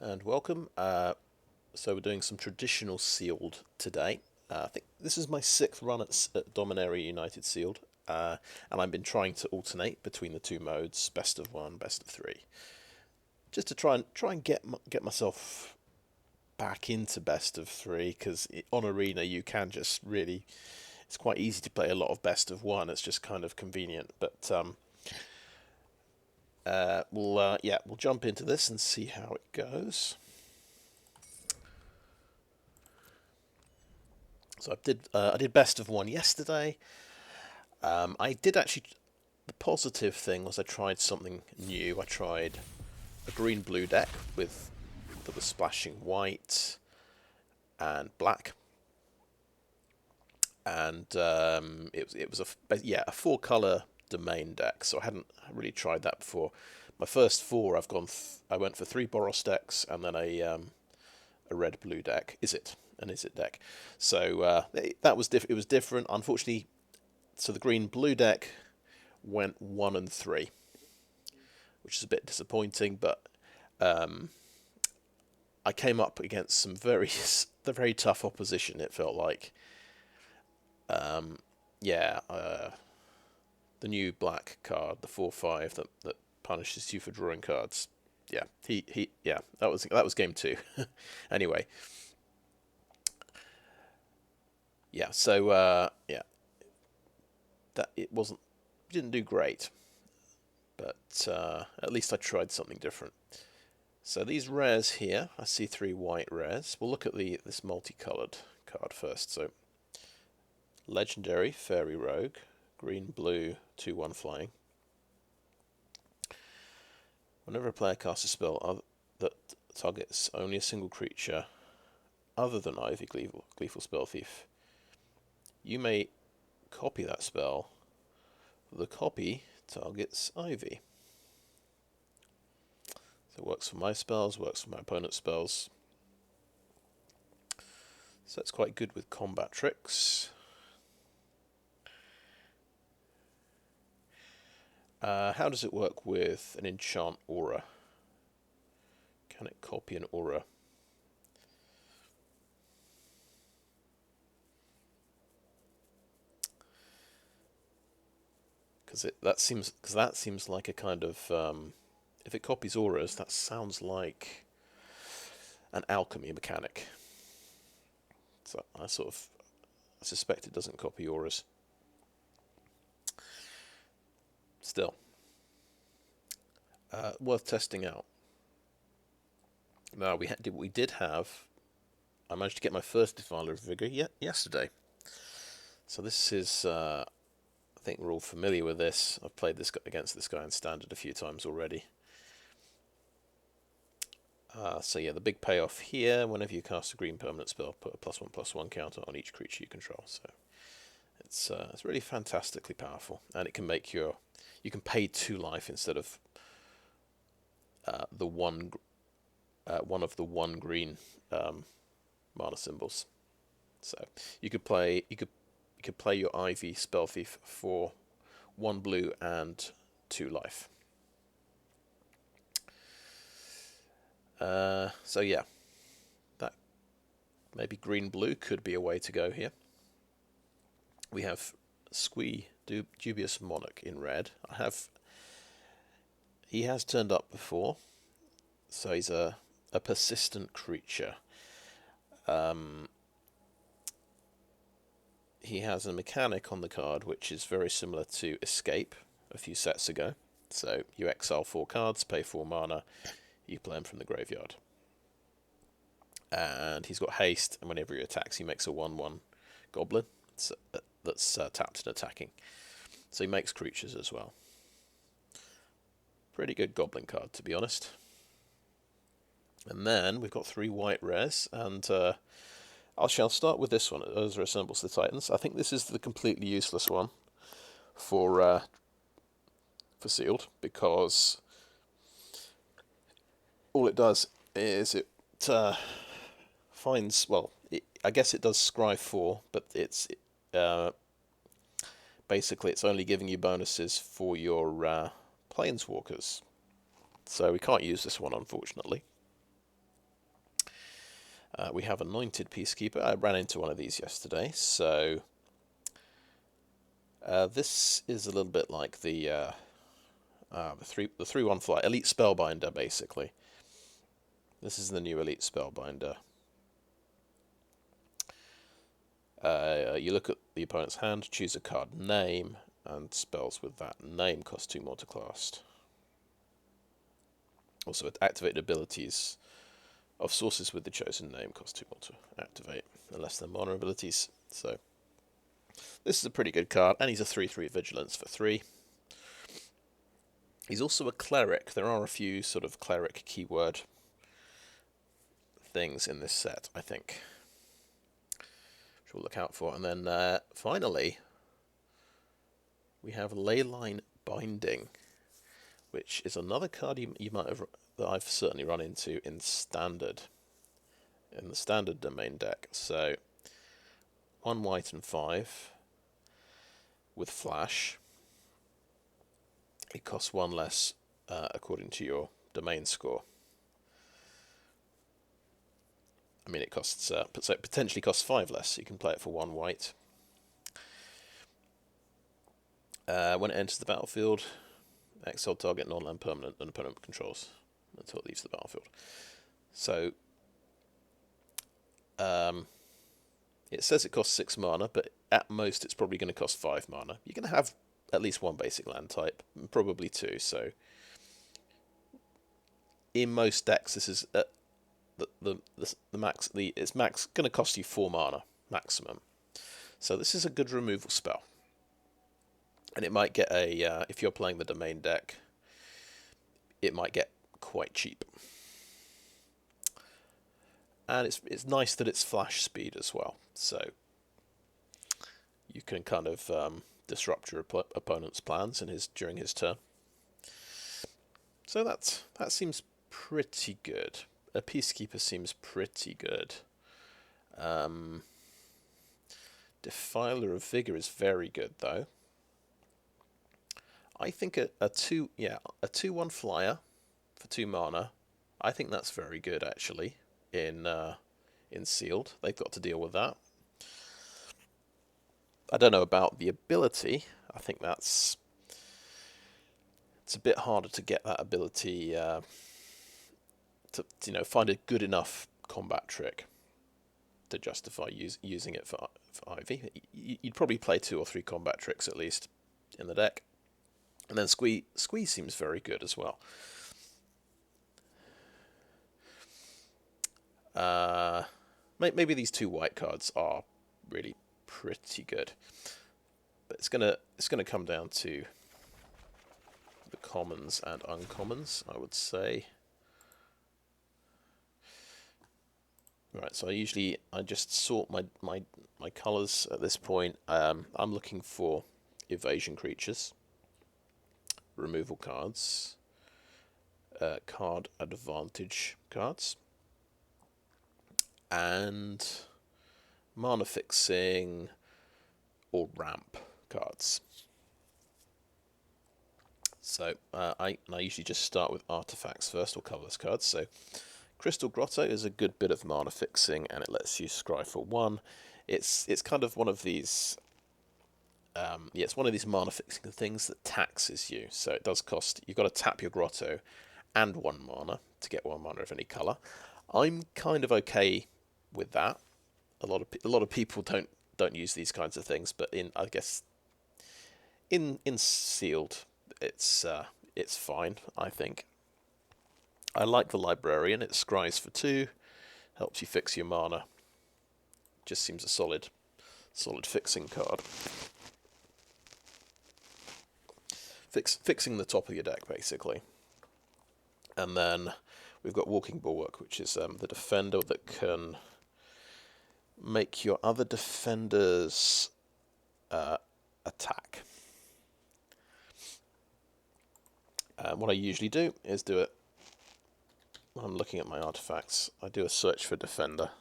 and welcome. So we're doing some traditional sealed today. I think this is my 6th run at Dominaria United Sealed, and I've been trying to alternate between the two modes, best of 1, best of 3, just to try and get myself back into best of 3, because on Arena you can just really, it's quite easy to play a lot of best of 1. It's just kind of convenient, but we'll jump into this and see how it goes. So I did best of 1 yesterday. I did actually. The positive thing was I tried something new. I tried a green-blue deck that was splashing white and black, and it was a 4-color domain deck. So I hadn't really tried that before. My first 4, I went for 3 Boros decks and then a red-blue deck. An Is It deck. So that was it was different. Unfortunately, so the green-blue deck went 1 and 3, which is a bit disappointing. But I came up against some very tough opposition. It felt like, the new black card, the 4/5 that punishes you for drawing cards. Yeah, that was game 2. Anyway. Yeah, so that didn't do great, but at least I tried something different. So these rares here, I see 3 white rares. We'll look at this multicolored card first. So legendary Fairy Rogue, green blue 2/1 flying. Whenever a player casts a spell that targets only a single creature other than Ivy, Gleeful Spell Thief, you may copy that spell. The copy targets Ivy. So it works for my spells, works for my opponent's spells. So it's quite good with combat tricks. How does it work with an enchant aura? Can it copy an aura? Because that seems like a kind of if it copies auras, that sounds like an alchemy mechanic. So I suspect it doesn't copy auras. Still, worth testing out. Now we did have. I managed to get my first Defiler of Vigor yesterday. So this is. I think we're all familiar with this. I've played against this guy in Standard a few times already. So yeah, the big payoff here, whenever you cast a green permanent spell, put a +1/+1 counter on each creature you control. So it's really fantastically powerful, and it can make you can pay 2 life instead of one of the 1 green mana symbols. So you could play your Ivy Spell Thief for 1 blue and 2 life. So yeah, that maybe green-blue could be a way to go here. We have Squee, Dubious Monarch in red. He has turned up before, so he's a persistent creature. He has a mechanic on the card which is very similar to Escape a few sets ago. So you exile 4 cards, pay 4 mana, you play him from the graveyard. And he's got haste, and whenever he attacks, he makes a 1/1 goblin that's tapped and attacking. So he makes creatures as well. Pretty good goblin card, to be honest. And then we've got 3 white rares, and I shall start with this one, Urza Assembles the Titans. I think this is the completely useless one for sealed, because all it does is it finds, I guess it does scry 4, but it's basically it's only giving you bonuses for your planeswalkers. So we can't use this one, unfortunately. We have Anointed Peacekeeper. I ran into one of these yesterday, so this is a little bit like the 3/1 fly Elite Spellbinder, basically. This is the new Elite Spellbinder. You look at the opponent's hand, choose a card name, and spells with that name cost 2 more to cast. Also, activated abilities of sources with the chosen name cost 2 more to activate, unless they're mana abilities. So, this is a pretty good card, and he's a 3/3 Vigilance for 3. He's also a cleric. There are a few sort of cleric keyword things in this set, I think, which we'll look out for. And then finally, we have Leyline Binding, which is another card you might have that I've certainly run into in standard, in the standard domain deck. So 1 white and 5 with flash. It costs 1 less according to your domain score. I mean, it costs so it potentially costs 5 less. You can play it for 1 white. When it enters the battlefield, exile target non-land permanent and opponent controls until it leaves the battlefield. So it says it costs 6 mana, but at most it's probably going to cost 5 mana. You're going to have at least 1 basic land type, probably 2. So in most decks, this is the max. It's max going to cost you 4 mana maximum. So this is a good removal spell, and it might get a if you're playing the domain deck, it might get quite cheap. And it's nice that it's flash speed as well, so you can kind of disrupt your opponent's plans during his turn. So that seems pretty good. A Peacekeeper seems pretty good. Defiler of Vigor is very good though. I think a 2/1 flyer for 2 mana. I think that's very good actually. In sealed, they've got to deal with that. I don't know about the ability. I think it's a bit harder to get that ability to find a good enough combat trick to justify using it for Ivy. You'd probably play 2 or 3 combat tricks at least in the deck, and then Squeeze seems very good as well. Maybe these 2 white cards are really pretty good, but it's gonna come down to the commons and uncommons, I would say. Right, so I just sort my colours at this point. I'm looking for evasion creatures, removal cards, card advantage cards, and mana fixing or ramp cards. So I usually just start with artifacts first, or colourless cards. So Crystal Grotto is a good bit of mana fixing, and it lets you scry for 1. It's kind of one of these. It's one of these mana fixing things that taxes you. So it does cost. You've got to tap your Grotto and 1 mana to get 1 mana of any colour. I'm kind of okay with that. A lot of people don't use these kinds of things, but I guess in sealed, it's fine, I think. I like the Librarian. It scries for 2, helps you fix your mana. Just seems a solid fixing card. Fixing the top of your deck, basically. And then we've got Walking Bulwark, which is the defender that can make your other defenders attack. What I usually do is do it when I'm looking at my artifacts. I do a search for defender,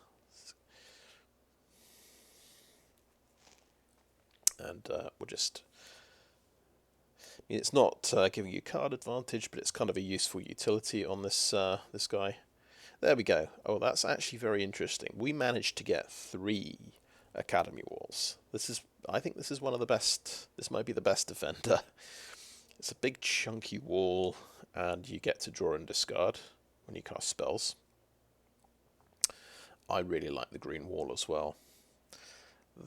and we'll just. It's not giving you card advantage, but it's kind of a useful utility on this guy. There we go. Oh, that's actually very interesting. We managed to get 3 Academy walls. I think this is one of the best. This might be the best defender. It's a big chunky wall, and you get to draw and discard when you cast spells. I really like the green wall as well.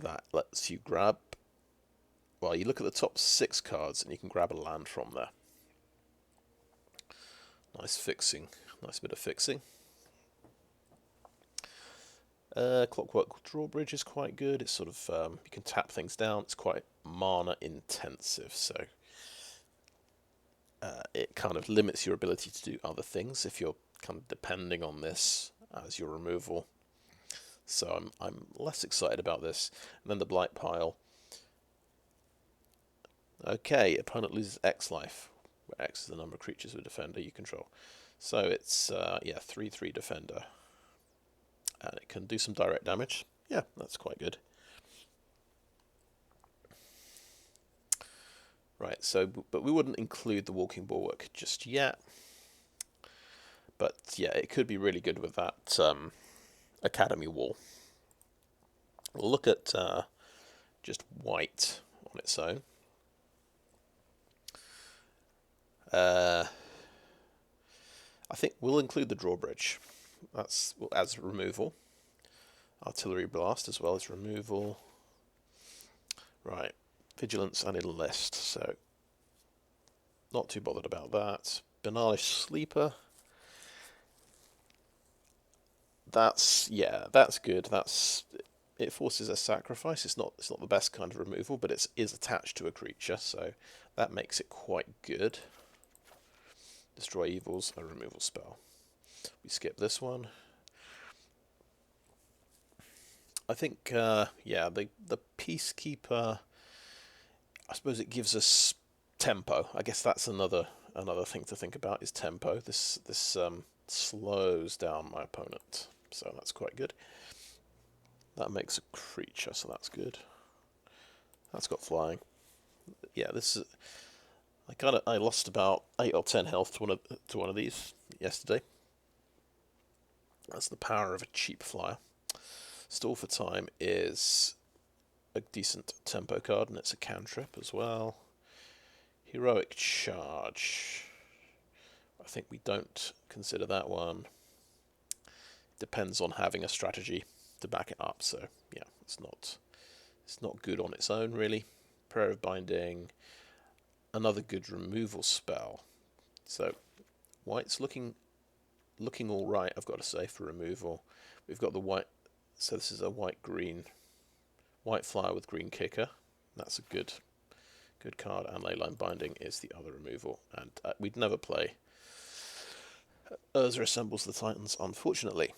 That lets you grab... Well, you look at the top 6 cards, and you can grab a land from there. Nice fixing. Nice bit of fixing. Clockwork Drawbridge is quite good. It's sort of, you can tap things down. It's quite mana intensive, so it kind of limits your ability to do other things if you're kind of depending on this as your removal. So I'm less excited about this. And then the Blight Pile. Okay, opponent loses X life, where X is the number of creatures with defender you control. So it's, yeah, 3/3 defender. And it can do some direct damage. Yeah, that's quite good. Right, so, but we wouldn't include the Walking Bulwark just yet. But yeah, it could be really good with that Academy wall. We'll look at just white on its own. I think we'll include the Drawbridge. That's as removal. Artillery Blast as well as removal. Right, Vigilance and Enlist, so not too bothered about that. Banalish Sleeper. That's good. It forces a sacrifice. It's not the best kind of removal, but it is attached to a creature, so that makes it quite good. Destroy Evils, a removal spell. We skip this one. I think, yeah, the Peacekeeper, I suppose it gives us tempo. I guess that's another thing to think about is tempo. This slows down my opponent, so that's quite good. That makes a creature, so that's good. That's got flying. Yeah, this is... I lost about 8 or 10 health to one of these yesterday. That's the power of a cheap flyer. Stall for Time is a decent tempo card, and it's a cantrip as well. Heroic Charge. I think we don't consider that one. Depends on having a strategy to back it up, so yeah, it's not good on its own really. Prayer of Binding, another good removal spell. So white's looking all right, I've got to say, for removal. We've got the white, so this is a white flyer with green kicker. That's a good card, and Leyline Binding is the other removal. And we'd never play Urza Assembles the Titans, unfortunately.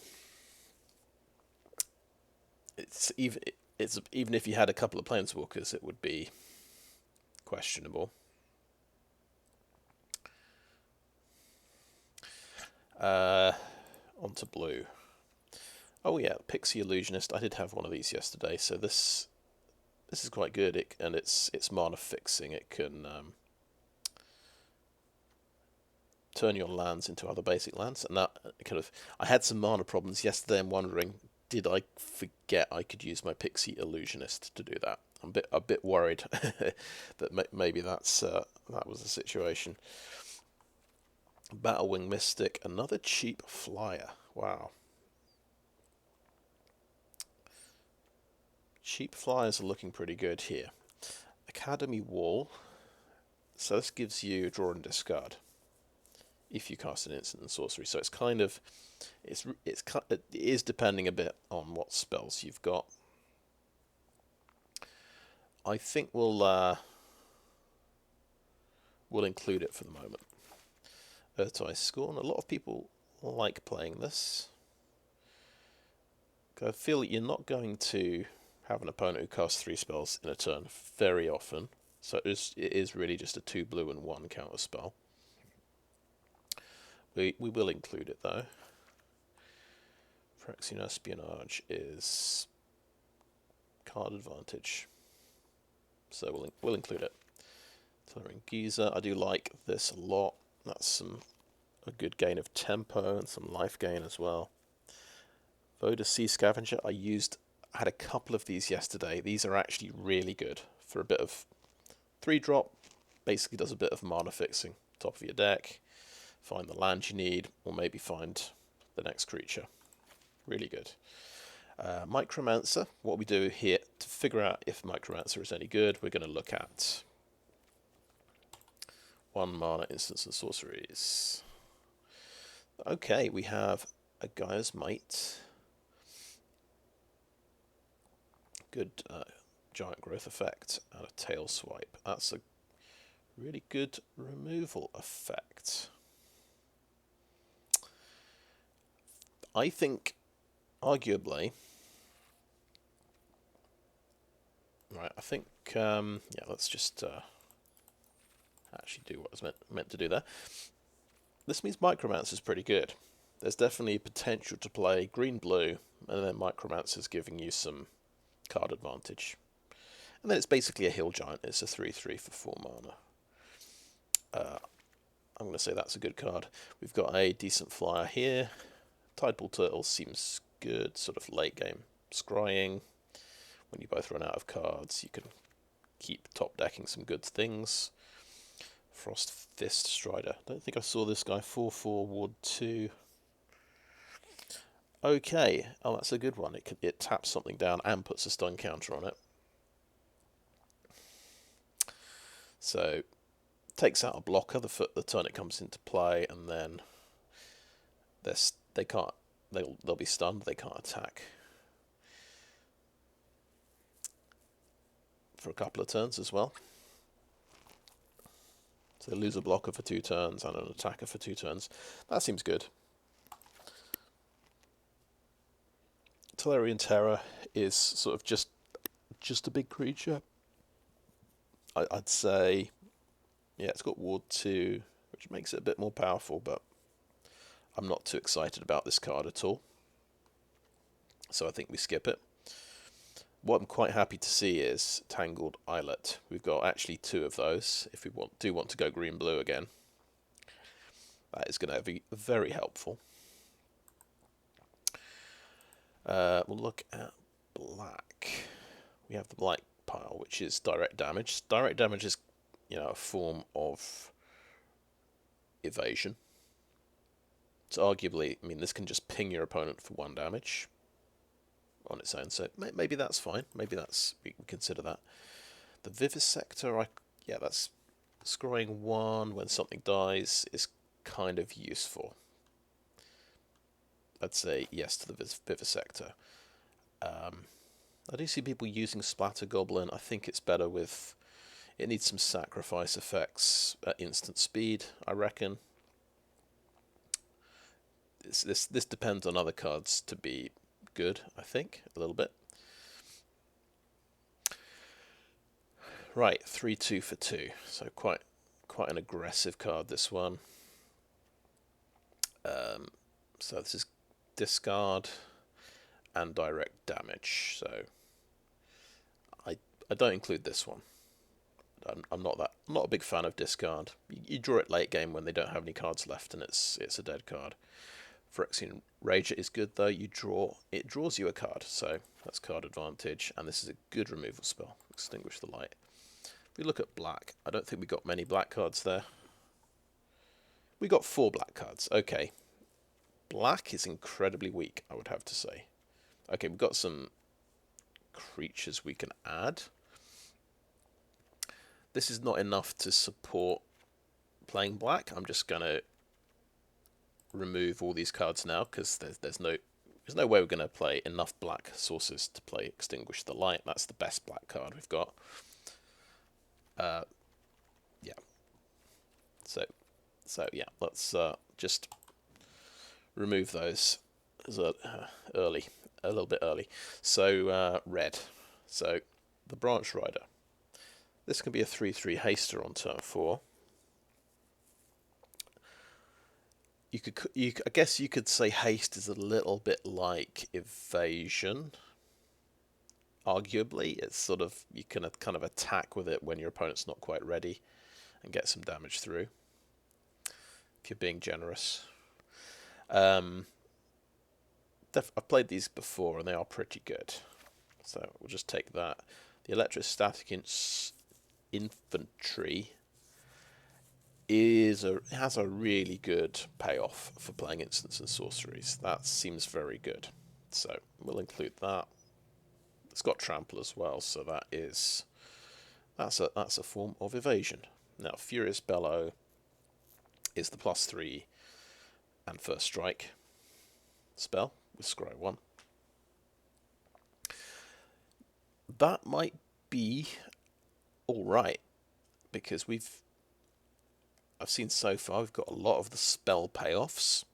Even if you had a couple of Planeswalkers, it would be questionable. Onto blue. Oh yeah, Pixie Illusionist. I did have one of these yesterday, so this is quite good. It's mana fixing. It can turn your lands into other basic lands, and that kind of... I had some mana problems yesterday. I'm wondering, did I forget I could use my Pixie Illusionist to do that? I'm a bit worried that maybe that was the situation. Battlewing Mystic, another cheap flyer. Wow. Cheap flyers are looking pretty good here. Academy Wall. So this gives you draw and discard if you cast an instant and sorcery. So it's kind of... it is depending a bit on what spells you've got. I think we'll include it for the moment. Earth-Eye Scorn. A lot of people like playing this. I feel that you're not going to have an opponent who casts 3 spells in a turn very often. So it is really just a 2 blue and 1 counter spell. We will include it though. Phyrexian Espionage is card advantage. So we'll include it. Tolarian Geyser. I do like this a lot. That's some a good gain of tempo and some life gain as well. Voda Sea Scavenger, I had a couple of these yesterday. These are actually really good for a bit of 3-drop, basically does a bit of mana fixing. Top of your deck, find the land you need, or maybe find the next creature. Really good. Micromancer, what we do here to figure out if Micromancer is any good, we're going to look at 1 mana instants and sorceries. Okay, we have a Gaia's Might. Good giant growth effect and a tail swipe. That's a really good removal effect. I think, arguably, right, I think, yeah, let's just actually do what I was meant to do there. This means Micromancer is pretty good. There's definitely potential to play green-blue, and then Micromancer's giving you some card advantage. And then it's basically a hill giant. It's a 3/3 for 4 mana. I'm going to say that's a good card. We've got a decent flyer here. Tidepool Turtle seems good, sort of late game scrying. When you both run out of cards, you can keep top decking some good things. Frostfist Strider. Don't think I saw this guy. 4/4 Ward 2. Okay, oh, that's a good one. It taps something down and puts a stun counter on it. So takes out a blocker the turn it comes into play, and then they'll be stunned. They can't attack for a couple of turns as well. So they lose a blocker for 2 turns and an attacker for 2 turns. That seems good. Tolarian Terror is sort of just a big creature. I'd say, yeah, it's got Ward 2, which makes it a bit more powerful, but I'm not too excited about this card at all. So I think we skip it. What I'm quite happy to see is Tangled Islet. We've got actually 2 of those, if we do want to go green-blue again. That is going to be very helpful. We'll look at black. We have the black pile, which is direct damage. Direct damage is, a form of evasion. So arguably, this can just ping your opponent for 1 damage on its own. So maybe that's fine. Maybe we can consider that. The Vivisector, that's scrying 1 when something dies is kind of useful. I'd say yes to the Vivisector. I do see people using Splatter Goblin. I think it's better with... It needs some sacrifice effects at instant speed, I reckon. This depends on other cards to be good, I think, a little bit. Right, 3/2 for 2. So quite an aggressive card, this one. So this is discard and direct damage. So I don't include this one. I'm not a big fan of discard. You draw it late game when they don't have any cards left, and it's a dead card. Phyrexian Rager is good though. It draws you a card, so that's card advantage, and this is a good removal spell. Extinguish the Light. If we look at black, I don't think we got many black cards there. We got 4 black cards. Okay, black is incredibly weak, I would have to say. Okay, we've got some creatures we can add. This is not enough to support playing black. I'm just going to remove all these cards now because there's no way we're going to play enough black sources to play Extinguish the Light. That's the best black card we've got. Yeah. So yeah, let's just remove those a little bit early. So red. So the Branch Rider. This can be a 3/3 haster on turn 4. I guess you could say haste is a little bit like evasion. Arguably, it's sort of you can kind of attack with it when your opponent's not quite ready, and get some damage through. if you're being generous. I've played these before and they are pretty good. So we'll just take that. The Electrostatic Infantry has a really good payoff for playing instants and sorceries. That seems very good. So we'll include that. It's got trample as well, so that's a form of evasion. Now Furious Bellow is the +3 and first strike spell with Scry 1. That might be alright, because I've seen so far we've got a lot of the spell payoffs.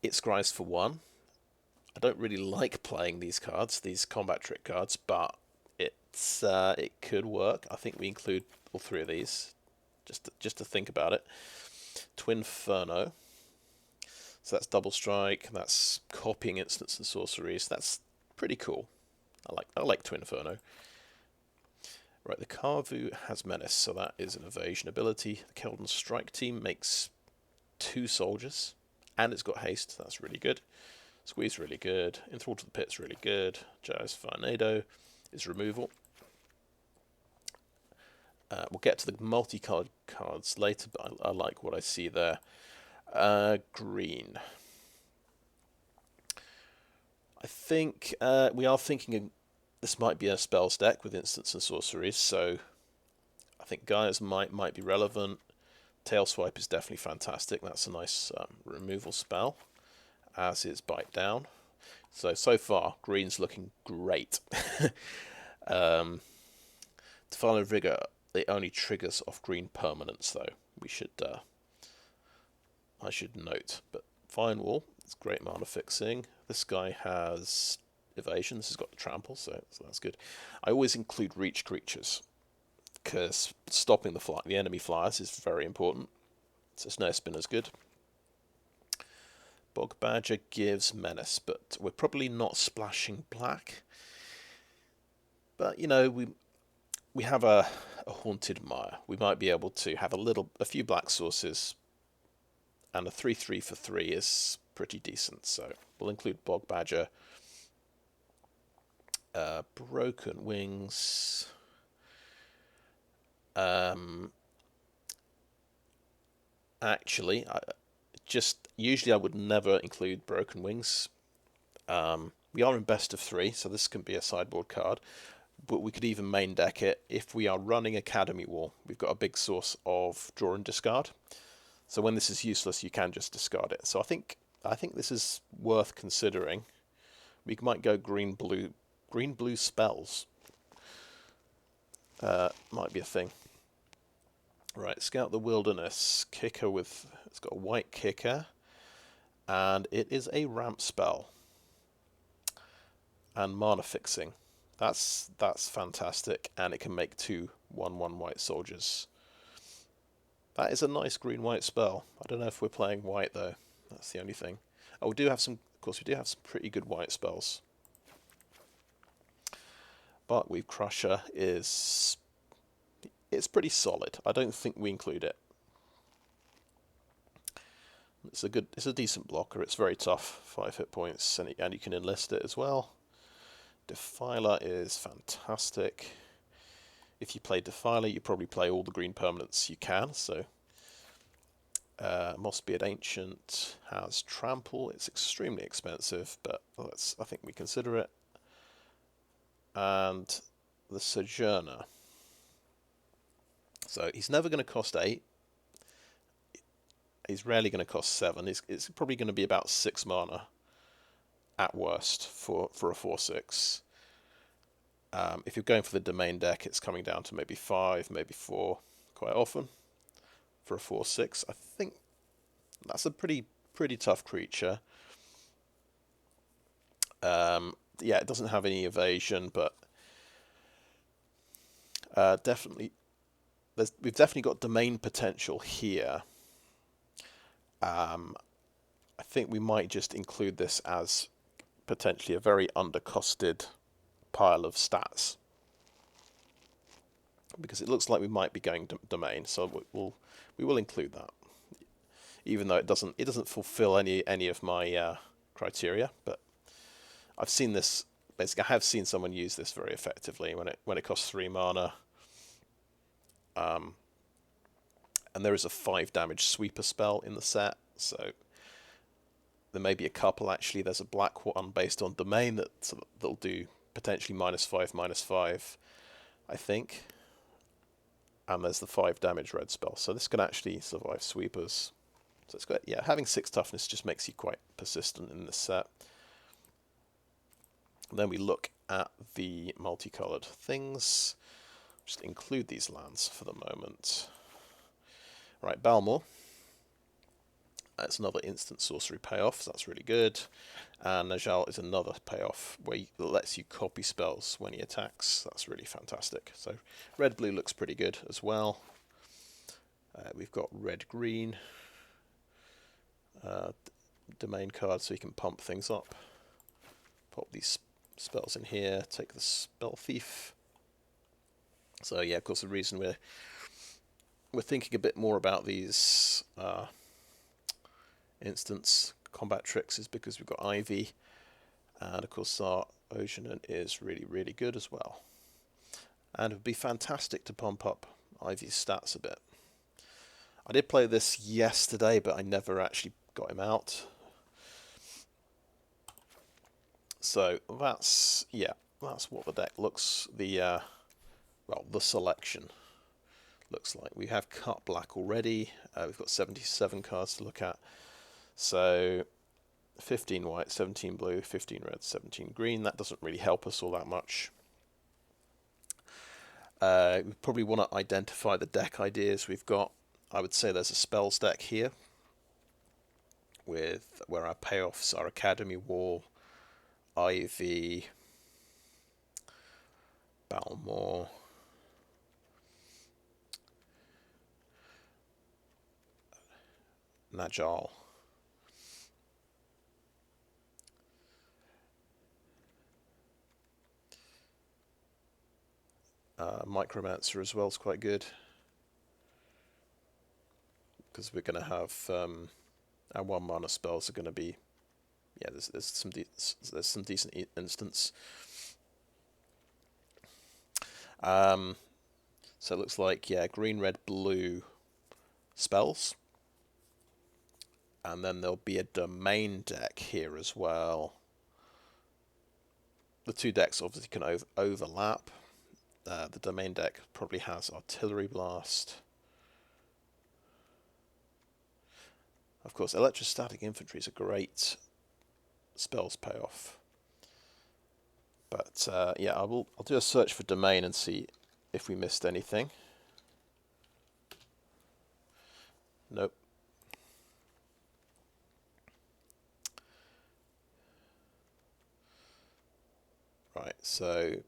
It scries for 1. I don't really like playing these cards, these combat trick cards, but it could work. I think we include all 3 of these just to think about it. Twinferno. So that's double strike. That's copying instants and sorceries. That's pretty cool. I like Twinferno. Right, the Karvu has Menace, so that is an evasion ability. The Keldon Strike Team makes 2 soldiers, and it's got haste. That's really good. Squeeze really good. Enthrall to the Pit's really good. Jazz Farnado is removal. We'll get to the multi-card cards later, but I like what I see there. Green. I think we are thinking this might be a spells deck with instants and sorceries, so I think Gaia's might be relevant. Tail Swipe is definitely fantastic. That's a nice removal spell, as is Bite Down. So far, green's looking great. Defiler of Vigor, it only triggers off green permanents, though. I should note. But Vinewall, it's great mana fixing. This guy has evasion. This has got trample, so that's good. I always include reach creatures, because stopping the enemy flyers is very important. So Snarespinner's good. Bog Badger gives menace, but we're probably not splashing black. But you know, we have a Haunted Mire. We might be able to have a few black sources, and a 3/3 for 3 is pretty decent. So we'll include Bog Badger. Broken Wings. Actually, usually I would never include Broken Wings. We are in best of 3, so this can be a sideboard card, but we could even main deck it. If we are running Academy War, we've got a big source of draw and discard. So when this is useless, you can just discard it. So I think this is worth considering. We might go green blue spells. Might be a thing. Right, Scout the Wilderness. Kicker it's got a white kicker, and it is a ramp spell. And mana fixing. That's fantastic, and it can make 2 1/1 white soldiers. That is a nice green-white spell. I don't know if we're playing white though. That's the only thing. Oh, we do have some pretty good white spells. Barkweave Crusher it's pretty solid. I don't think we include it. It's a decent blocker. It's very tough, 5 hit points, and you can enlist it as well. Defiler is fantastic. If you play Defiler, you probably play all the green permanents you can. So Mossbeard Ancient has Trample. It's extremely expensive, but I think we consider it. And the Sojourner. So he's never going to cost 8. He's rarely going to cost 7. It's probably going to be about 6 mana at worst for a 4/6. If you're going for the domain deck, it's coming down to maybe 5, maybe 4 quite often for a 4/6. I think that's a pretty tough creature. Yeah, it doesn't have any evasion, but we've definitely got domain potential here. I think we might just include this as potentially a very undercosted pile of stats. because it looks like we might be going domain, so we will include that, even though it doesn't fulfill any of my criteria. But I've seen this. Basically, I have seen someone use this very effectively when it costs 3 mana, and there is a 5 damage sweeper spell in the set, so there may be a couple actually. There's a black one based on domain that'll do potentially -5/-5, I think. And there's the 5 damage red spell. So this can actually survive sweepers. So it's good. Yeah, having 6 toughness just makes you quite persistent in this set. And then we look at the multicolored things. Just include these lands for the moment. Right, Balmor. That's another instant sorcery payoff, so that's really good. And Najal is another payoff that lets you copy spells when he attacks. That's really fantastic. So red-blue looks pretty good as well. We've got red-green domain card, so you can pump things up. Pop these spells in here, take the Spell Thief. So yeah, of course the reason we're thinking a bit more about these instance combat tricks is because we've got Ivy, and of course our Oceanan is really, really good as well. And it would be fantastic to pump up Ivy's stats a bit. I did play this yesterday, but I never actually got him out. So that's what the deck looks, the selection looks like. We have cut black already. We've got 77 cards to look at. So 15 white, 17 blue, 15 red, 17 green. That doesn't really help us all that much. We probably want to identify the deck ideas we've got. I would say there's a spells deck here, where our payoffs are Academy Wall, Ivy, Balmor, Najal. Micromancer as well is quite good, because we're going to have our 1 mana spells are going to be, there's some decent instance. So it looks like green, red, blue spells, and then there'll be a domain deck here as well. The 2 decks obviously can overlap. The domain deck probably has Artillery Blast. Of course, Electrostatic Infantry is a great spells payoff. But I'll do a search for domain and see if we missed anything. Nope. Right, so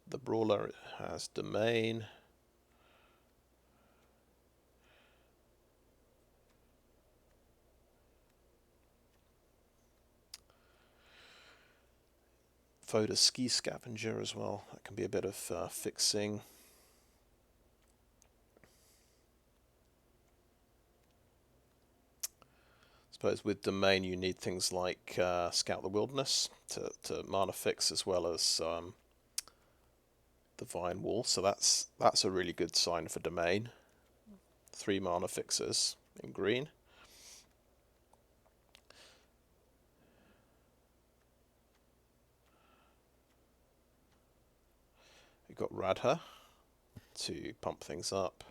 the Brawler has domain. Voda Sea Scavenger as well. That can be a bit of fixing. I suppose with domain you need things like Scout the Wilderness to mana fix, as well as the Vinewall. So that's a really good sign for domain. 3 mana fixes in green. We've got Radha to pump things up.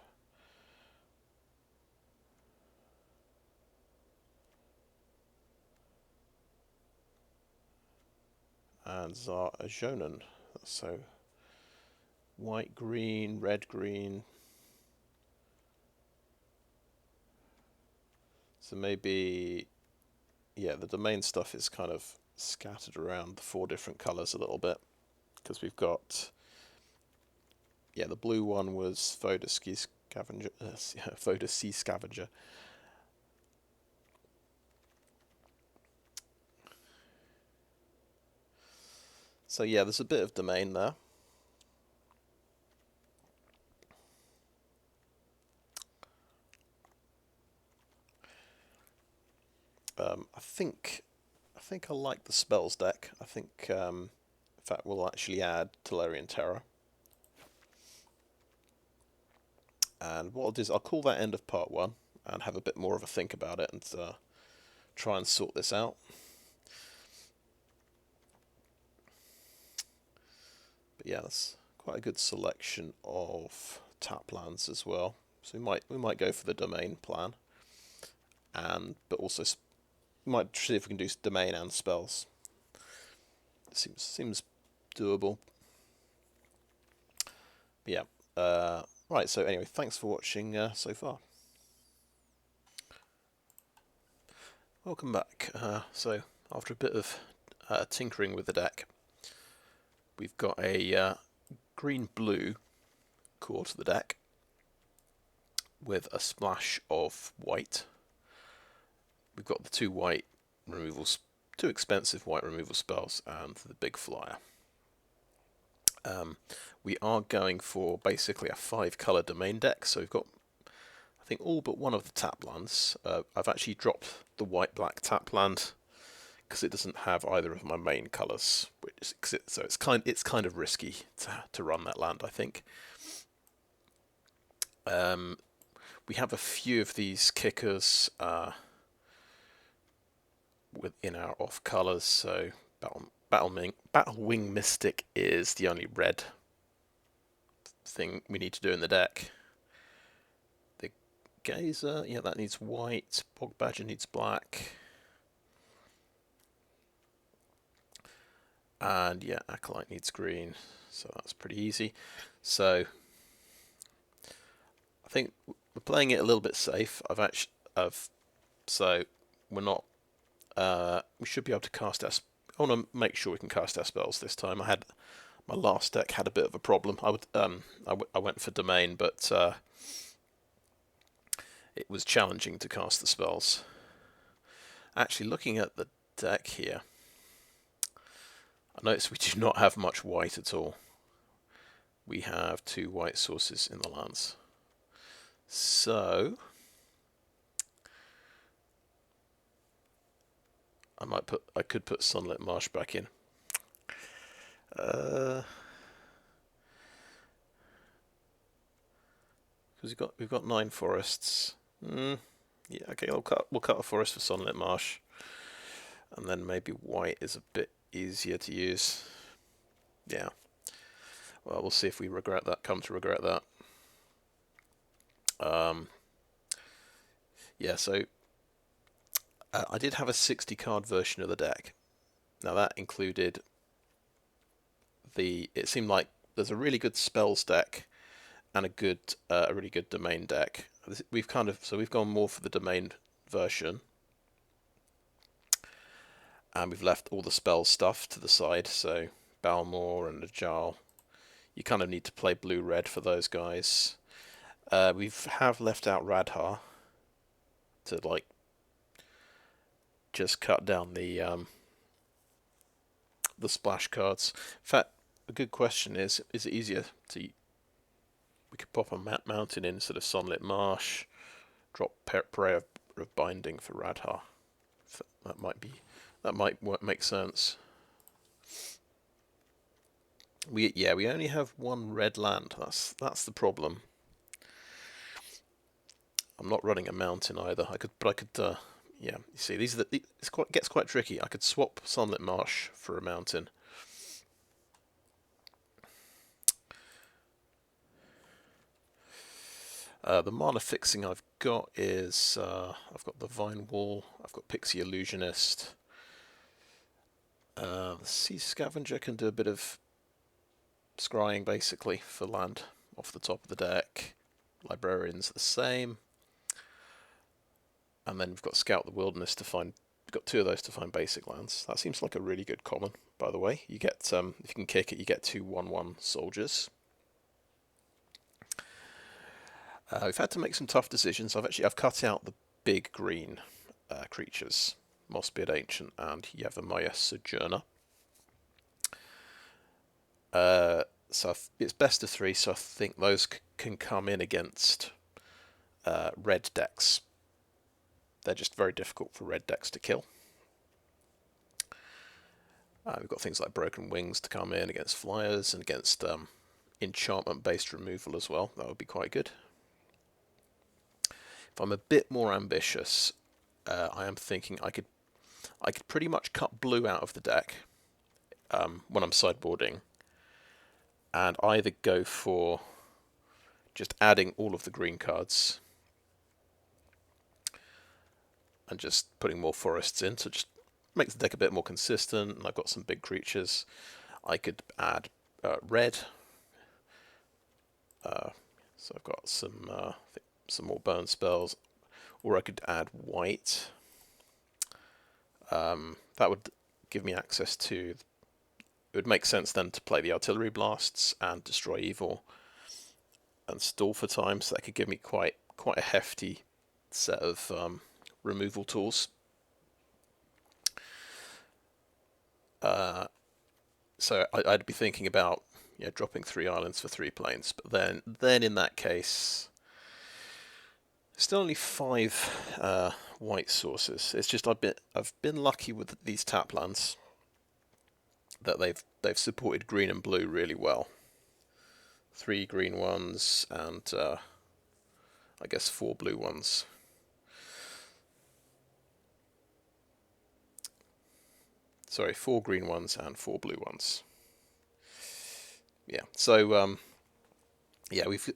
And Zar Ajonan. So white, green, red, green. So maybe, the domain stuff is kind of scattered around the 4 different colours a little bit, because we've got, the blue one was Voda Sea Scavenger. Voda Sea Scavenger. So there's a bit of domain there. I like the spells deck. I think in fact we'll actually add Tolarian Terror. And what I'll do is I'll call that end of part 1 and have a bit more of a think about it and try and sort this out. But yeah, that's quite a good selection of tap lands as well. So we might go for the domain plan, but also we might see if we can do domain and spells. It seems doable. But yeah. Right, so anyway, thanks for watching so far. Welcome back. So after a bit of tinkering with the deck, we've got a green-blue core to the deck with a splash of white. We've got the two expensive white removal spells and the big flyer. We are going for basically a 5-colour domain deck, so we've got, I think, all but one of the tap lands. I've actually dropped the white-black tap land because it doesn't have either of my main colours, so it's kind of risky to run that land, I think. We have a few of these kickers within our off colours, so Battlewing Mystic is the only red thing we need to do in the deck. The Geyser, yeah, that needs white. Bog Badger needs black. And yeah, Acolyte needs green, so that's pretty easy. So I think we're playing it a little bit safe. So we're not. We should be able to cast our. I want to make sure we can cast our spells this time. My last deck had a bit of a problem. I went for domain, but it was challenging to cast the spells. Actually, looking at the deck here, I notice we do not have much white at all. We have 2 white sources in the lands. So I could put Sunlit Marsh back in. Because we've got 9 forests. Yeah, okay, we'll cut a forest for Sunlit Marsh, and then maybe white is a bit easier to use. Yeah. Well, we'll see if we come to regret that. Yeah, so I did have a 60-card version of the deck. Now that included it seemed like there's a really good spells deck and a really good domain deck. We've gone more for the domain version, and we've left all the spell stuff to the side. So Balmor and Ajal, you kind of need to play blue-red for those guys. We have left out Radha to just cut down the splash cards. In fact, a good question is it easier to... We could pop a mountain in instead of Sunlit Marsh, drop Prayer of Binding for Radha. That might make sense. We only have 1 red land. That's the problem. I'm not running a mountain either. Yeah, you see, gets quite tricky. I could swap Sunlit Marsh for a mountain. The mana fixing I've got is I've got the Vinewall, I've got Pixie Illusionist. The Sea Scavenger can do a bit of scrying basically for land off the top of the deck. Librarian's the same. And then we've got Scout the Wilderness to find. We've got 2 of those to find basic lands. That seems like a really good common, by the way. You get if you can kick it, you get 2 1/1 soldiers. We've had to make some tough decisions. I've cut out the big green creatures, Mossbeard Ancient and Yavimaya Sojourner. So it's best of 3, so I think those can come in against red decks. they're just very difficult for red decks to kill. We've got things like Broken Wings to come in against flyers and against enchantment-based removal as well. That would be quite good. If I'm a bit more ambitious, I am thinking I could pretty much cut blue out of the deck when I'm sideboarding, and either go for just adding all of the green cards and just putting more forests in, so just makes the deck a bit more consistent, and I've got some big creatures. I could add red, so I've got some more burn spells, or I could add white. That would give me access to... It would make sense then to play the Artillery Blasts and Destroy Evil and stall for time, so that could give me quite a hefty set of removal tools. So I'd be thinking about dropping 3 islands for 3 planes, but then in that case, still only 5 white sources. It's just I've been lucky with these tap lands that they've supported green and blue really well. 3 green ones and I guess 4 blue ones. Sorry, 4 green ones and 4 blue ones. Yeah, so yeah, we've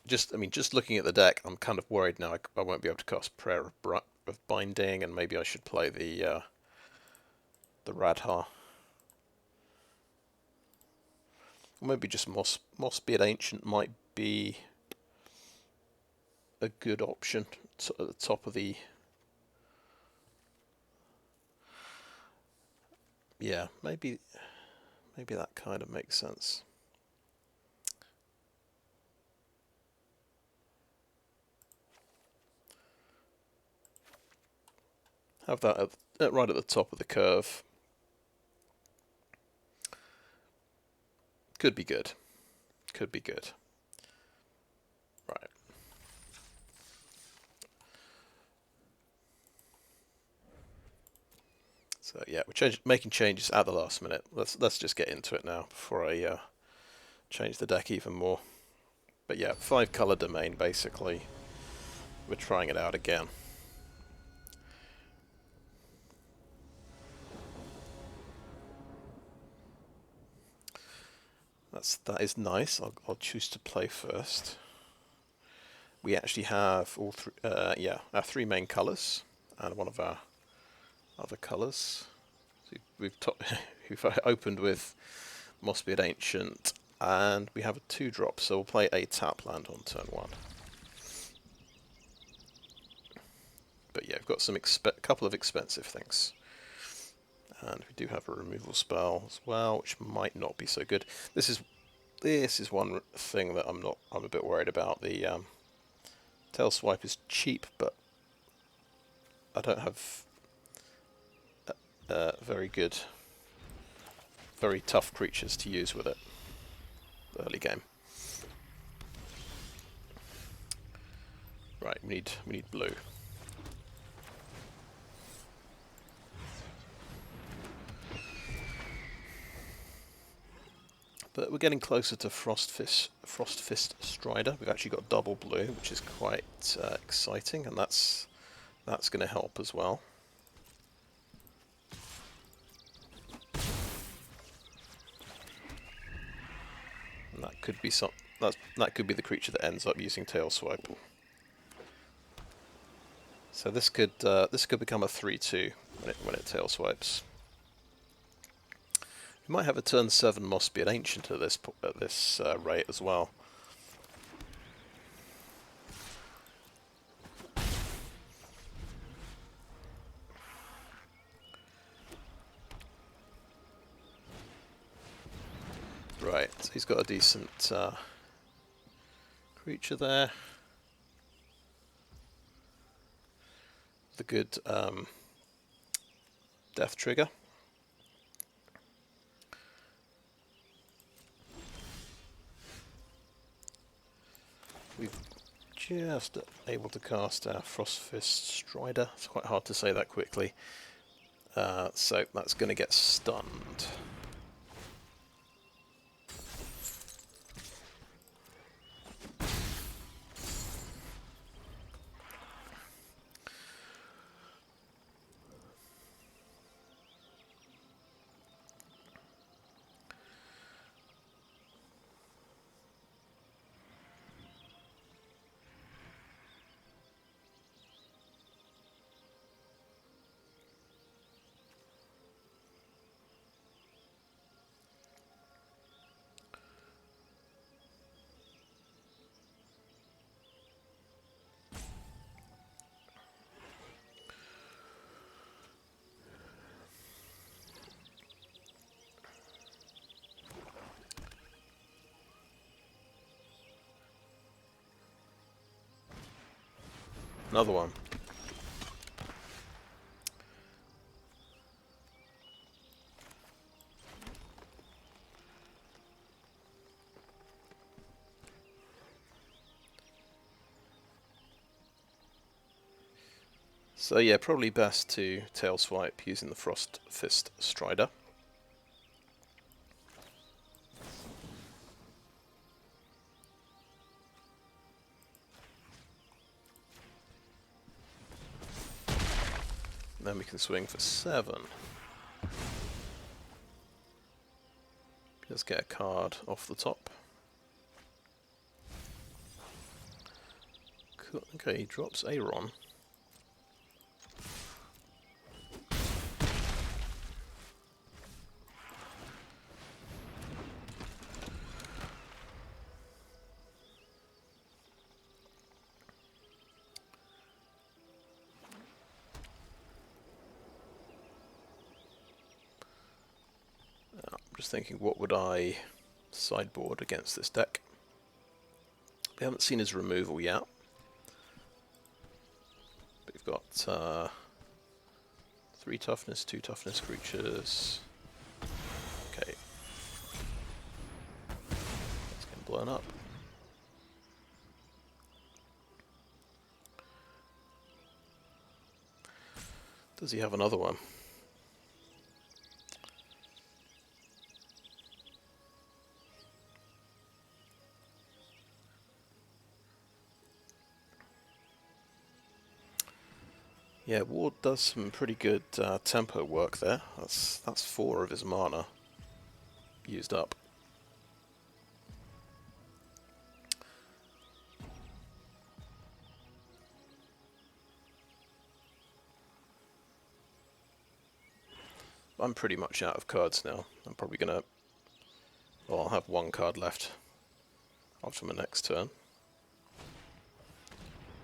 just looking at the deck, I'm kind of worried now I won't be able to cast Prayer of Binding, and maybe I should play the Radha. Or maybe just Mossbeard Ancient might be a good option at the top of the... Yeah, maybe that kind of makes sense. Have that right at the top of the curve. Could be good. Could be good. Right. So yeah, we're making changes at the last minute. Let's just get into it now before I change the deck even more. But yeah, 5 color domain basically. We're trying it out again. That is nice. I'll choose to play first. We actually have all our 3 main colors and one of our other colors. So we've opened with Mossbeard Ancient, and we have a 2-drop, so we'll play a tap land on turn 1. But yeah, we've got some couple of expensive things. And we do have a removal spell as well, which might not be so good. This is one thing that I'm a bit worried about. The Tail Swipe is cheap, but I don't have very tough creatures to use with it early game. Right, we need blue. But we're getting closer to Frostfist Strider. We've actually got double blue, which is quite exciting, and that's going to help as well. And that could be that could be the creature that ends up using Tail Swipe. So this could become a 3/2 when it Tail Swipes. You might have a turn 7 Mossbeard Ancient at this rate as well. Right, so he's got a decent creature there. The good Death Trigger. We've just able to cast our Frostfist Strider. It's quite hard to say that quickly. So that's going to get stunned. Another one. So yeah, probably best to tail swipe using the Frostfist Strider. Then we can swing for 7. Just get a card off the top. Cool. Okay, he drops Aaron. Just thinking, what would I sideboard against this deck? We haven't seen his removal yet. But we've got 3 toughness, 2 toughness creatures. Okay. It's getting blown up. Does he have another one? Yeah, Ward does some pretty good tempo work there. That's 4 of his mana used up. I'm pretty much out of cards now. I'm probably gonna... Well, I'll have 1 card left after my next turn.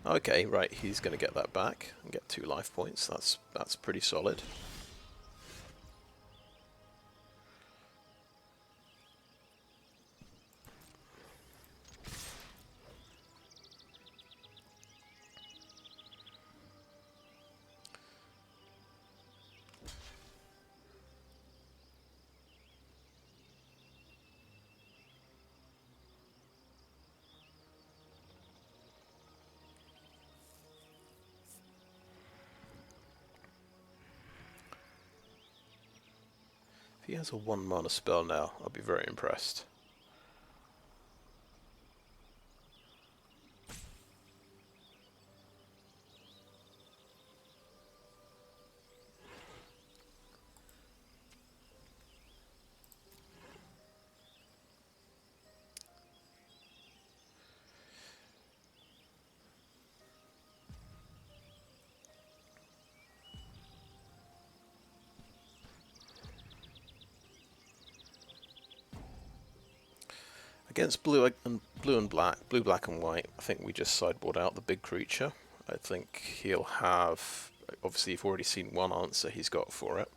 Okay, right, he's going to get that back and get 2 life points. That's pretty solid. If he has a 1 mana spell now, I'll be very impressed. Against blue and black, blue, black and white, I think we just sideboard out the big creature. I think he'll have, obviously you've already seen one answer he's got for it.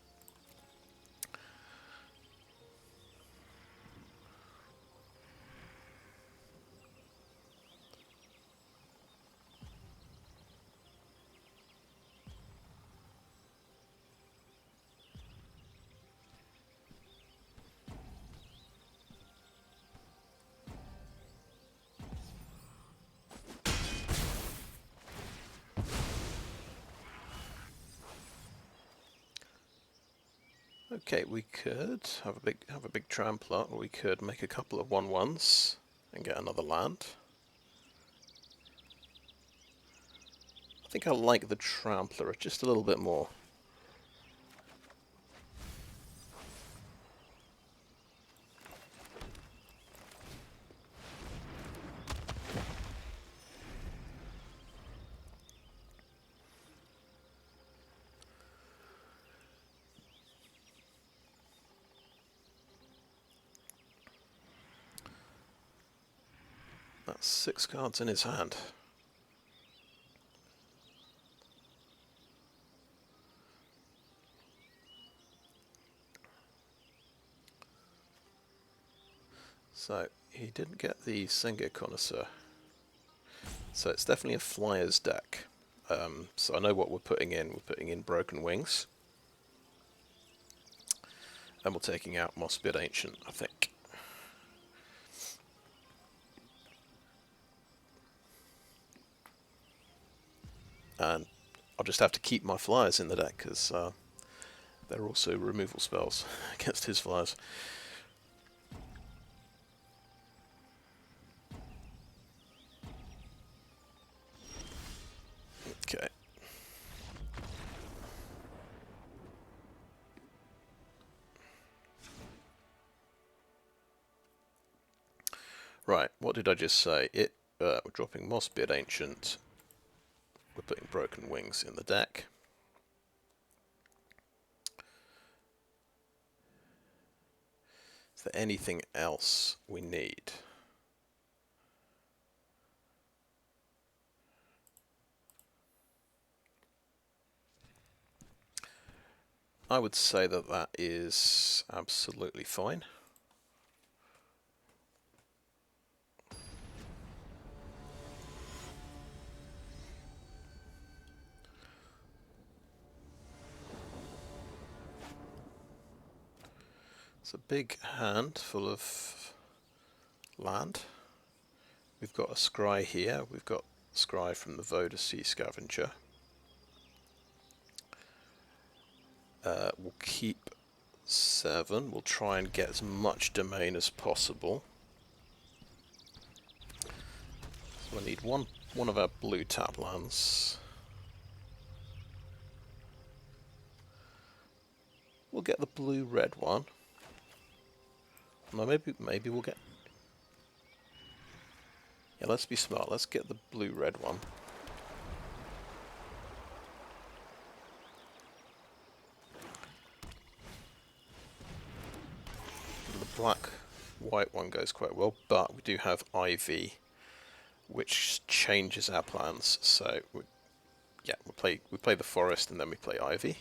Okay, we could have a big trampler, or we could make a couple of 1/1s and get another land. I think I like the trampler just a little bit more. That's 6 cards in his hand. So, he didn't get the Senga Connoisseur. So it's definitely a flyers deck. So I know what we're putting in. We're putting in Broken Wings. And we're taking out Mossbeard Ancient, I think. And I'll just have to keep my flyers in the deck, because they're also removal spells against his flyers. Okay. Right, what did I just say? We're dropping Mossbeard Ancient. We're putting Broken Wings in the deck. Is there anything else we need? I would say that that is absolutely fine. It's a big hand full of land. We've got a scry here. We've got scry from the Voda Sea Scavenger. We'll keep 7. We'll try and get as much domain as possible. So we need one of our blue tap lands. We'll get the blue-red one. No, maybe we'll get... Yeah, let's be smart. Let's get the blue-red one. The black-white one goes quite well, but we do have Ivy, which changes our plans. So, yeah, we play the forest and then we play Ivy.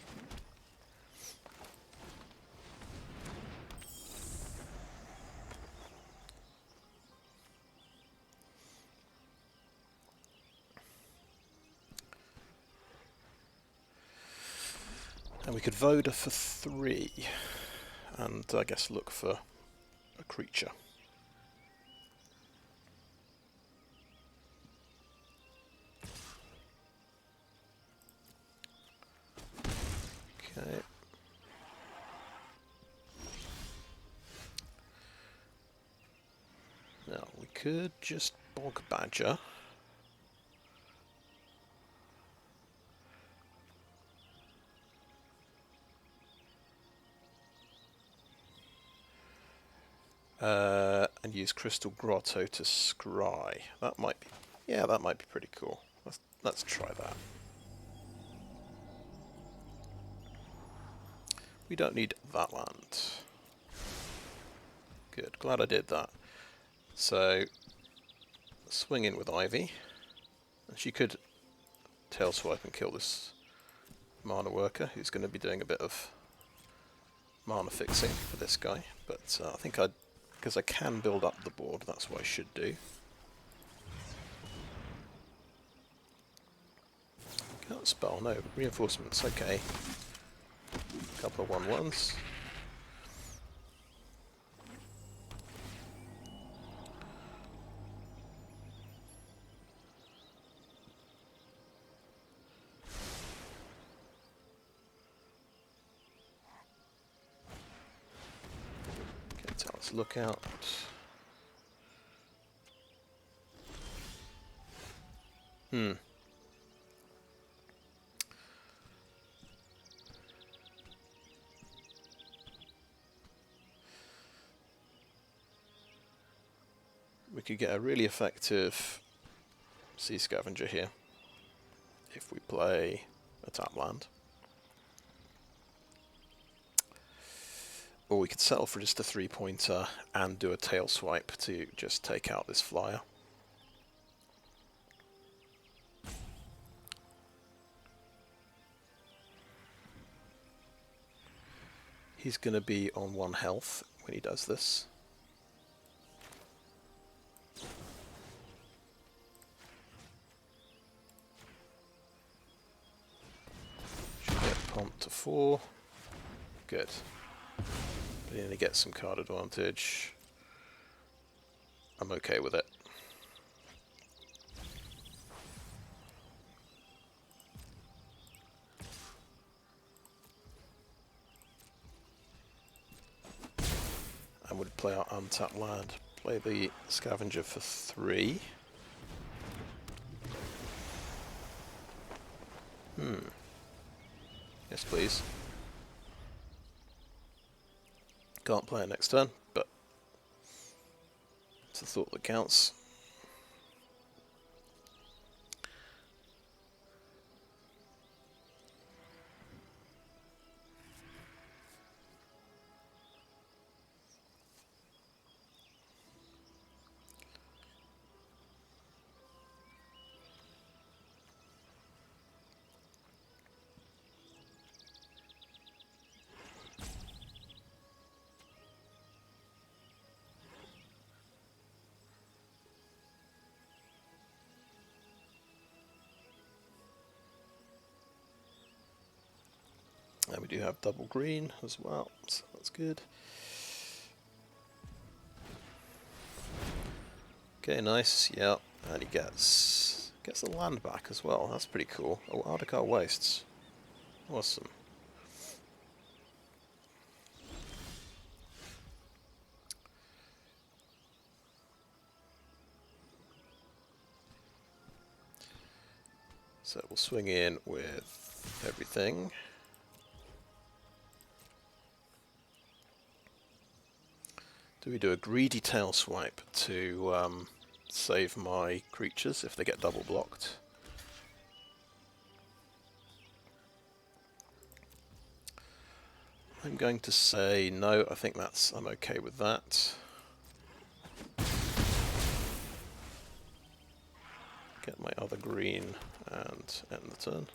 And we could Voda for 3, and I guess look for a creature. Okay. Now, we could just Bog Badger. And use Crystal Grotto to scry. That might be, yeah, that might be pretty cool. Let's try that. We don't need that land. Good, glad I did that. So, swing in with Ivy. And she could tail swipe and kill this mana worker, who's going to be doing a bit of mana fixing for this guy. But I think because I can build up the board, that's what I should do. Can't spell, no. Reinforcements, okay. Couple of 1/1s. Lookout. We could get a really effective Sea Scavenger here if we play a tap land. Or we could settle for just a 3-pointer and do a tail swipe to just take out this flyer. He's going to be on 1 health when he does this. Should get pumped to 4. Good. But he only gets some card advantage. I'm okay with it. And would play our untapped land. Play the Scavenger for 3. Yes, please. Can't play it next turn, but it's a thought that counts. And we do have double green as well, so that's good. Okay, nice, yeah, and he gets the land back as well, that's pretty cool. Oh, Ardakar Wastes. Awesome. So we'll swing in with everything. Do we do a greedy tail swipe to save my creatures if they get double blocked? I'm going to say no, I think I'm okay with that. Get my other green and end the turn.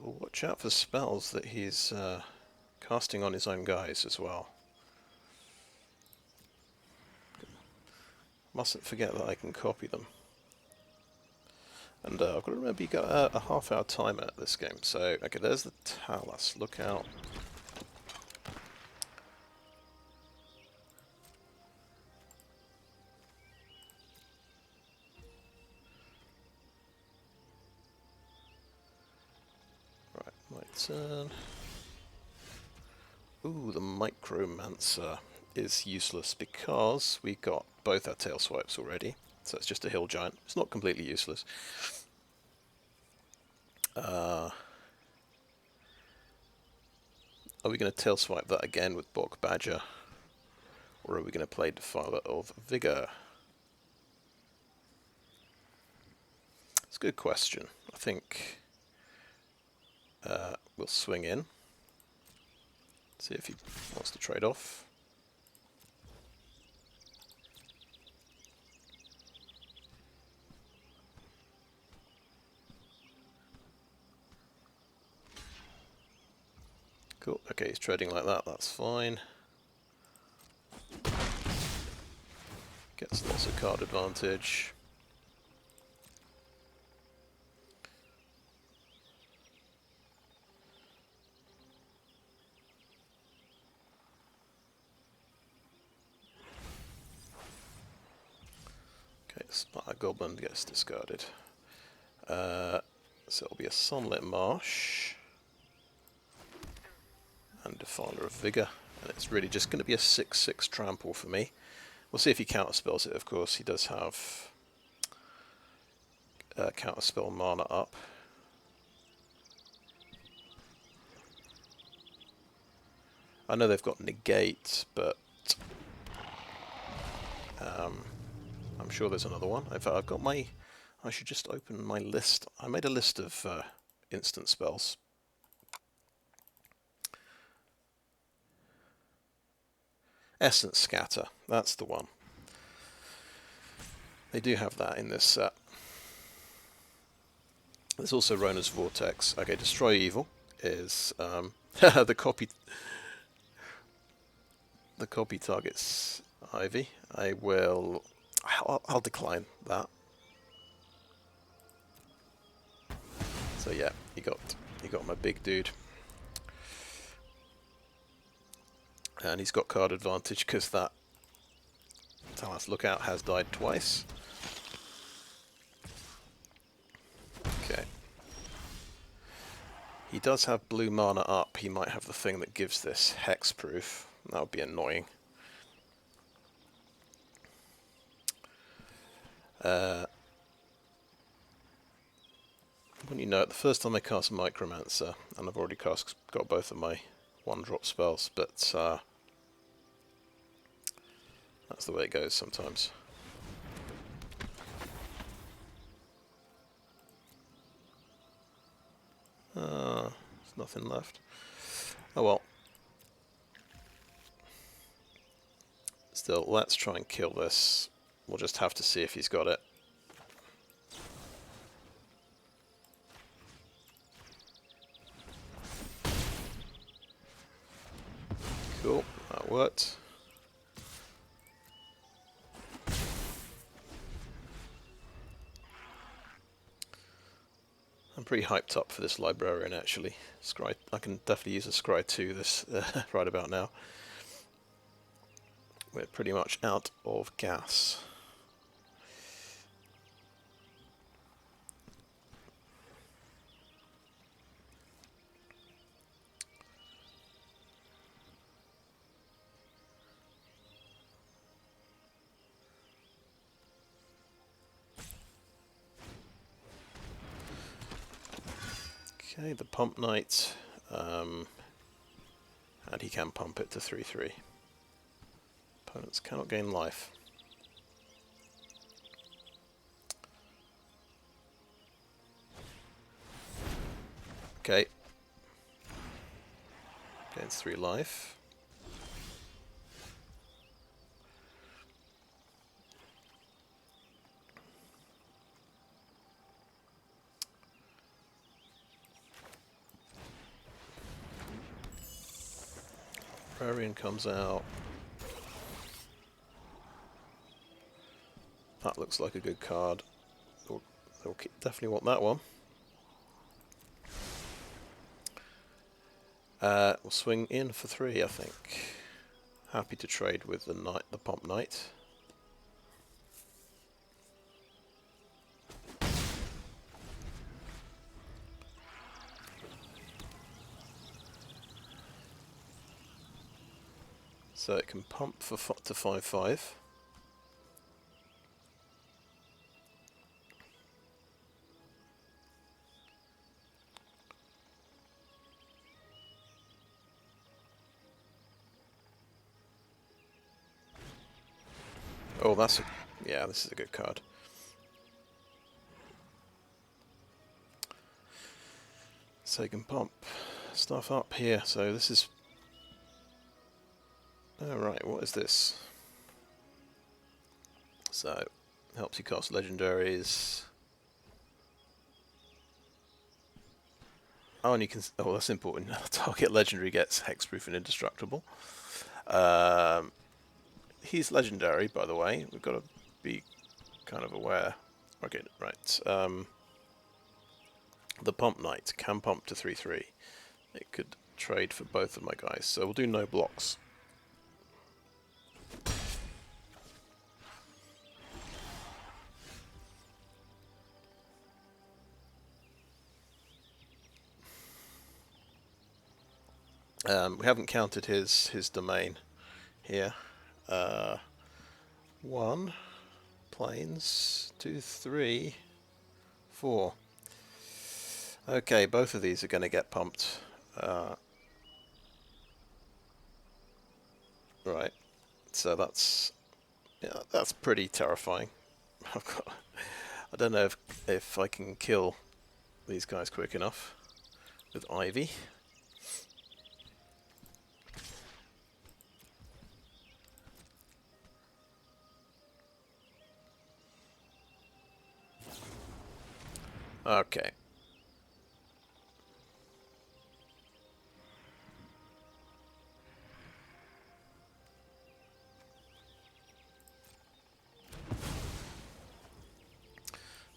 We'll watch out for spells that he's casting on his own guys as well. Mustn't forget that I can copy them. And I've got to remember you got a half-hour timer at this game. So, okay, there's the Talas Lookout. Right, my turn. Ooh, the Micromancer is useless because we got both our tail swipes already. So it's just a hill giant. It's not completely useless. Are we going to tail swipe that again with Bog Badger? Or are we going to play Defiler of Vigor? It's a good question. I think we'll swing in. See if he wants to trade off. Cool, okay, he's trading like that, that's fine. Gets lots of card advantage. A goblin gets discarded. So it'll be a Sunlit Marsh and Defiler of Vigor, and it's really just going to be a 6/6 trample for me. We'll see if he counterspells it, of course. He does have counterspell mana up. I know they've got negate, but I'm sure there's another one. In fact, I've got my... I should just open my list. I made a list of instant spells. Essence Scatter, that's the one. They do have that in this set. There's also Rona's Vortex. Okay, Destroy Evil is the copy targets Ivy. I'll decline that. So yeah, you got my big dude. And he's got card advantage because that Talas Lookout has died twice. Okay. He does have blue mana up. He might have the thing that gives this hexproof. That would be annoying. When you know it, the first time I cast Micromancer, and I've already got both of my 1-drop spells, but that's the way it goes sometimes. There's nothing left. Oh well. Still, let's try and kill this. We'll just have to see if he's got it. Cool, that worked. I'm pretty hyped up for this Librarian actually. I can definitely use a Scry 2 this right about now. We're pretty much out of gas. Okay, the Pump Knight, and he can pump it to 3/3. Opponents cannot gain life. Okay. Gains 3 life. Librarian comes out. That looks like a good card. They'll definitely want that one. We'll swing in for 3, I think. Happy to trade with the Pump Knight. So it can pump for to 5/5. Oh, yeah, this is a good card. So you can pump stuff up here. So this is... Alright, what is this? So, helps you cast legendaries. Oh, and you can... Oh, that's important. Target legendary gets hexproof and indestructible. He's legendary, by the way. We've got to be kind of aware. Okay, right. The Pump Knight can pump to 3/3. It could trade for both of my guys, so we'll do no blocks. We haven't counted his domain here. 1 plains, 2, 3, 4. Okay, both of these are going to get pumped. Right, so that's pretty terrifying. I don't know if I can kill these guys quick enough with Ivy. Okay.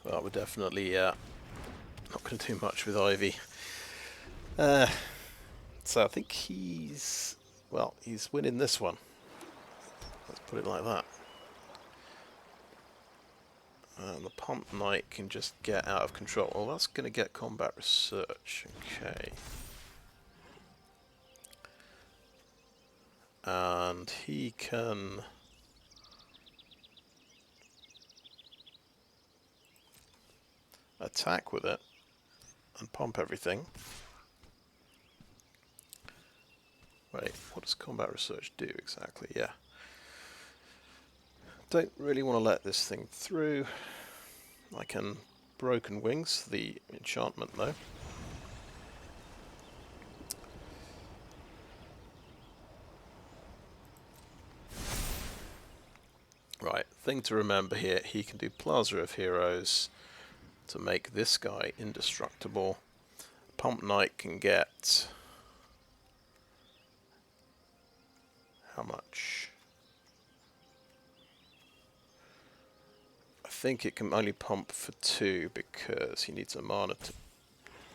Well, we're definitely not going to do much with Ivy. So I think he's winning this one. Let's put it like that. And the Pump Knight can just get out of control. Well, that's going to get combat research. Okay. And he can... attack with it and pump everything. Wait, what does combat research do exactly? Yeah. Don't really want to let this thing through. I can Broken Wings, the enchantment though. Right, thing to remember here, he can do Plaza of Heroes to make this guy indestructible. Pump Knight can get... how much? I think it can only pump for 2 because he needs a mana to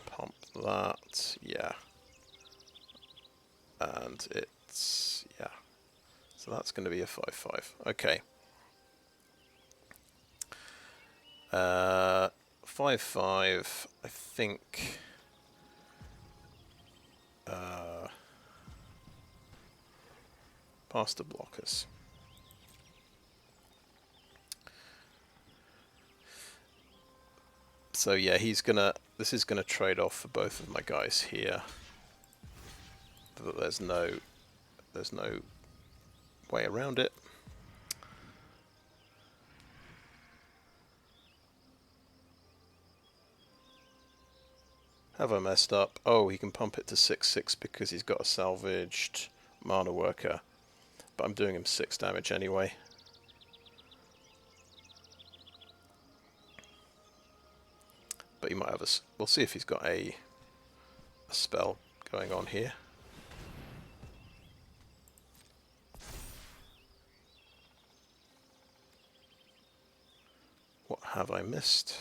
pump that. Yeah. And it's... yeah. So that's going to be a 5/5. Okay. 5/5, I think... past the blockers. So yeah, this is gonna trade off for both of my guys here. But there's no way around it. Have I messed up? Oh, he can pump it to 6/6 because he's got a salvaged mana worker. But I'm doing him 6 damage anyway. But he might have a... we'll see if he's got a spell going on here. What have I missed?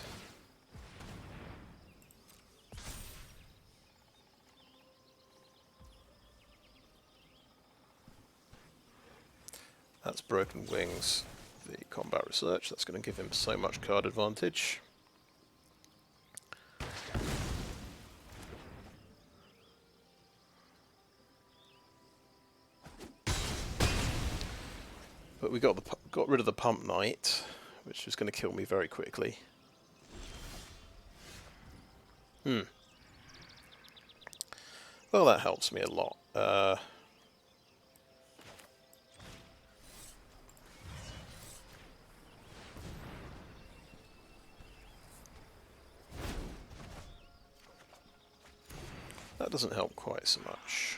That's Broken Wings, the combat research. That's going to give him so much card advantage. But we got rid of the Pump Knight, which was going to kill me very quickly. Well, that helps me a lot. That doesn't help quite so much.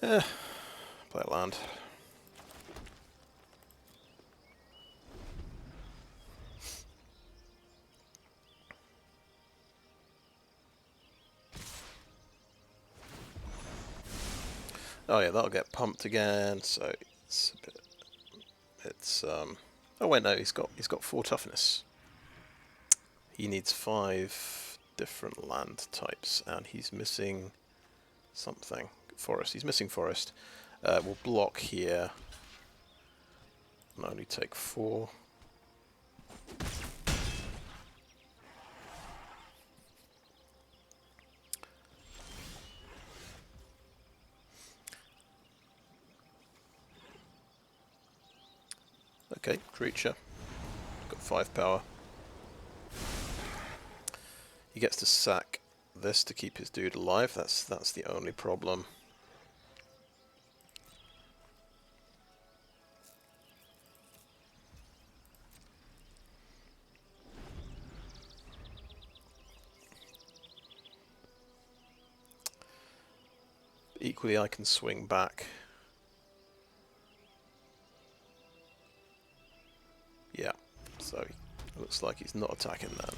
Play a land. Oh yeah, that'll get pumped again. So it's a bit. It's Oh wait, no, he's got 4 toughness. He needs 5 different land types, and he's missing something. Forest. He's missing forest. We'll block here and only take 4. Okay, creature. Got 5 power. He gets to sack this to keep his dude alive. That's the only problem. Equally, I can swing back. Yeah, so it looks like he's not attacking then.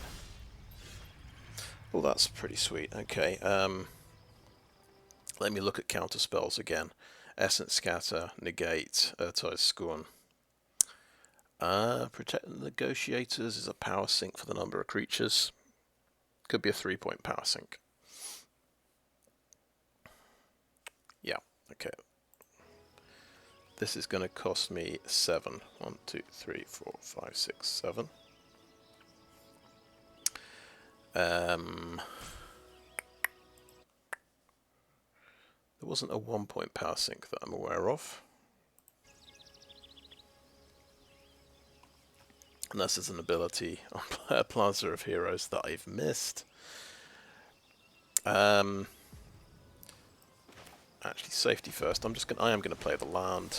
Well, that's pretty sweet. Okay, let me look at counter spells again. Essence Scatter, Negate, Urtai's Scorn. Protect the Negotiators is a power sink for the number of creatures. Could be a 3-point power sink. Yeah, okay. This is going to cost me 7. 1, 2, 3, 4, 5, 6, 7. There wasn't a 1-point power sink that I'm aware of. Unless there's an ability on Plaza of Heroes that I've missed. Actually, safety first. I am gonna play the land.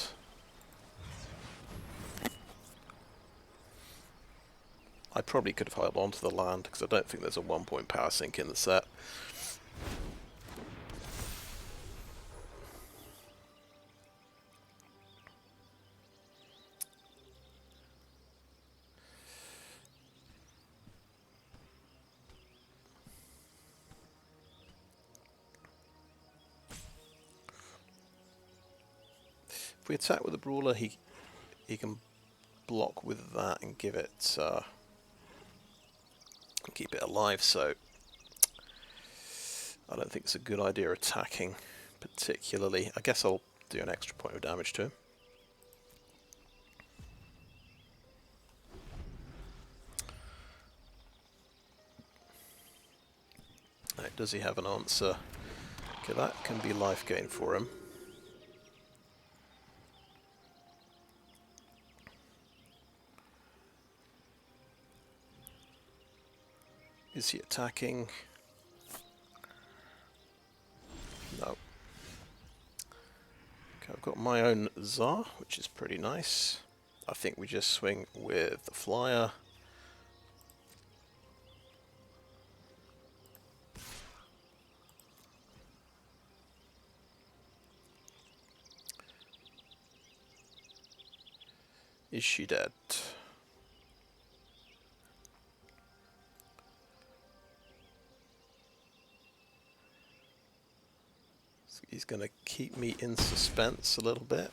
I probably could have held on to the land because I don't think there's a 1-point power sink in the set. If we attack with a Brawler, he can block with that and give it keep it alive. So I don't think it's a good idea attacking particularly. I guess I'll do an extra point of damage to him. Right, does he have an answer? Okay, that can be life gain for him. Is he attacking? No. Okay, I've got my own Tsar, which is pretty nice. I think we just swing with the flyer. Is she dead? He's going to keep me in suspense a little bit.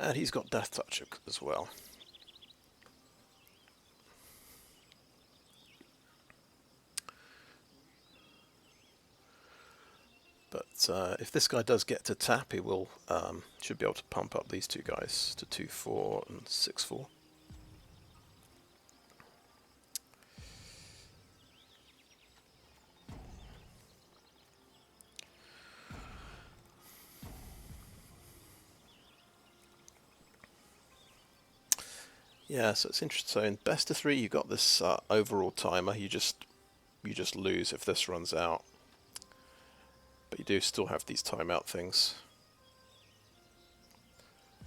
And he's got Death Touch as well. But if this guy does get to tap, he will should be able to pump up these two guys to 2/4 and 6/4. Yeah, so it's interesting. So in best of 3, you got this overall timer. You just lose if this runs out, but you do still have these timeout things.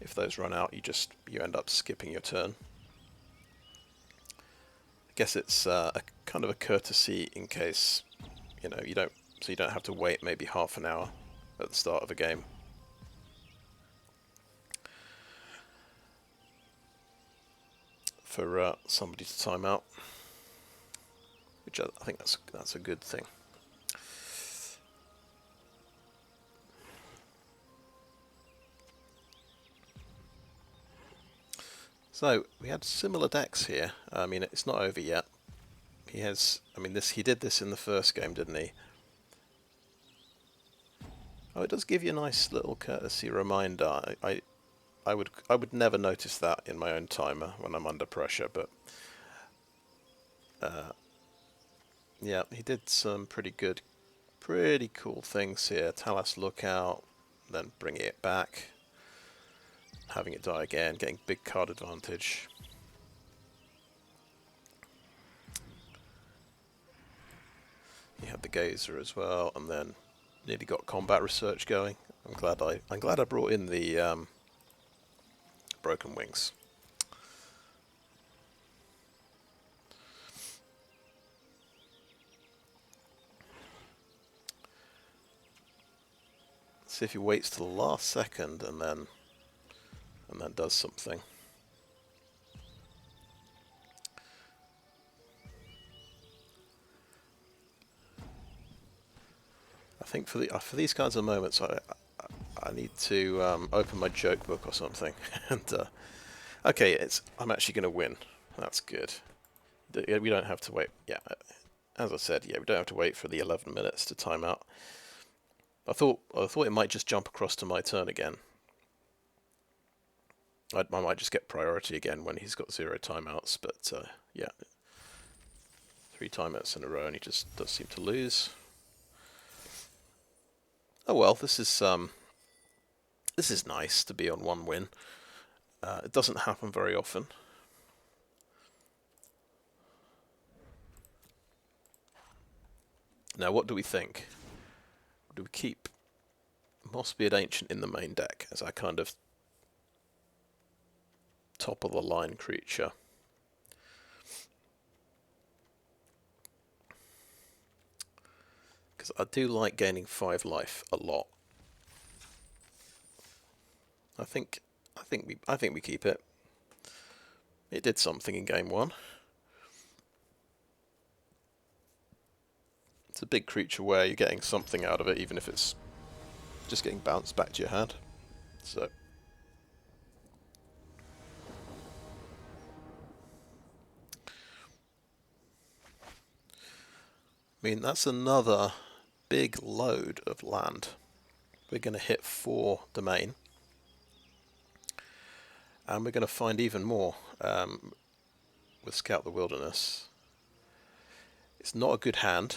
If those run out, you end up skipping your turn. I guess it's a kind of a courtesy in case you don't have to wait maybe half an hour at the start of a game. For somebody to time out, which I think that's a good thing. So we had similar decks here. I mean, it's not over yet. He did this in the first game, didn't he? Oh, it does give you a nice little courtesy reminder. I would never notice that in my own timer when I'm under pressure, but yeah, he did some pretty cool things here. Talas Lookout, then bringing it back, having it die again, getting big card advantage. He had the Geyser as well, and then nearly got combat research going. I'm glad I brought in the Broken Wings. See if he waits till the last second and then does something. I think for these kinds of moments, I need to open my joke book or something. And okay, I'm actually going to win. That's good. We don't have to wait. Yeah, as I said, yeah, we don't have to wait for the 11 minutes to time out. I thought it might just jump across to my turn again. I might just get priority again when he's got 0 timeouts, but yeah, 3 timeouts in a row and he just does seem to lose. Oh well, this is nice to be on 1 win. It doesn't happen very often. Now, what do we think? Do we keep Mossbeard Ancient in the main deck as our kind of top of the line creature? Because I do like gaining 5 life a lot. I think we keep it. It did something in game 1. It's a big creature where you're getting something out of it, even if it's just getting bounced back to your hand. So I mean, that's another big load of land. We're going to hit 4 domain. And we're going to find even more with Scout the Wilderness. It's not a good hand.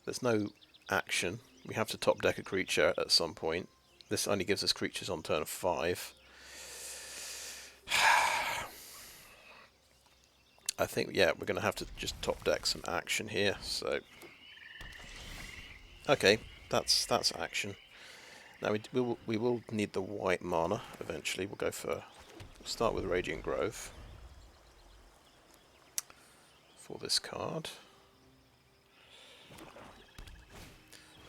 There's no action. We have to top deck a creature at some point. This only gives us creatures on turn 5. I think, yeah, we're going to have to just top deck some action here. So, okay, that's action. Now we will need the white mana eventually. We'll start with Radiant Grove for this card.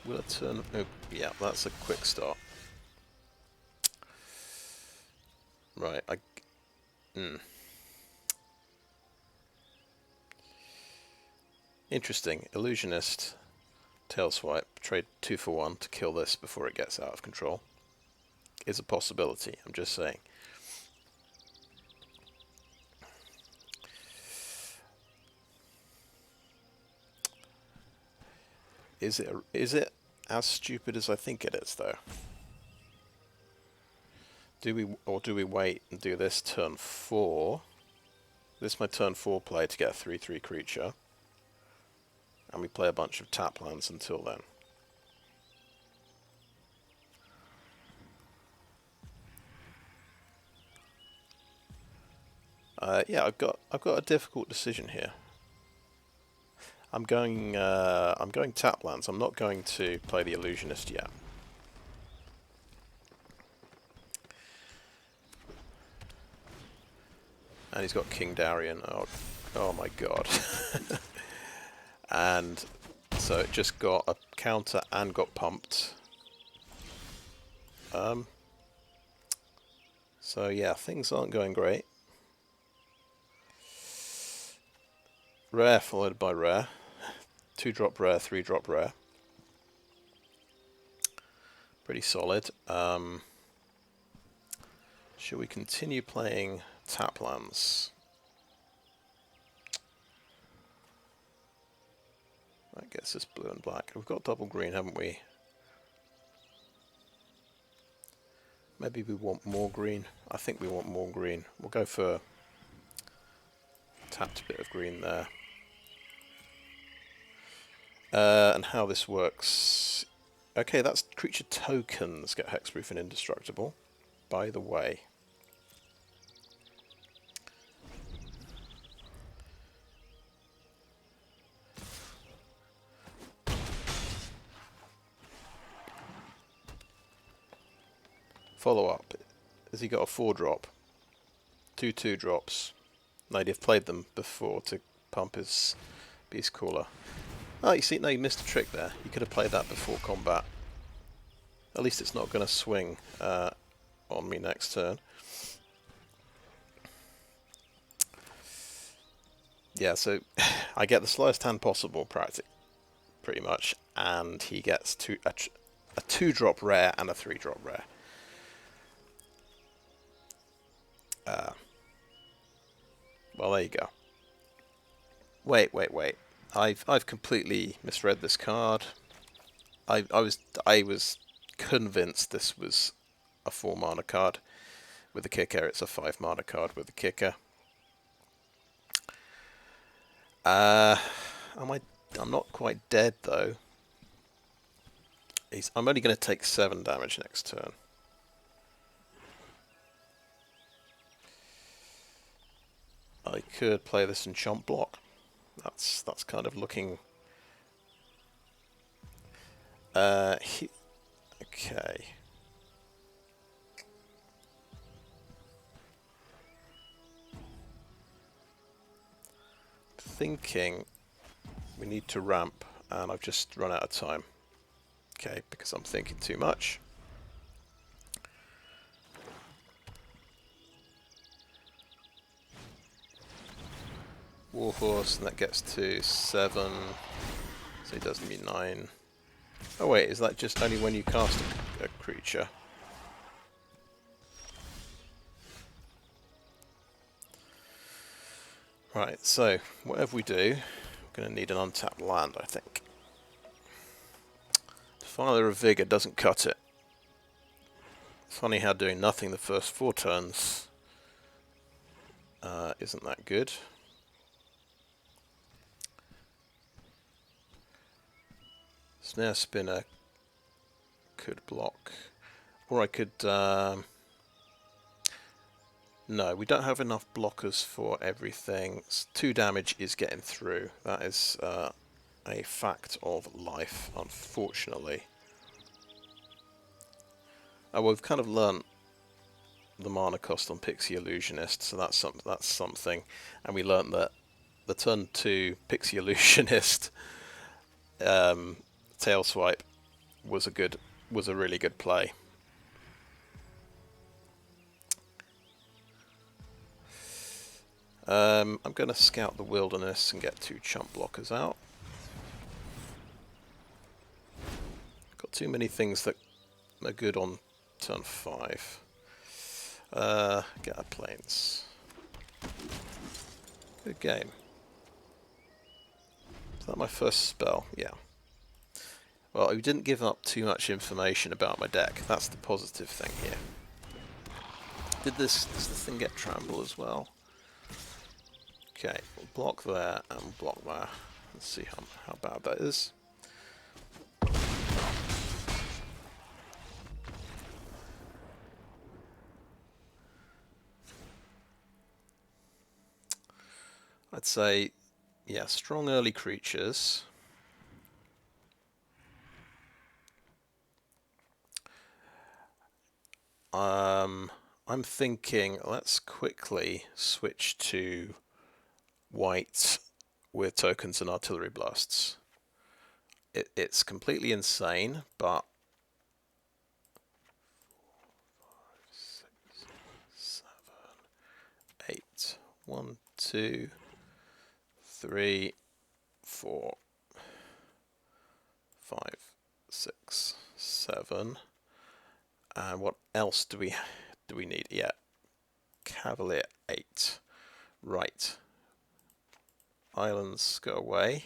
Will it turn? Oh, yeah, that's a quick start. Right, Interesting. Illusionist, Tailswipe, trade 2 for 1 to kill this before it gets out of control. Is a possibility, I'm just saying. Is it as stupid as I think it is, though? Do we wait and do this turn 4? This is my turn 4 play to get a 3/3 creature. And we play a bunch of tap lands until then. Yeah, I've got a difficult decision here. I'm going tap lands. I'm not going to play the Illusionist yet. And he's got King Darien. Oh my god. And so it just got a counter and got pumped. So yeah, things aren't going great. Rare followed by rare. 2-drop rare, 3-drop rare. Pretty solid. Shall we continue playing tap lands? That gets us blue and black. We've got double green, haven't we? Maybe we want more green. I think we want more green. We'll go for tapped bit of green there. And how this works. Okay, that's creature tokens get hexproof and indestructible, by the way. Follow up. Has he got a 4-drop? 2 2-drops. No, he'd played them before to pump his Beast Caller. Oh, you see, no, you missed a trick there. You could have played that before combat. At least it's not going to swing on me next turn. Yeah, so I get the slowest hand possible, pretty much, and he gets a 2-drop rare and a 3-drop rare. Well, there you go. Wait. I've completely misread this card. I was convinced this was a 4-mana card with a kicker. It's a 5-mana card with a kicker. I'm not quite dead though. I'm only going to take 7 damage next turn. I could play this in chump block. That's kind of looking. Okay. Thinking we need to ramp, and I've just run out of time. Okay, because I'm thinking too much. Warhorse, and that gets to 7, so he does me 9. Oh wait, is that just only when you cast a creature? Right, so whatever we do, we're going to need an untapped land, I think. Defiler of Vigor doesn't cut it. Funny how doing nothing the first 4 turns isn't that good. Snarespinner could block, or I could. No, we don't have enough blockers for everything. 2 damage is getting through. That is a fact of life, unfortunately. Well, we've kind of learnt the mana cost on Pixie Illusionist, so that's something. And we learnt that the turn 2 Pixie Illusionist tail swipe was a really good play. I'm going to scout the wilderness and get 2 chump blockers out. Got too many things that are good on turn 5. Get our planes. Good game. Is that my first spell? Yeah. Well, we didn't give up too much information about my deck. That's the positive thing here. Does this thing get trample as well? Okay, we'll block there and block there. Let's see how bad that is. I'd say, yeah, strong early creatures. I'm thinking let's quickly switch to white with tokens and artillery blasts. It's completely insane, but 8. 1, 2, 3, 4, 5, 6, 7. And what else do we need? Yeah, Cavalier 8. Right. Islands go away.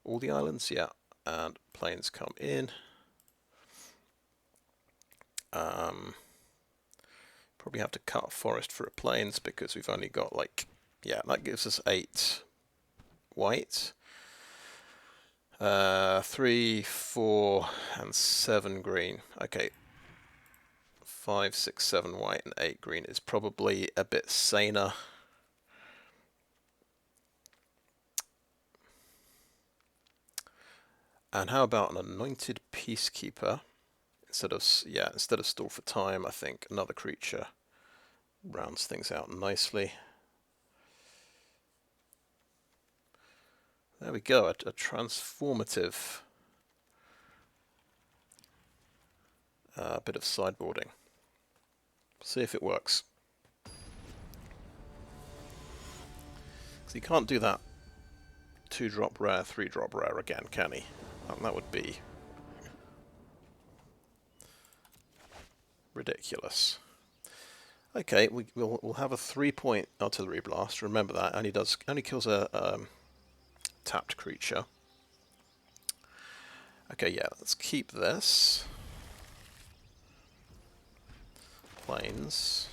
All the islands, yeah, and planes come in. Probably have to cut a forest for a plains because we've only got like, yeah, that gives us 8 white. 3, 4, and 7 green. Okay. 5, 6, 7 white and 8 green is probably a bit saner. And how about an anointed peacekeeper? Instead of stall for time, I think another creature rounds things out nicely. There we go, a transformative bit of sideboarding. See if it works. So you can't do that 2-drop rare, 3-drop rare again, can he? That would be ridiculous. Okay, we'll have a 3-point artillery blast. Remember that only kills a tapped creature. Okay, yeah, let's keep this. Planes.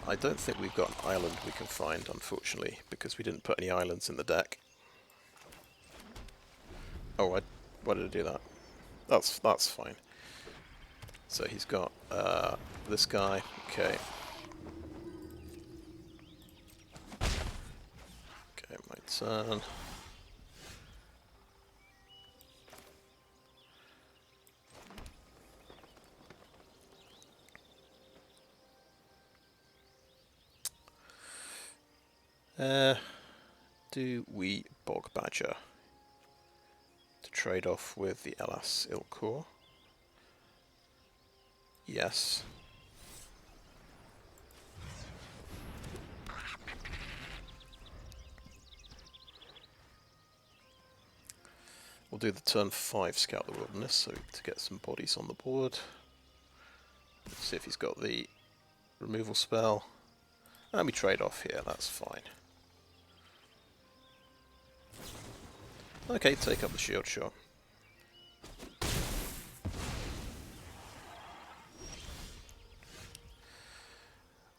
I don't think we've got an island we can find, unfortunately, because we didn't put any islands in the deck. Oh, why did I do that? That's fine. So he's got this guy. Okay. Okay, my turn. Do we Bog Badger to trade off with the Talas Lookout? Yes. We'll do the turn 5 Scout the Wilderness, so to get some bodies on the board. Let's see if he's got the removal spell. And we trade off here, that's fine. Okay, take up the shield shot.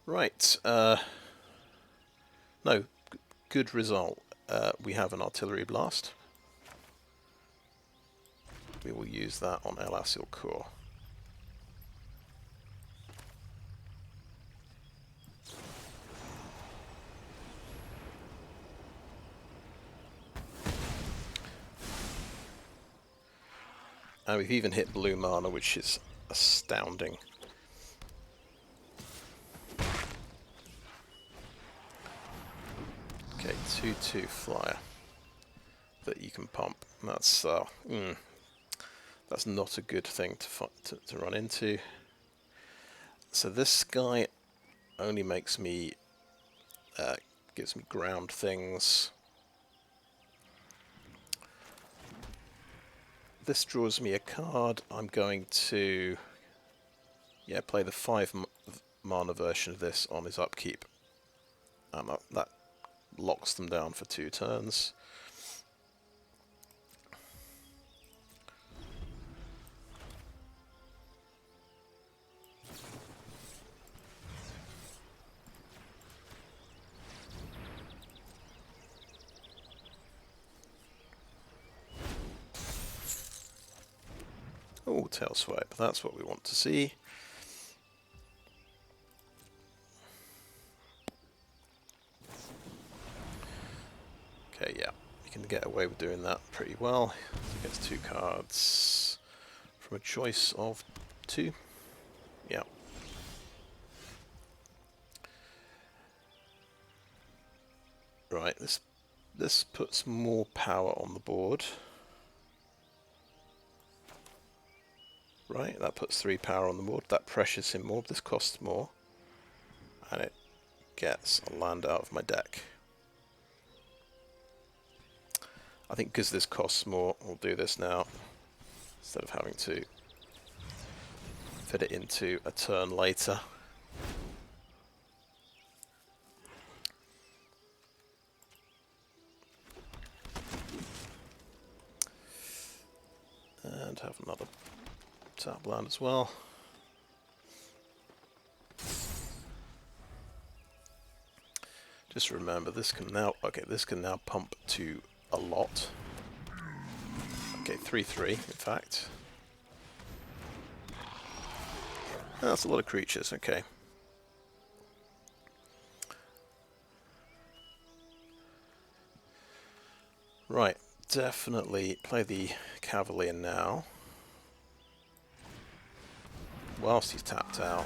Right, no, good result. We have an artillery blast. We will use that on Talas Lookout. And we've even hit blue mana, which is astounding. Okay, 2/2 flyer that you can pump. That's not a good thing to run into. So this guy only makes me gives me ground things. This draws me a card. I'm going to play the 5 mana version of this on his upkeep. That locks them down for 2 turns. Oh, tail swipe, that's what we want to see. Okay, yeah, you can can get away with doing that pretty well. He gets 2 cards from a choice of 2. Yeah. Right, this puts more power on the board. Right, that puts 3 power on the board. That pressures him more. This costs more. And it gets a land out of my deck. I think because this costs more, we'll do this now. Instead of having to fit it into a turn later. And have another tap land as well. Just remember, this can now, okay, this can now pump to a lot. Okay, 3/3, in fact. Oh, that's a lot of creatures, okay. Right, definitely play the Cavalier now. Whilst he's tapped out.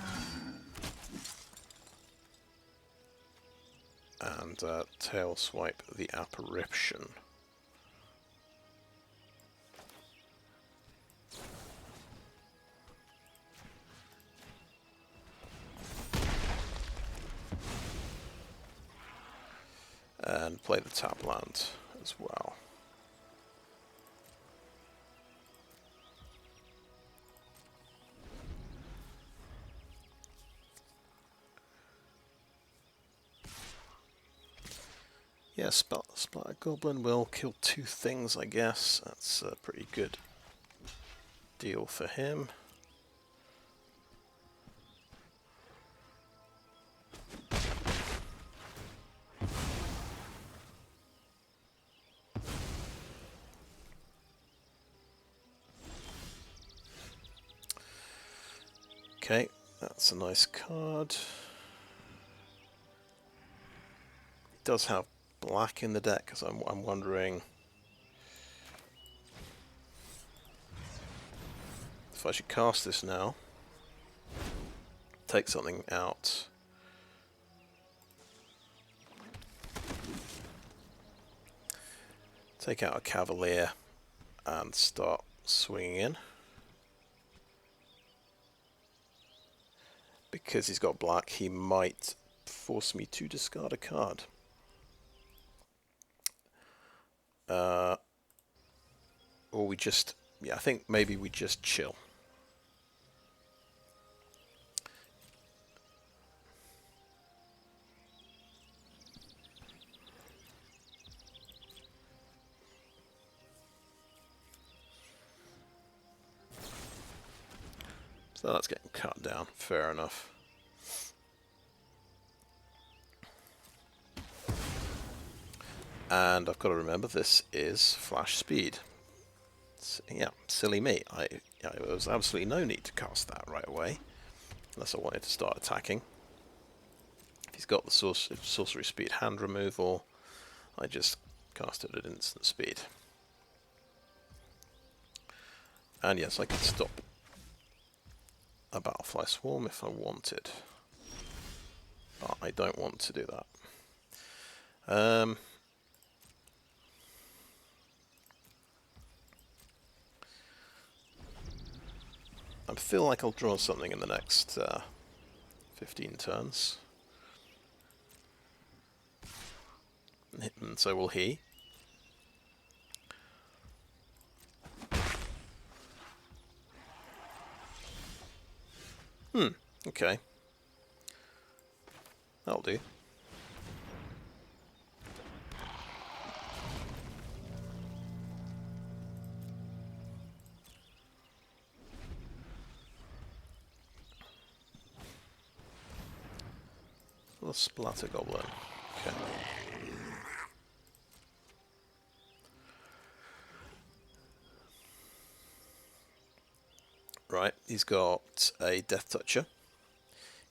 And tail swipe the Apparition. And play the tap land as well. Yeah, Splatter Goblin will kill 2 things, I guess. That's a pretty good deal for him. Okay, that's a nice card. He does have black in the deck, because I'm wondering if I should cast this now, take something out, take out a Cavalier and start swinging in. Because he's got black, he might force me to discard a card. Or we just, yeah, I think maybe we just chill. So that's getting cut down, fair enough. And I've got to remember this is flash speed. Yeah, silly me. There was absolutely no need to cast that right away, unless I wanted to start attacking. If he's got the sorcery speed hand removal, I just cast it at instant speed. And yes, I could stop a Battlefly Swarm if I wanted, but I don't want to do that. I feel like I'll draw something in the next 15 turns. And so will he. Okay. That'll do. The Splatter Goblin. Okay. Right, he's got a Death Toucher.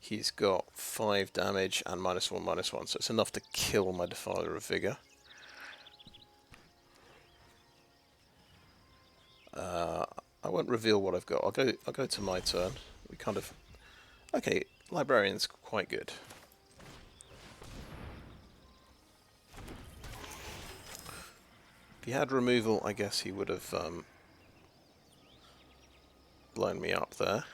He's got 5 damage and -1/-1, so it's enough to kill my Defiler of Vigor. won't reveal what I've got. I'll go to my turn. We kind of... Okay, Librarian's quite good. If he had removal, I guess he would have blown me up there.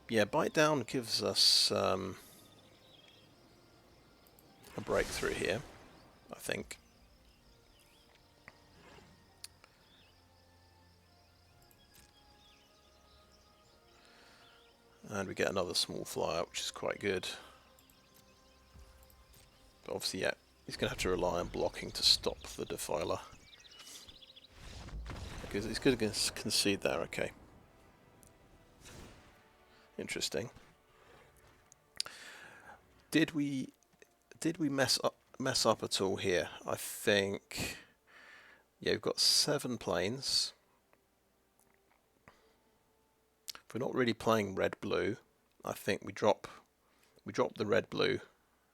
Yeah, Bite Down gives us a breakthrough here, I think. And we get another small flyer, which is quite good. But obviously, yeah, he's going to have to rely on blocking to stop the Defiler. Because he's going to concede there, okay. Interesting. Did we mess up at all here? I think, yeah, we've got 7 planes. If we're not really playing red-blue, I think we drop the red-blue.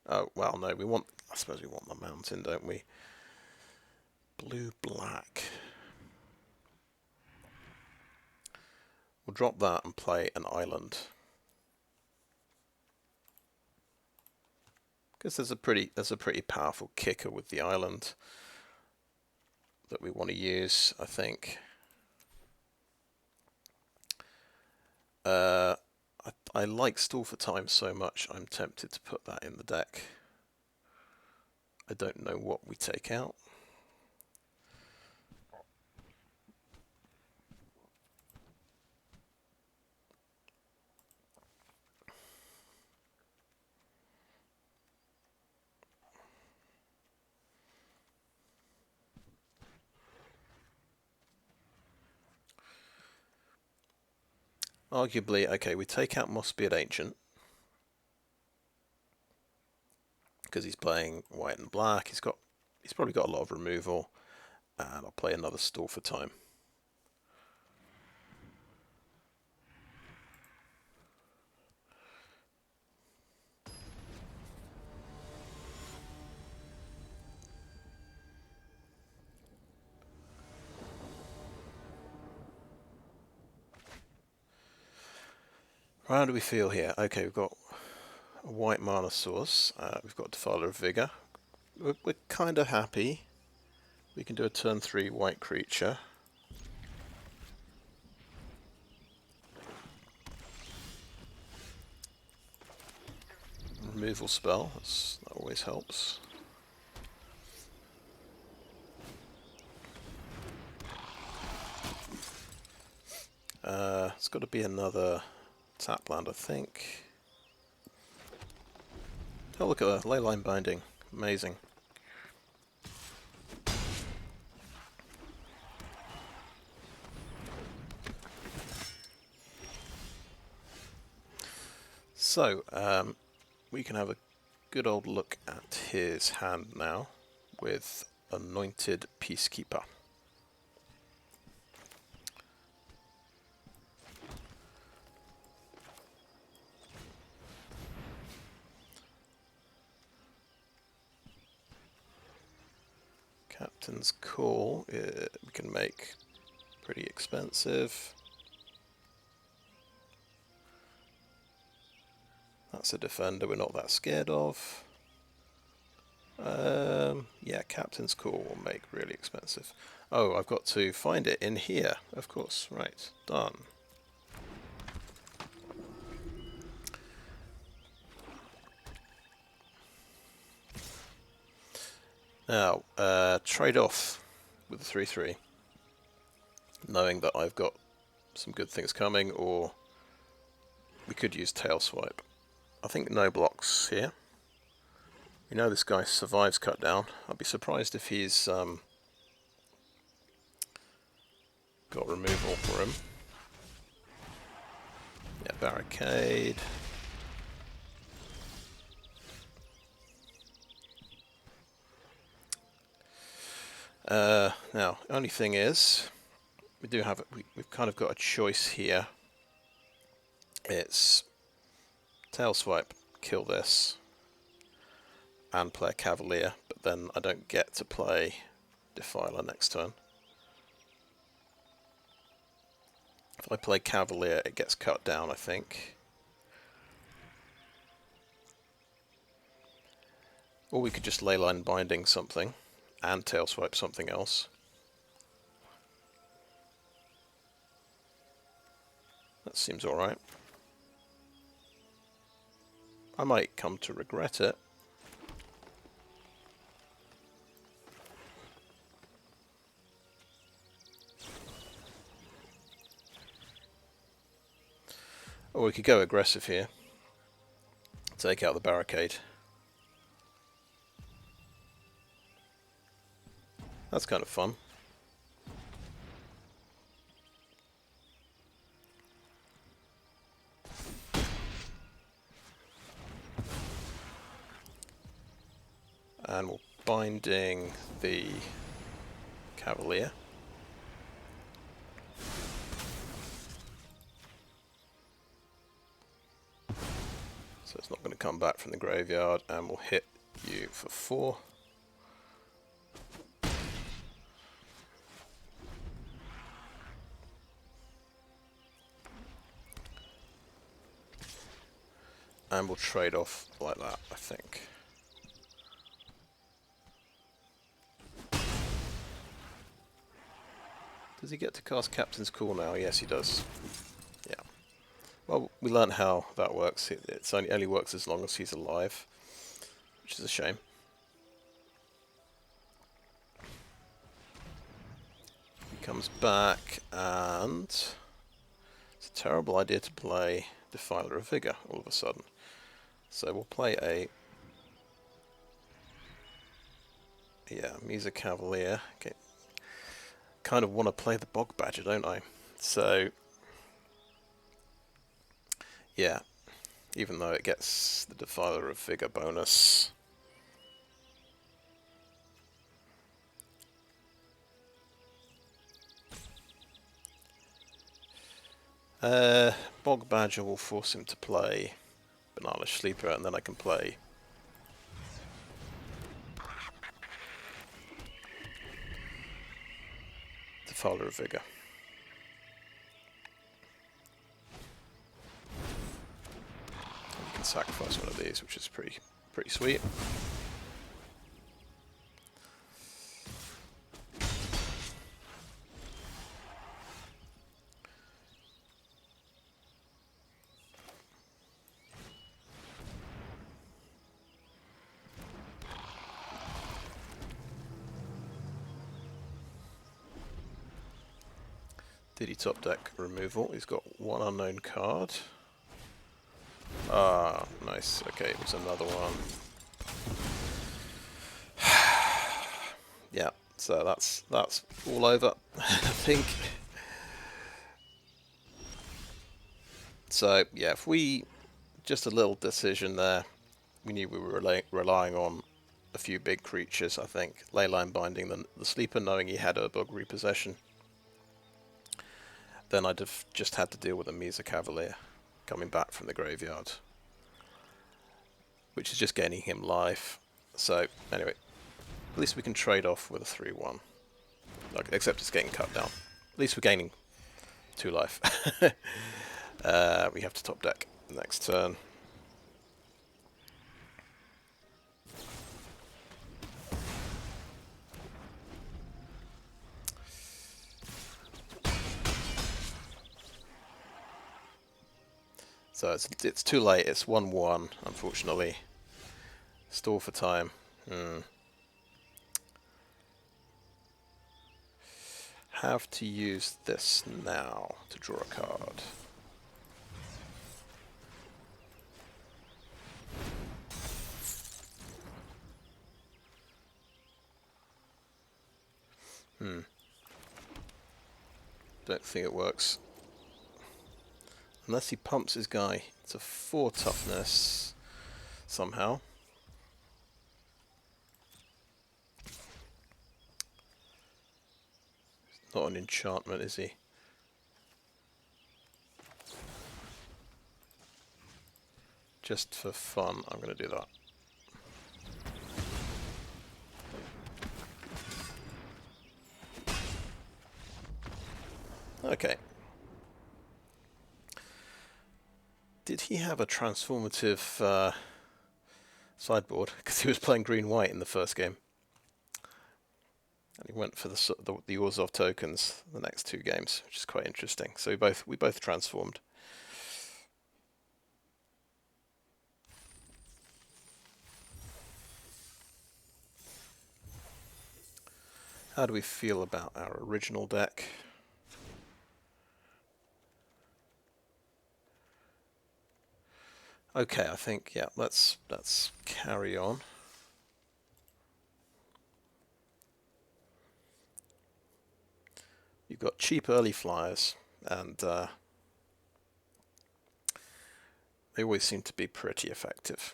Oh, well, no, I suppose we want the mountain, don't we? Blue-black. We'll drop that and play an island. Because there's a pretty powerful kicker with the island that we want to use, I think. I like Stall for Time so much, I'm tempted to put that in the deck. I don't know what we take out. Arguably, okay, we take out Mossbeard Ancient. Because he's playing white and black, he's probably got a lot of removal. And I'll play another Stall for Time. How do we feel here? Okay, we've got a white mana source. We've got Defiler of Vigor. We're kind of happy. We can do a turn 3 white creature. Removal spell, that always helps. It's got to be another tap land, I think. Oh, look at that, Leyline Binding. Amazing. So, we can have a good old look at his hand now with Anointed Peacekeeper. Captain's Call, we can make pretty expensive. That's a defender we're not that scared of. Yeah, Captain's Call will make really expensive. Oh, I've got to find it in here, of course. Right, done. Now, trade off with the 3/3, knowing that I've got some good things coming, or we could use Tail Swipe. I think no blocks here. We know this guy survives cut down. I'd be surprised if he's got removal for him. Yeah, Barricade. Now, only thing is, we've kind of got a choice here. It's Tail Swipe, kill this, and play a Cavalier, but then I don't get to play Defiler next turn. If I play Cavalier, it gets cut down, I think. Or we could just Leyline Binding something and Tailswipe something else. That seems alright. I might come to regret it. Or we could go aggressive here. Take out the barricade. That's kind of fun. And we're binding the Cavalier. So it's not going to come back from the graveyard, and we'll hit you for 4. And we'll trade off like that, I think. Does he get to cast Captain's Call now? Yes, he does. Yeah. Well, we learned how that works. It only works as long as he's alive, which is a shame. He comes back, and it's a terrible idea to play Defiler of Vigor all of a sudden. So we'll play a Misa Cavalier. Okay. Kind of want to play the Bog Badger, don't I? So yeah, even though it gets the Defiler of Vigor bonus. Bog Badger will force him to play Banana Sleeper, and then I can play Defiler of Vigor. You can sacrifice one of these, which is pretty sweet. Did he top deck removal? He's got 1 unknown card. Ah, nice. Okay, it was another one. Yeah, so that's all over, I think. So yeah, if we just a little decision there, we knew we were relying on a few big creatures. I think Leyline Binding the sleeper, knowing he had Urbog Repossession. Then I'd have just had to deal with a Misa Cavalier coming back from the graveyard, which is just gaining him life. So anyway, at least we can trade off with a 3-1. Like, except it's getting cut down. At least we're gaining 2 life. We have to top deck next turn. So it's too late. It's 1-1, unfortunately. Stall for time. Have to use this now to draw a card. Don't think it works. Unless he pumps his guy to 4 toughness somehow. He's not an enchantment, is he? Just for fun, I'm going to do that. Okay. Did he have a transformative sideboard? Because he was playing green-white in the first game. And he went for the Orzhov tokens the next two games, which is quite interesting. So we both transformed. How do we feel about our original deck? Okay, I think, yeah, let's carry on. You've got cheap early flyers, and they always seem to be pretty effective.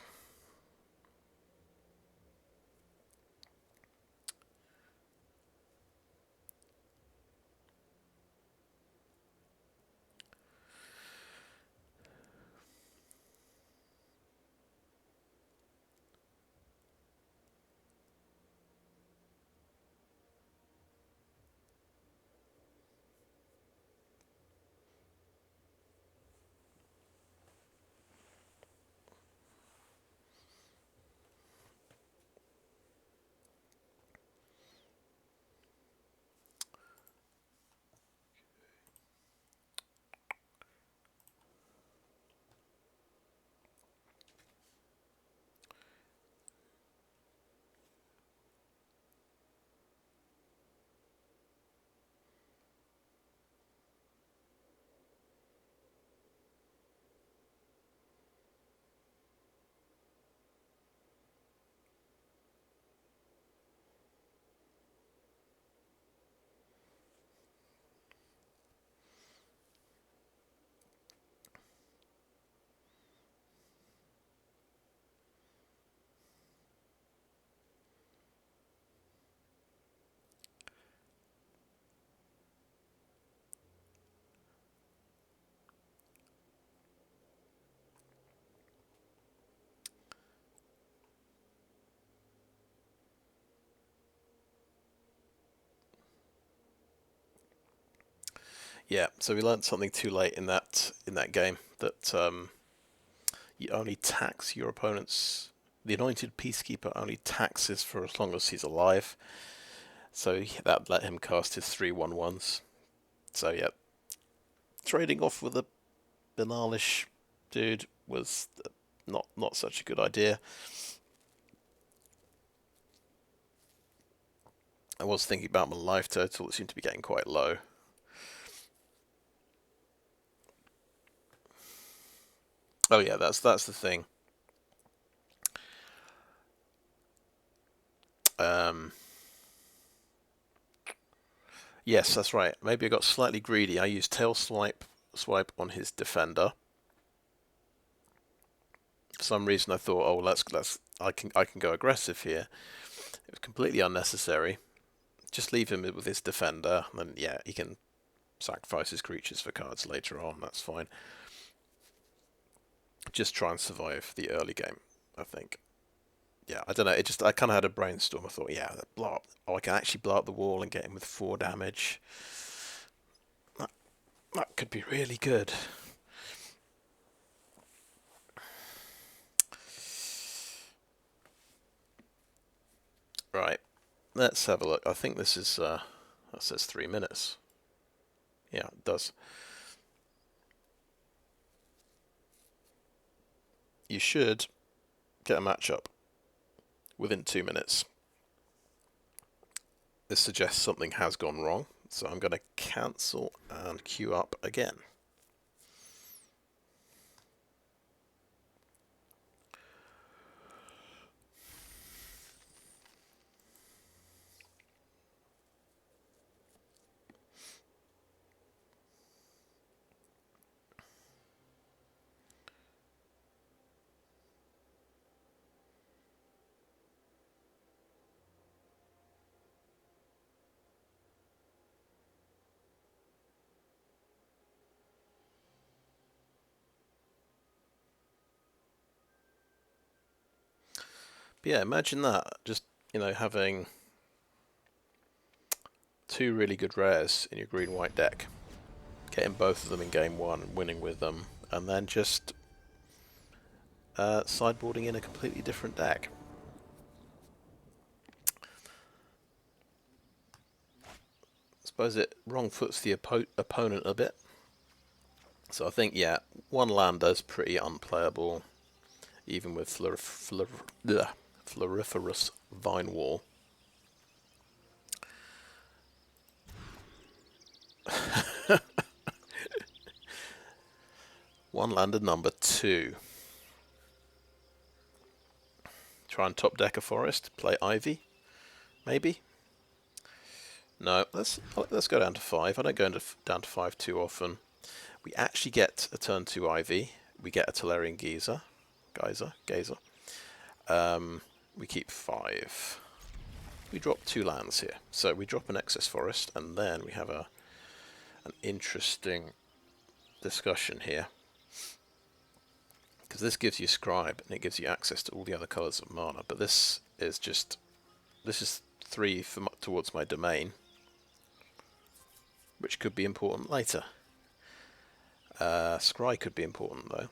Yeah, so we learned something too late in that game, that you only tax your opponent's. The Anointed Peacekeeper only taxes for as long as he's alive. So that let him cast his 3/1/1s. So yeah, trading off with a banalish dude was not such a good idea. I was thinking about my life total. It seemed to be getting quite low. Oh yeah, that's the thing. Yes, that's right. Maybe I got slightly greedy. I used tail swipe on his defender. For some reason, I thought, oh, I can go aggressive here. It was completely unnecessary. Just leave him with his defender, and yeah, he can sacrifice his creatures for cards later on. That's fine. Just try and survive the early game, I think. Yeah, I don't know. I kind of had a brainstorm. I thought, yeah, blow up. Oh, I can actually blow up the wall and get him with 4 damage. That could be really good. Right, let's have a look. I think this is, that says 3 minutes. Yeah, it does. You should get a matchup within 2 minutes. This suggests something has gone wrong, so I'm going to cancel and queue up again. But yeah, imagine that. Just, having 2 really good rares in your green-white deck. getting both of them in game one and winning with them, and then just sideboarding in a completely different deck. I suppose it wrong foots the opponent a bit. So I think, yeah, one lander is pretty unplayable, even with Floriferous Vinewall. One lander number 2. Try and top deck a forest, play Ivy, maybe? No, let's go down to 5. I don't go down to 5 too often. We actually get a turn 2 Ivy. We get a Tolarian Geyser. We keep 5. We drop 2 lands here. So we drop an excess forest, and then we have an interesting discussion here. Because this gives you Scribe, and it gives you access to all the other colours of mana. But this is 3 towards my domain, which could be important later. Scry could be important though.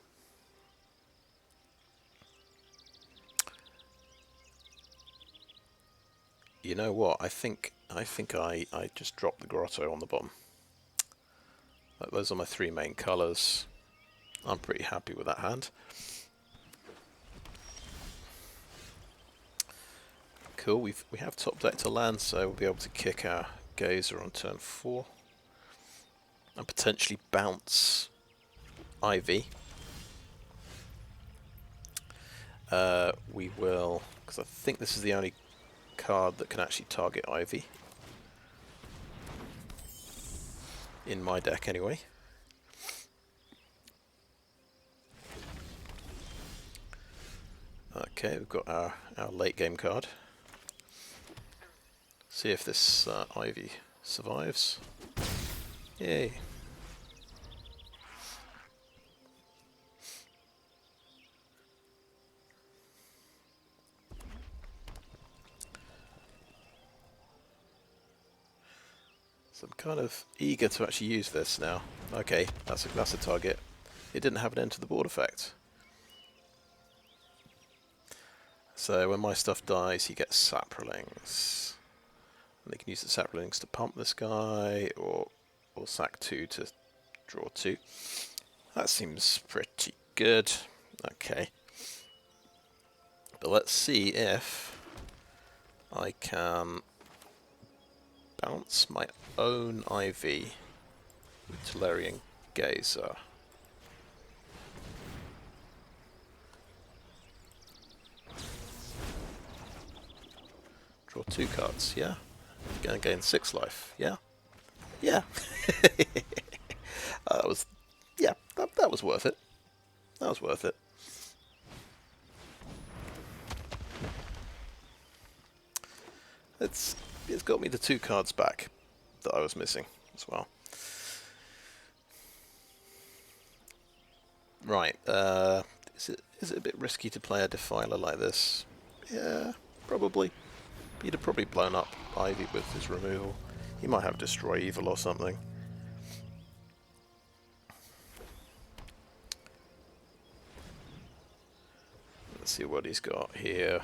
You know what? I think I just dropped the Grotto on the bottom. Those are my 3 main colours. I'm pretty happy with that hand. Cool. We have top decked a land, so we'll be able to kick our Geyser on turn 4 and potentially bounce Ivy. We will, because I think this is the only card that can actually target Ivy in my deck anyway. Okay, we've got our late game card. See if this Ivy survives. Yay. So I'm kind of eager to actually use this now. Okay, that's a target. It didn't have an enter the board effect. So when my stuff dies, he gets saplings. And they can use the saplings to pump this guy, or sack 2 to draw 2. That seems pretty good. Okay. But let's see if I can bounce my own Ivy with Tolarian Geyser. Draw 2 cards, yeah? Gonna gain 6 life, yeah? Yeah. That was worth it. That was worth it. It's got me the 2 cards back that I was missing as well. Right, is it a bit risky to play a Defiler like this? Yeah, probably. He'd have probably blown up Ivy with his removal. He might have Destroy Evil or something. Let's see what he's got here.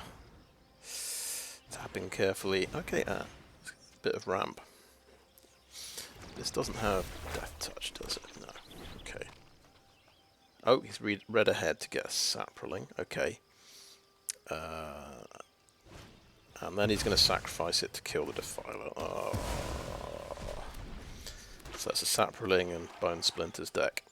Tapping carefully. Okay, bit of ramp. This doesn't have Death Touch, does it? No. Okay. Oh, he's read ahead to get a Saproling. Okay. And then he's going to sacrifice it to kill the Defiler. Oh. So that's a Saproling and Bone Splinter's deck.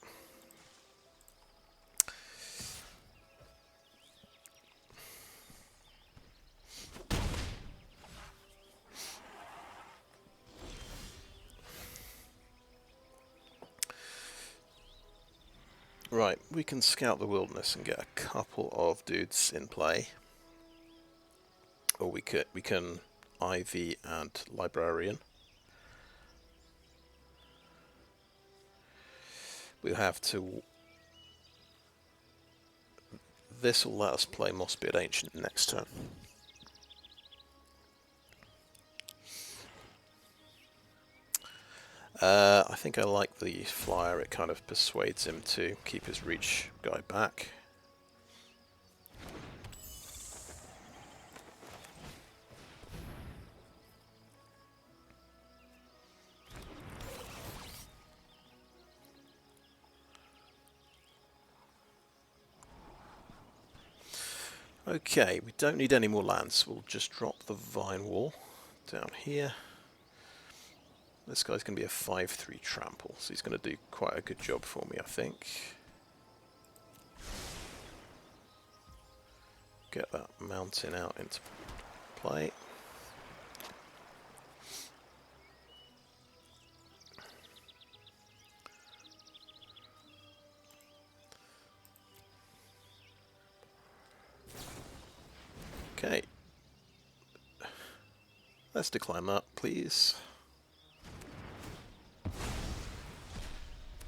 Right, we can scout the wilderness and get a couple of dudes in play. Or we can Ivy and Librarian. We'll have to... This will let us play Mossbeard Ancient next turn. I think I like the flyer. It kind of persuades him to keep his reach guy back. Okay, we don't need any more lands. We'll just drop the Vinewall down here. This guy's going to be a 5/3 trample, so he's going to do quite a good job for me, I think. Get that mountain out into play. Okay. Let's decline that, please.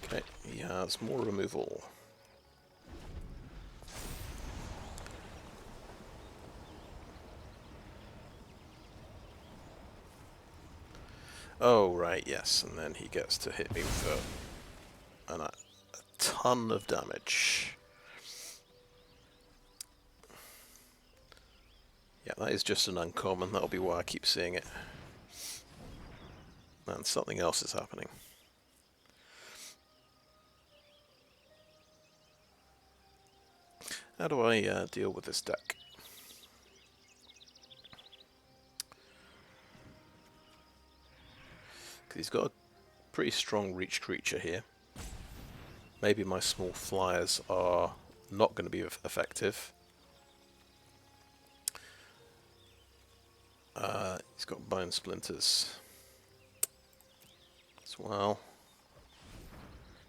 Okay, he has more removal. Oh, right, yes, and then he gets to hit me with a ton of damage. Yeah, that is just an uncommon, that'll be why I keep seeing it. And something else is happening. How do I deal with this deck? Because he's got a pretty strong reach creature here. Maybe my small flyers are not going to be effective. He's got bone splinters as well.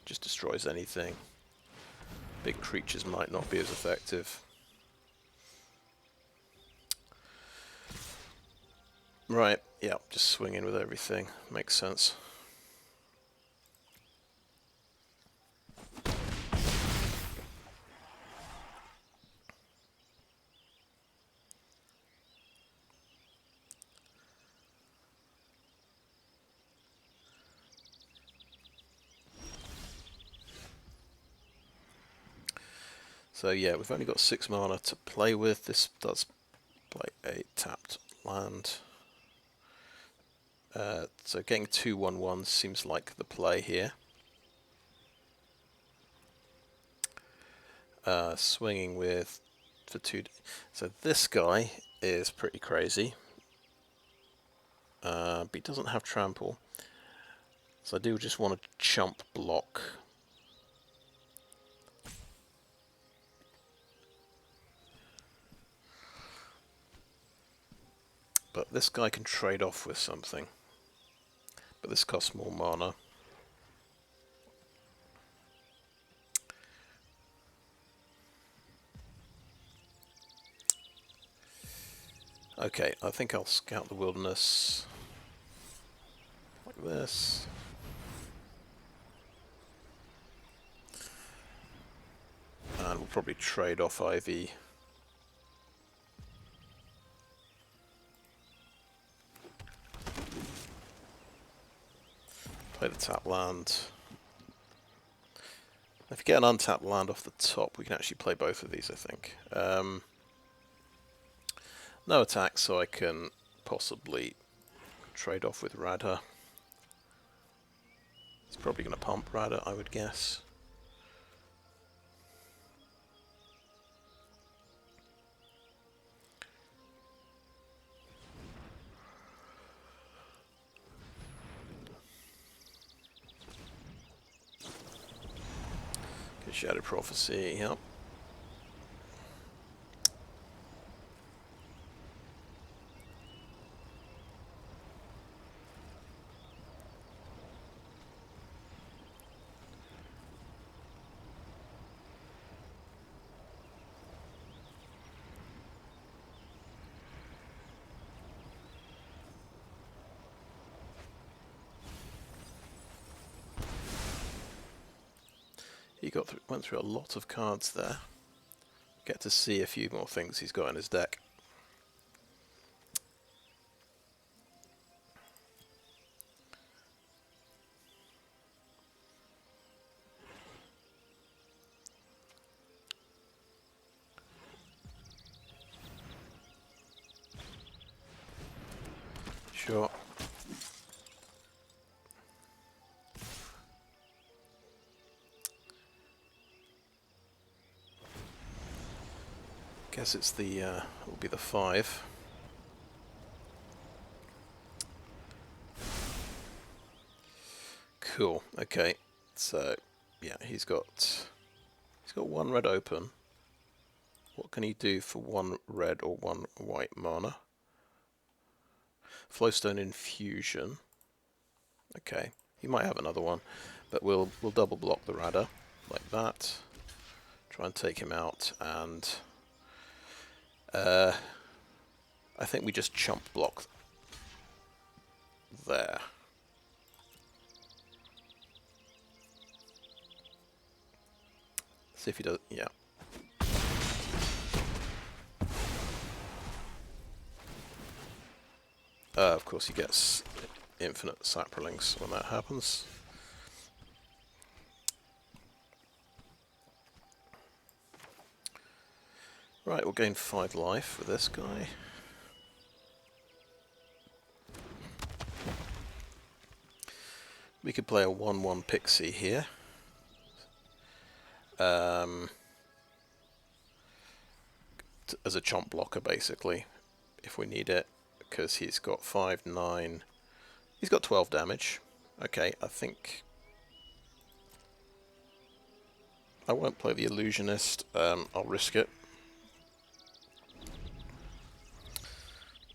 Just destroys anything. Big creatures might not be as effective. Right, yeah, just swing in with everything. Makes sense. So yeah, we've only got 6 mana to play with. This does play a tapped land. So getting 2/1/1 seems like the play here. Swinging with for 2. So this guy is pretty crazy. But he doesn't have trample. So I do just want to chump block. But this guy can trade off with something. But this costs more mana. Okay, I think I'll scout the wilderness like this. And we'll probably trade off Ivy. Play the tap land. If you get an untapped land off the top, we can actually play both of these, I think. No attack, so I can possibly trade off with Radha. It's probably going to pump Radha, I would guess. Good Shadow Prophecy, yep. He went through a lot of cards there. Get to see a few more things he's got in his deck. Sure. Guess it's the will be the 5. Cool. Okay. So yeah, he's got 1 red open. What can he do for 1 red or 1 white mana? Flowstone Infusion. Okay, he might have another one, but we'll double block the Radar like that. Try and take him out, and I think we just chump block there. See if he does. Yeah. Of course, he gets infinite saprolings when that happens. Right, we'll gain 5 life with this guy. We could play a 1/1 Pixie here. As a chomp blocker, basically, if we need it, because he's got 5, 9. He's got 12 damage. Okay, I think I won't play the Illusionist. I'll risk it,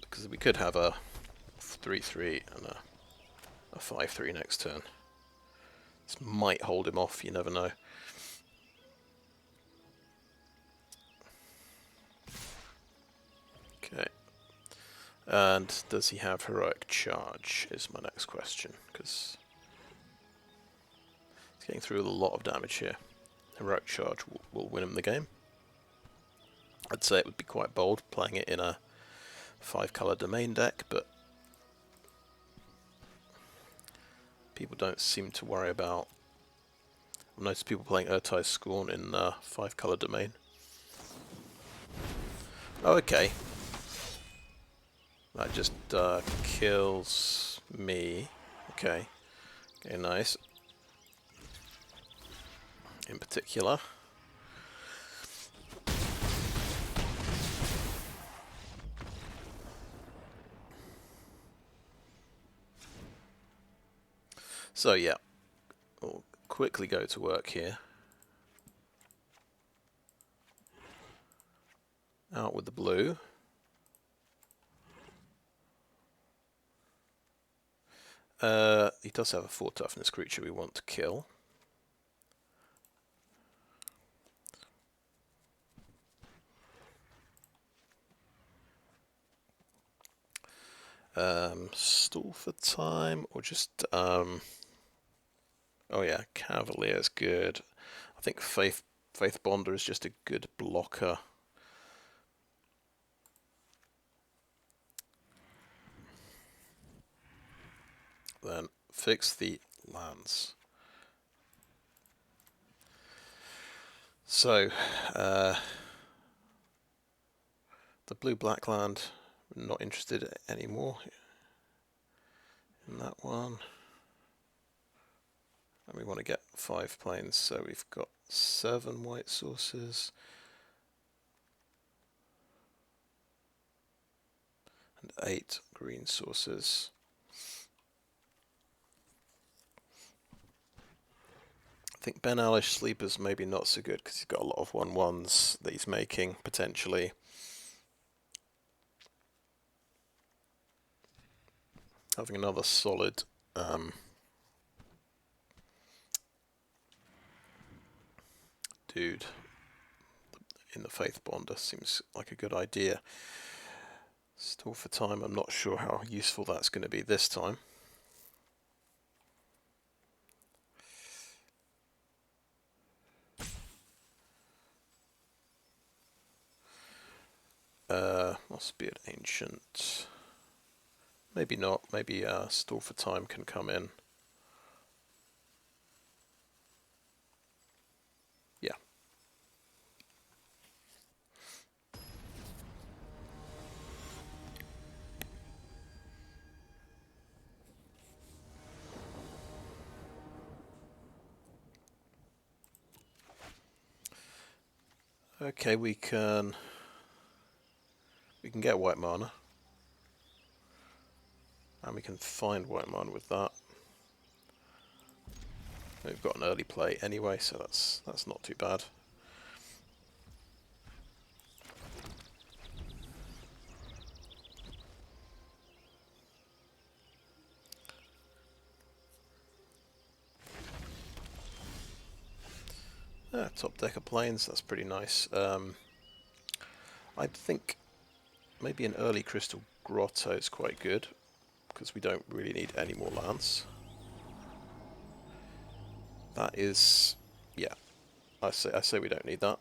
because we could have a 3/3 and a 5/3 next turn. This might hold him off, you never know. Okay. And does he have Heroic Charge is my next question, because he's getting through a lot of damage here. Heroic Charge will win him the game. I'd say it would be quite bold playing it in a 5-color domain deck, but people don't seem to worry about... I've noticed people playing Urtai's Scorn in 5-color domain. Oh, okay. That just kills me. Okay. Okay, nice. In particular. So yeah, we'll quickly go to work here. Out with the blue. He does have a 4 toughness creature we want to kill. Stall for time, or just oh yeah, Cavalier is good. I think Faith Bonder is just a good blocker. Then fix the lands. So the blue-black land, not interested anymore in that one. And we want to get 5 planes, so we've got 7 white sources and 8 green sources. I think Ben Alish Sleeper's maybe not so good because he's got a lot of 1/1s that he's making, potentially. Having another solid dude in the Faith Bonder seems like a good idea. Stall for time, I'm not sure how useful that's going to be this time. Mossbeard Ancient. Maybe not. Maybe Stall for Time can come in. Yeah. Okay, we can get white mana, and we can find white mana with that. We've got an early play anyway, so that's not too bad. Top deck of planes, that's pretty nice. I think maybe an early Crystal Grotto is quite good, because we don't really need any more lands. That is, yeah, I say we don't need that.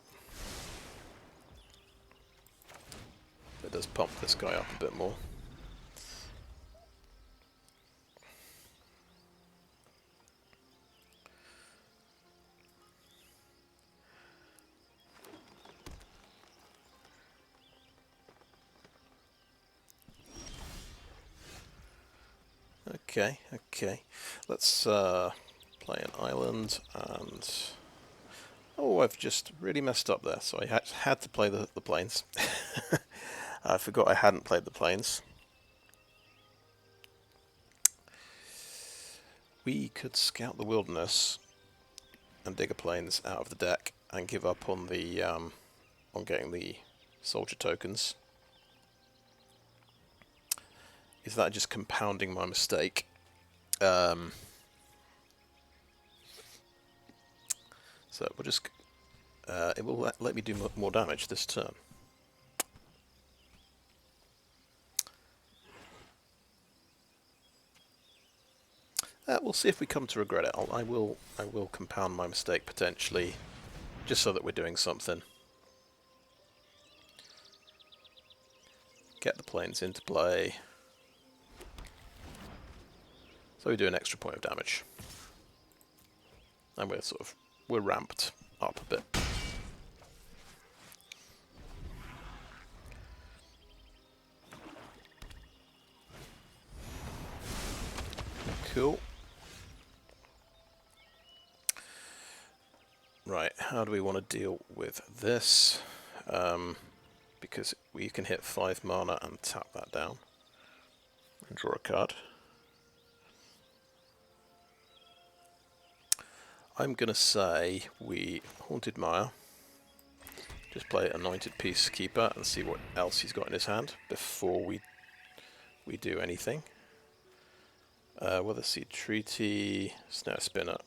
It does pump this guy up a bit more. Okay. Let's play an island, and oh, I've just really messed up there. So I had to play the planes. I forgot I hadn't played the planes. We could scout the wilderness and dig a planes out of the deck and give up on the on getting the soldier tokens. Is that just compounding my mistake? So we'll just it will let me do more damage this turn. We'll see if we come to regret it. I will compound my mistake potentially, just so that we're doing something. Get the planes into play. So we do an extra point of damage, and we're ramped up a bit. Cool. Right, how do we want to deal with this? Because we can hit 5 mana and tap that down and draw a card. I'm going to say we Haunted Mire, just play Anointed Peacekeeper and see what else he's got in his hand before we do anything. Voda Sea Treaty, Snarespinner.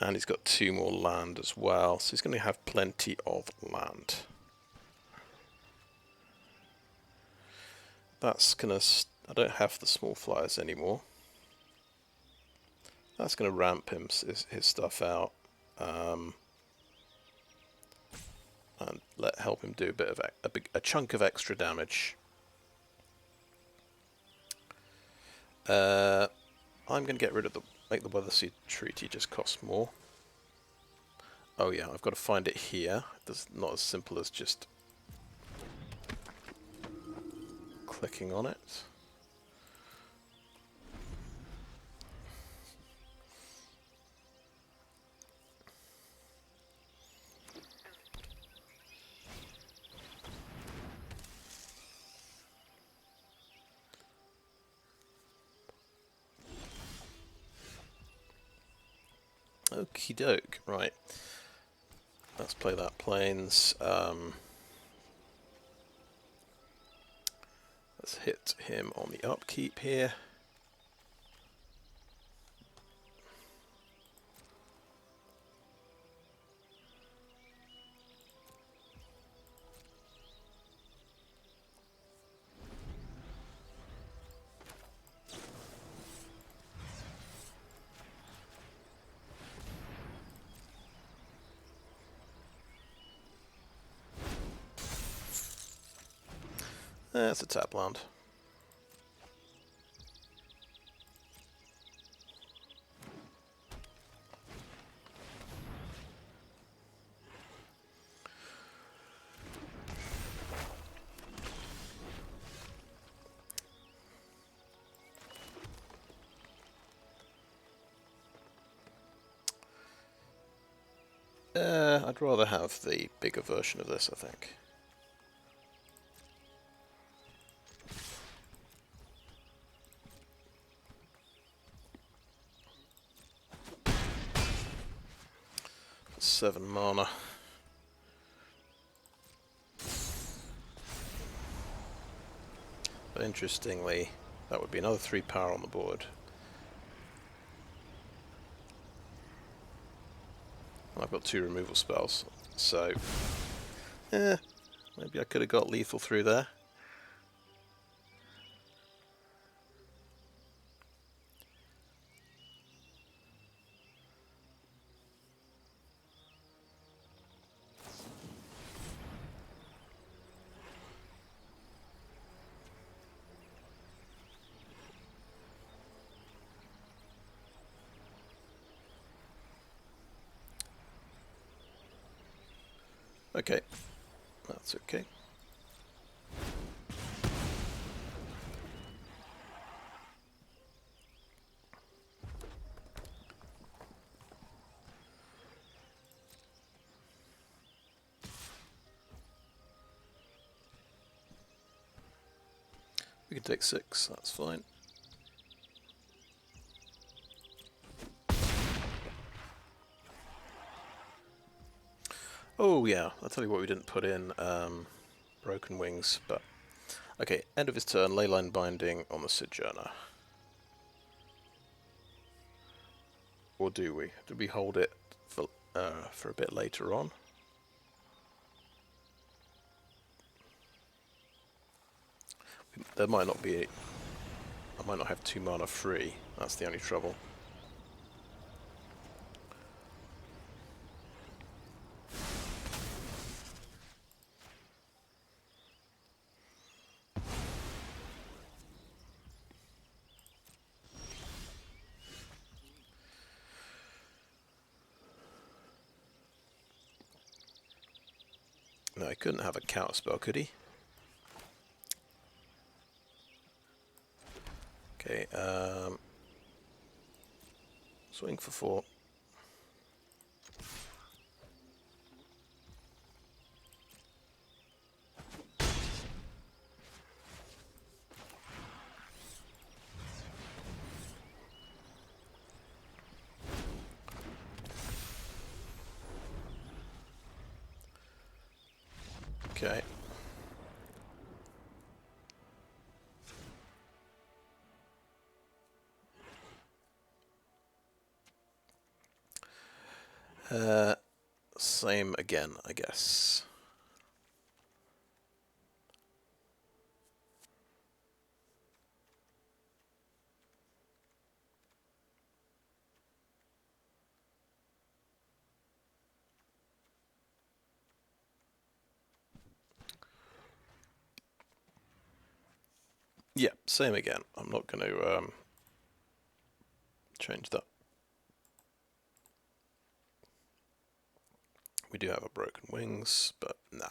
And he's got 2 more land as well, so he's going to have plenty of land. That's going to... I don't have the small fliers anymore. That's going to ramp his stuff out, and help him do a bit of a chunk of extra damage. I'm going to get rid of make the Voda Sea Treaty just cost more. Oh yeah, I've got to find it here. It's not as simple as just clicking on it. Okie doke, right. Let's play that plains. Let's hit him on the upkeep here. That's a tap land. I'd rather have the bigger version of this, I think. That's 7 mana. But interestingly, that would be another 3 power on the board. I've got 2 removal spells, so maybe I could have got lethal through there. Okay, that's okay. We can take 6, that's fine. Oh yeah, I'll tell you what we didn't put in, Broken Wings, but... Okay, end of his turn, Leyline Binding on the Sojourner. Or do we? Do we hold it for a bit later on? There might not be... I might not have 2 mana free, that's the only trouble. No, he couldn't have a counter spell, could he? Okay, swing for 4. Okay. Same again, I guess. Yeah, same again. I'm not going to change that. We do have a Broken Wings, but no.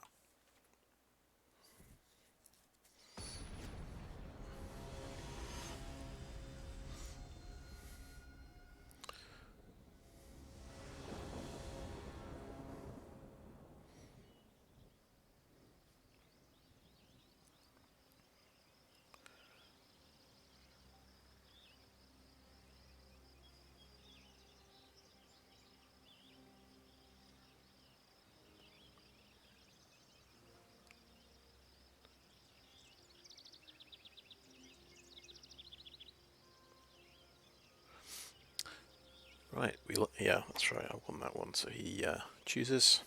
Right, yeah, that's right, I won that one, so he chooses.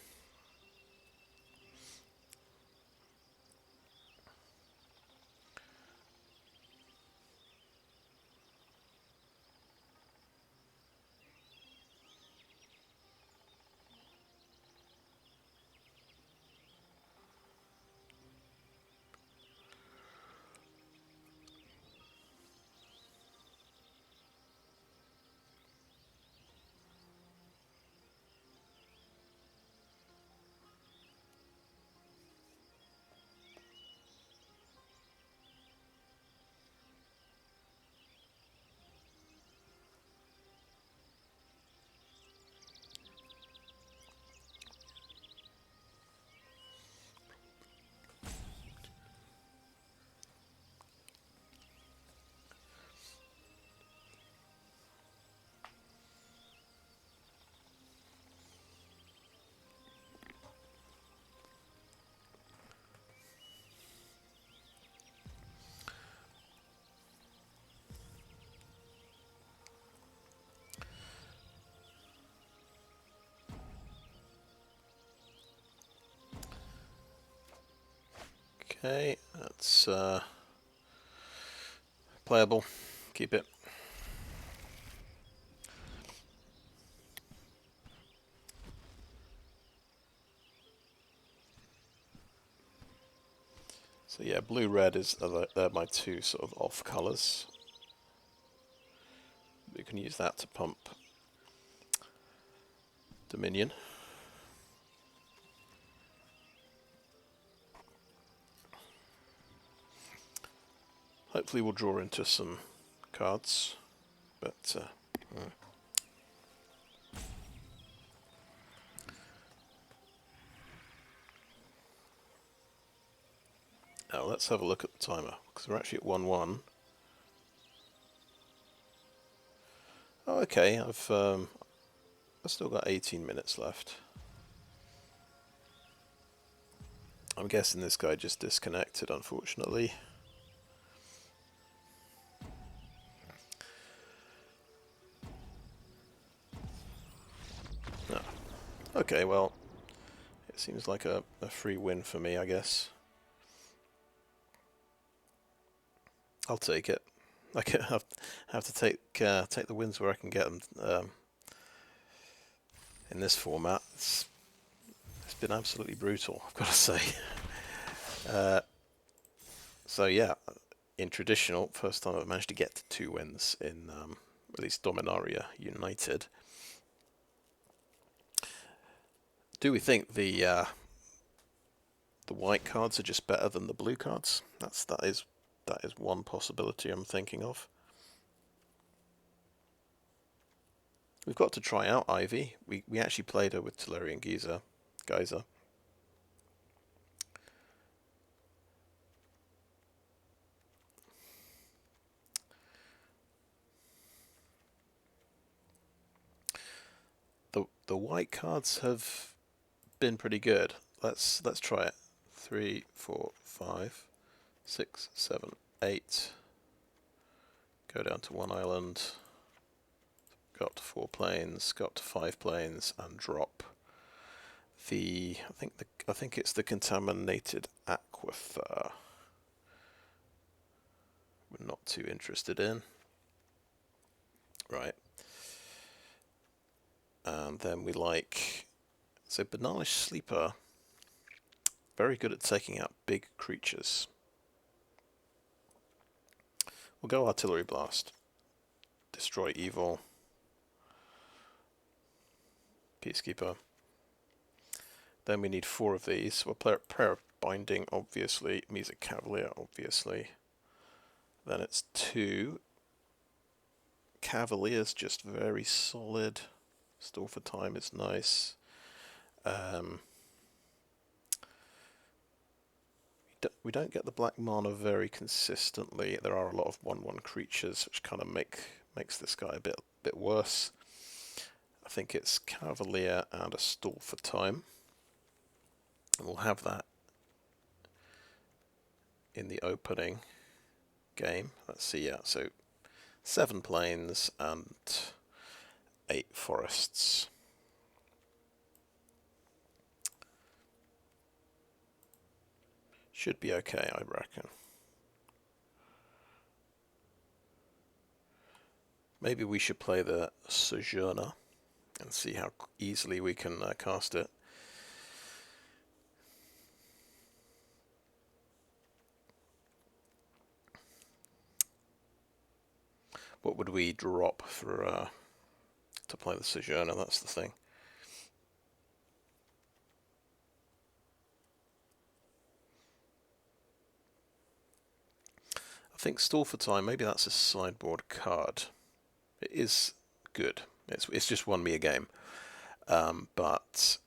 Okay, that's playable. Keep it. So yeah, blue-red is they're my two sort of off colours. We can use that to pump Dominion. Hopefully we'll draw into some cards, but now let's have a look at the timer, because we're actually at 1-1. Oh, okay, I've still got 18 minutes left. I'm guessing this guy just disconnected, unfortunately. No. Okay, well, it seems like a free win for me, I guess. I'll take it. I have to take the wins where I can get them. In this format, it's been absolutely brutal, I've got to say. So yeah, in traditional, first time I've managed to get to 2 wins in at least Dominaria United. Do we think the white cards are just better than the blue cards? That is one possibility I'm thinking of. We've got to try out Ivy. We actually played her with Tolarian Geyser. The white cards have been pretty good. Let's try it. 3, 4, 5, 6, 7, 8. Go down to 1 island. Go up to 4 planes. Go up to 5 planes and drop the. I think it's the Contaminated Aquifer. We're not too interested in. Right. And then we like. So Banalish Sleeper. Very good at taking out big creatures. We'll go Artillery Blast. Destroy Evil. Peacekeeper. Then we need 4 of these. We'll play a Prayer of Binding, obviously. Music Cavalier, obviously. Then it's 2. Cavalier's just very solid. Stall for Time is nice. We don't get the black mana very consistently. There are a lot of 1/1 creatures, which kind of makes this guy a bit worse. I think it's Cavalier and a Stall for Time. And we'll have that in the opening game. Let's see, yeah, so 7 plains and 8 forests. Should be okay, I reckon. Maybe we should play the Sojourner and see how easily we can cast it. What would we drop for to play the Sojourner? That's the thing. I think Stall for Time, maybe that's a sideboard card. It is good. It's just won me a game. But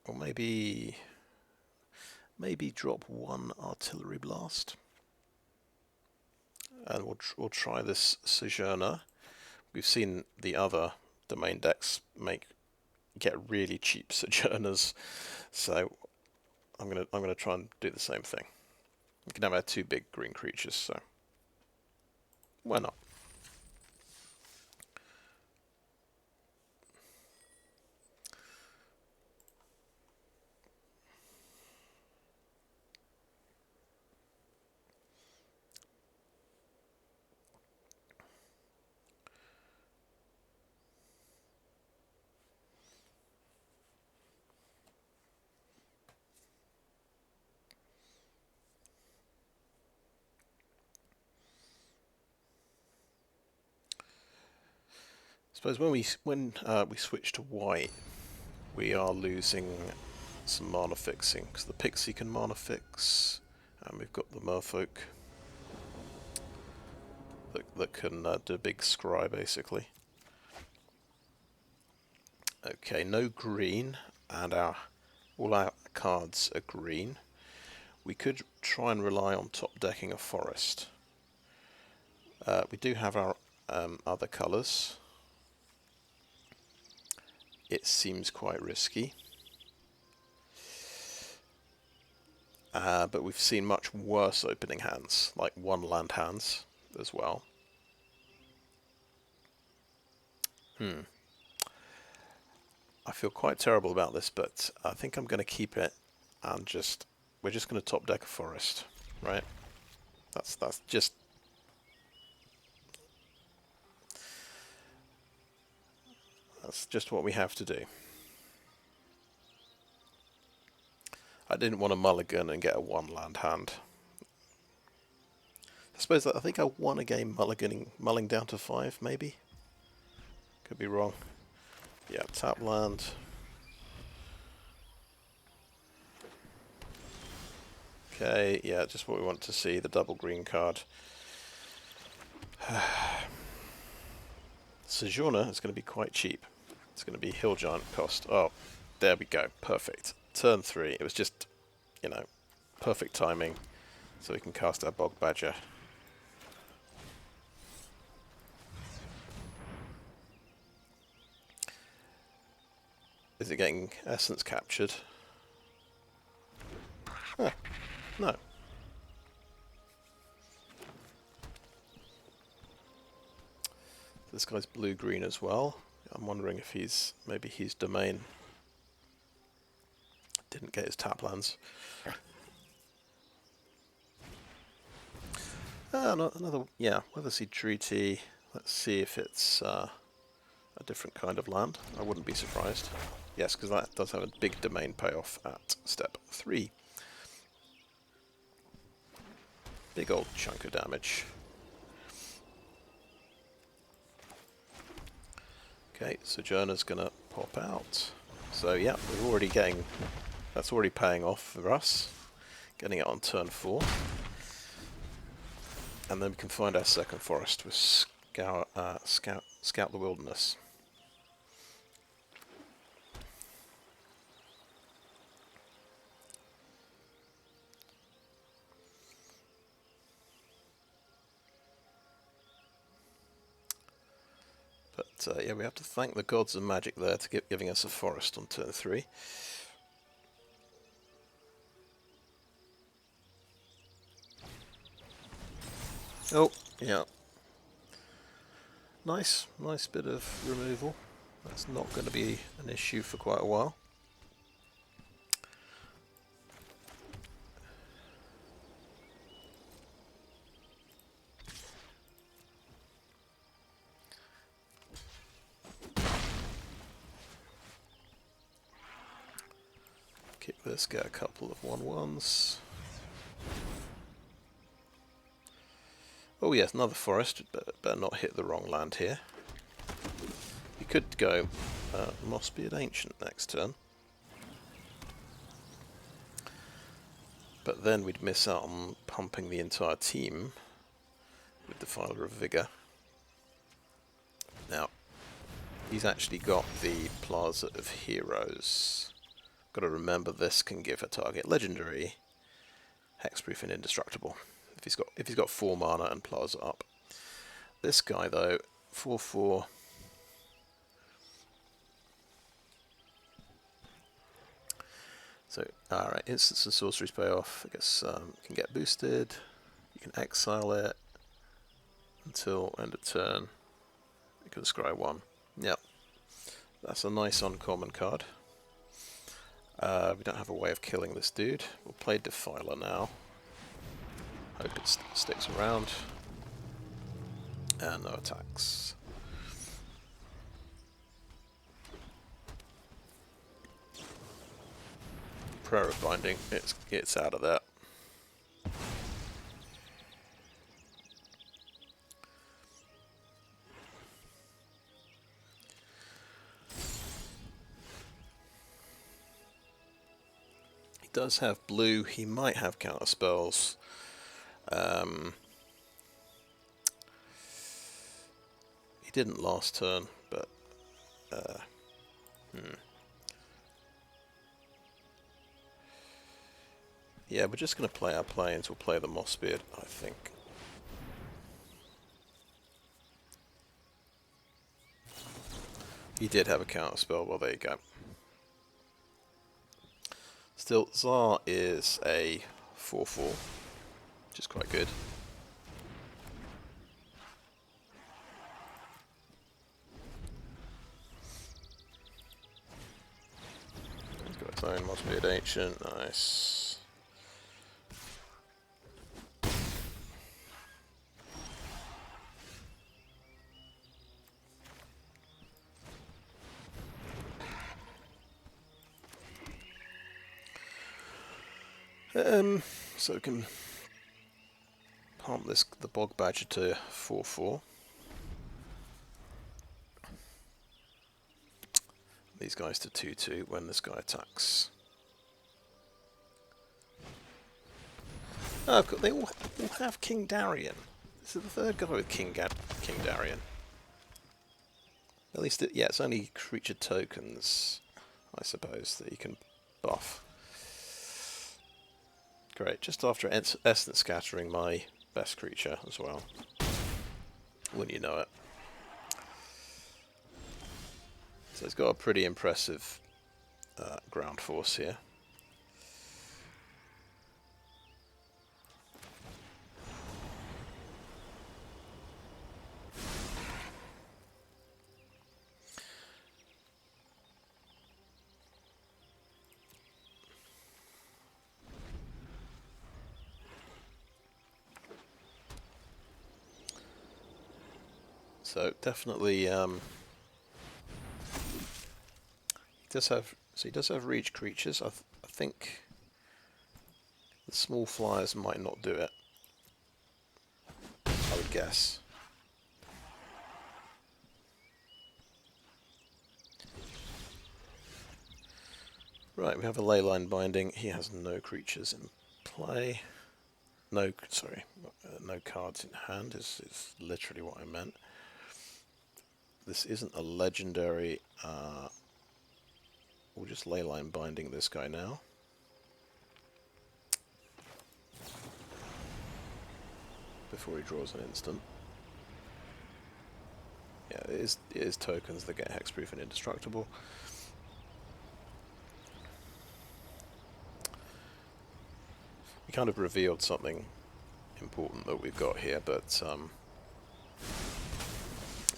or maybe drop 1 Artillery Blast. And we'll try this Sojourner. We've seen the other domain decks get really cheap Sojourners, so I'm gonna try and do the same thing. We can have our 2 big green creatures, so why not? suppose when we switch to white, we are losing some mana fixing, because the Pixie can mana fix, and we've got the Merfolk that can do a big scry basically. Okay, no green, and all our cards are green. We could try and rely on top decking a forest. We do have our other colours. It seems quite risky. But we've seen much worse opening hands, like one land hands as well. I feel quite terrible about this, but I think I'm going to keep it, and we're just going to top deck a forest, right? That's just what we have to do. I didn't want to mulligan and get a one land hand. I think I won a game mulling down to 5, maybe. Could be wrong. Yeah, tap land. Okay, yeah, just what we want to see, the double green card. Sojourner is going to be quite cheap. It's going to be Hill Giant cost. Oh, there we go. Perfect. Turn 3. It was just, you know, perfect timing. So we can cast our Bog Badger. Is it getting essence captured? Huh. No. This guy's blue-green as well. I'm wondering if maybe he's domain. Didn't get his tap lands. Another, yeah, Weather Seed Treaty. Let's see if it's a different kind of land. I wouldn't be surprised. Yes, because that does have a big domain payoff at step 3. Big old chunk of damage. Okay, Sojourner's gonna pop out. So yeah, we're already getting, that's already paying off for us. Getting it on turn 4. And then we can find our second forest with Scout the Wilderness. But yeah, we have to thank the gods of magic there to giving us a forest on turn 3. Oh, yeah. Nice bit of removal. That's not going to be an issue for quite a while. Keep this, get a couple of 1/1s. Oh yes, another forest, but better not hit the wrong land here. You could go Mossbeard Ancient next turn. But then we'd miss out on pumping the entire team with Defiler of Vigor. Now, he's actually got the Plaza of Heroes. Got to remember this can give a target legendary, hexproof and indestructible. If he's got 4 mana and Plaza up. This guy though, 4/4. So alright, instants and sorceries pay off. I guess can get boosted. You can exile it until end of turn. You can scry 1. Yep. That's a nice uncommon card. We don't have a way of killing this dude. We'll play Defiler now. Hope it sticks around. And no attacks. Prayer of Binding, it's out of that. does have blue. He might have counter spells. He didn't last turn, but yeah, we're just going to play our planes. We'll play the Mossbeard, I think. He did have a counter spell. Well, there you go. Still, Tsar is a 4/4, which is quite good. He's got his own Mossbeard Ancient, nice. So we can pump the Bog Badger to 4/4. These guys to 2/2 when this guy attacks. Oh, they all have King Darien. This is the third guy with King Darien. At least, yeah, it's only creature tokens, I suppose, that you can buff. Great, just after Essence Scattering, my best creature as well. Wouldn't you know it? So it's got a pretty impressive ground force here. So definitely, he does have reach creatures. I think the small flyers might not do it, I would guess. Right, we have a Leyline Binding. He has no creatures in play. No, sorry, no cards in hand is literally what I meant. This isn't a legendary. We'll just Leyline Binding this guy now. Before he draws an instant. Yeah, it is tokens that get hexproof and indestructible. We kind of revealed something important that we've got here, but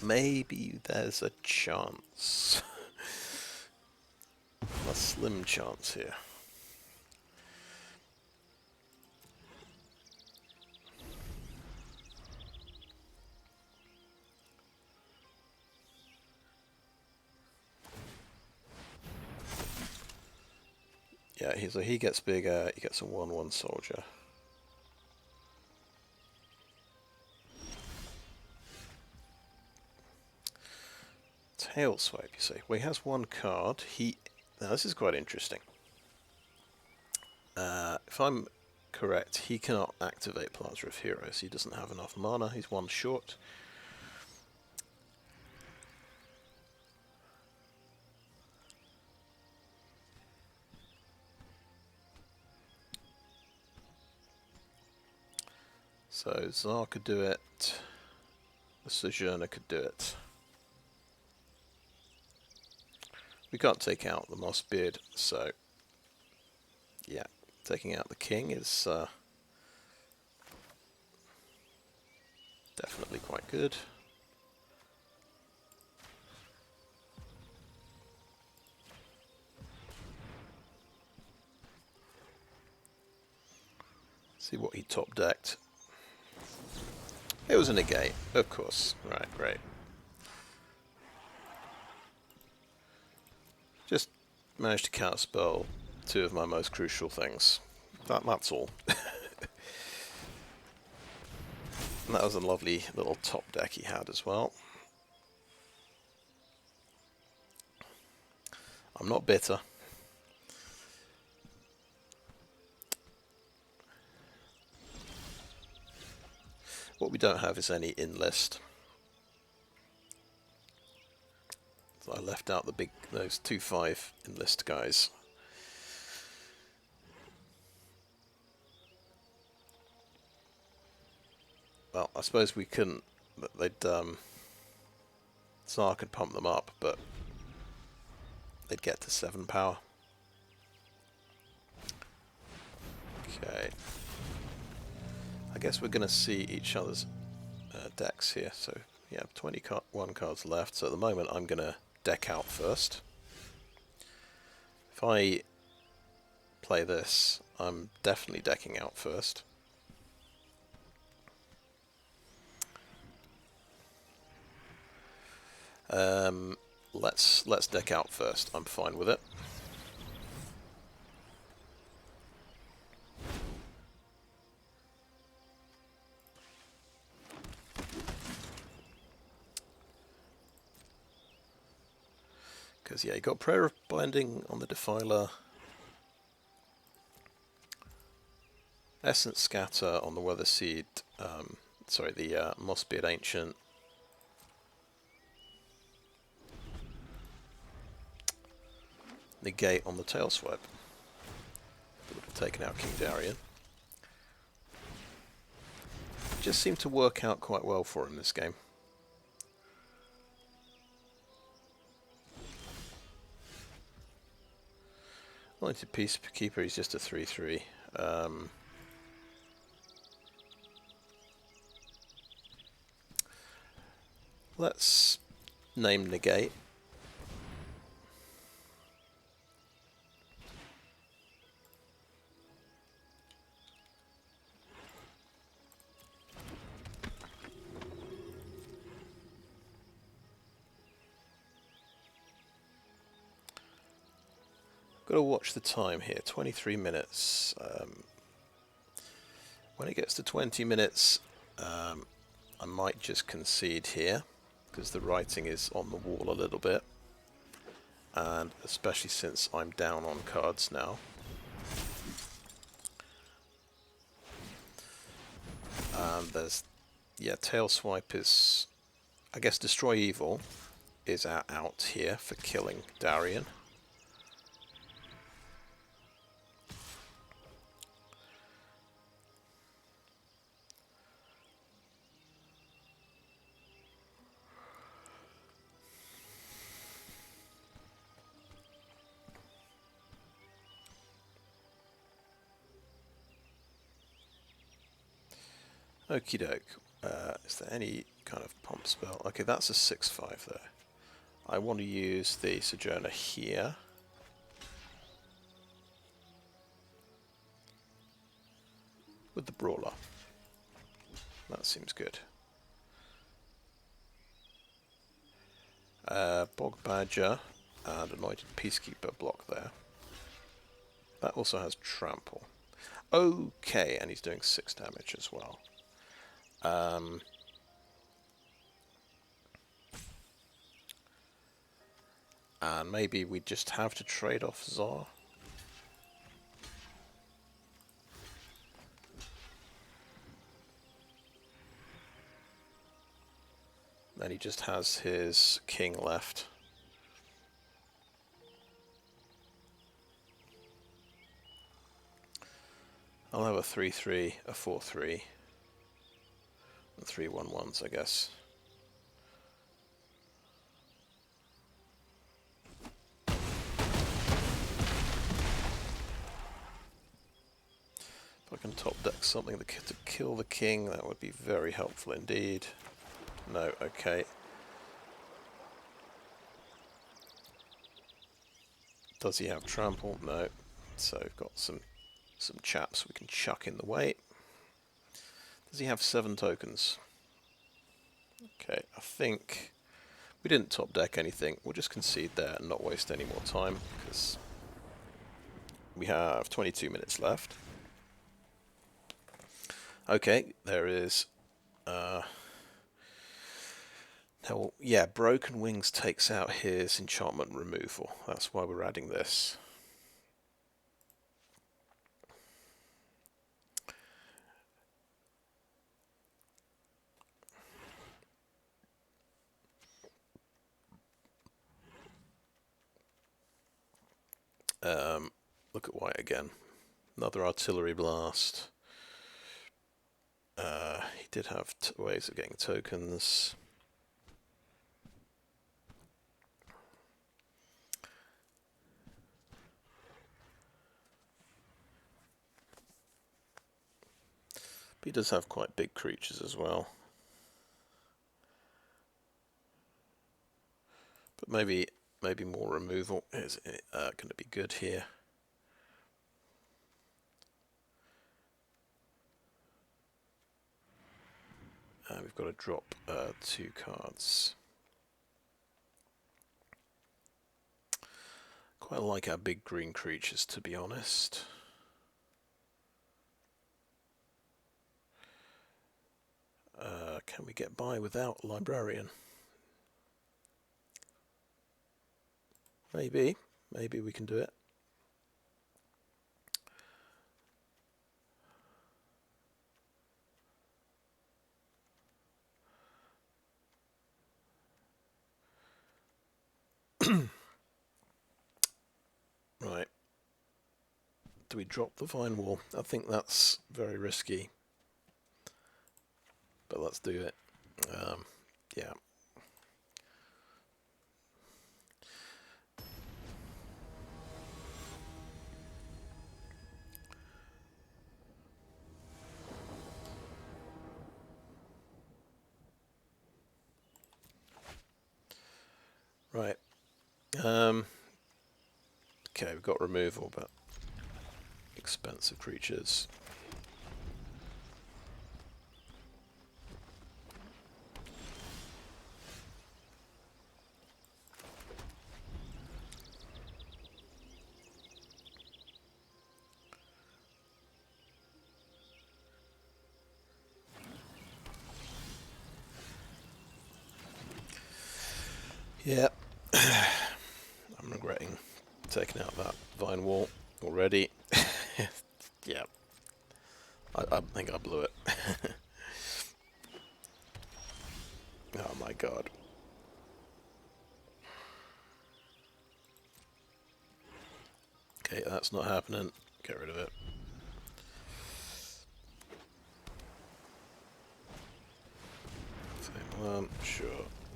maybe there's a chance. A slim chance here. Yeah, so he gets bigger, he gets a 1/1 soldier. Tail Swipe, you say. Well, he has one card. Now this is quite interesting. If I'm correct, he cannot activate Plaza of Heroes. He doesn't have enough mana. He's one short. So Tsar could do it. The Sojourner could do it. We can't take out the Mossbeard, so yeah, taking out the King is definitely quite good. See what he top decked. It was a negate, of course. Right, great. Just managed to counterspell two of my most crucial things. That's all. And that was a lovely little top deck he had as well. I'm not bitter. What we don't have is any in-list. So I left out those 2/5 in-list guys. Well, I suppose we couldn't. They'd Tsar could pump them up, but they'd get to 7 power. Okay. I guess we're going to see each other's decks here. So we have 21 cards left. So at the moment, I'm going to deck out first. If I play this, I'm definitely decking out first. Let's deck out first. I'm fine with it. Because yeah, you got Prayer of Blending on the Defiler, Essence Scatter on the Weather Seed. Sorry, the Mossbeard Ancient. Negate on the Tail Swipe. That would have taken out King Darien. Just seemed to work out quite well for him this game. Anointed Peacekeeper, he's just a 3/3. Let's name Negate. Got to watch the time here, 23 minutes. When it gets to 20 minutes, I might just concede here, because the writing is on the wall a little bit. And especially since I'm down on cards now. And there's, yeah, Tail Swipe is, I guess Destroy Evil is out here for killing Darien. Okie doke. Is there any kind of pump spell? Okay, that's a 6/5 there. I want to use the Sojourner here. With the Brawler. That seems good. Bog Badger and Anointed Peacekeeper block there. That also has Trample. Okay, and he's doing 6 damage as well. And maybe we just have to trade off Tsar. Then he just has his king left. I'll have a 3/3, a 4/3, and 3/1/1s, I guess. If I can top deck something to kill the king, that would be very helpful indeed. No, okay. Does he have trample? No. So we've got some chaps we can chuck in the way. Does he have 7 tokens? Okay, I think we didn't top deck anything. We'll just concede there and not waste any more time, because we have 22 minutes left. Okay, there is... Now, yeah, Broken Wings takes out his enchantment removal. That's why we're adding this. Look at white again. Another artillery blast. He did have ways of getting tokens. But he does have quite big creatures as well. But maybe more removal is going to be good here. We've got to drop 2 cards. Quite like our big green creatures, to be honest. Can we get by without Librarian? Maybe we can do it. Right. Do we drop the Vinewall? I think that's very risky. But let's do it. Yeah. Right. Okay, we've got removal, but expensive creatures. Yeah, I'm regretting taking out that Vinewall already. Yeah, I think I blew it. Oh my god. Okay, that's not happening. Get rid of it. Same one, sure.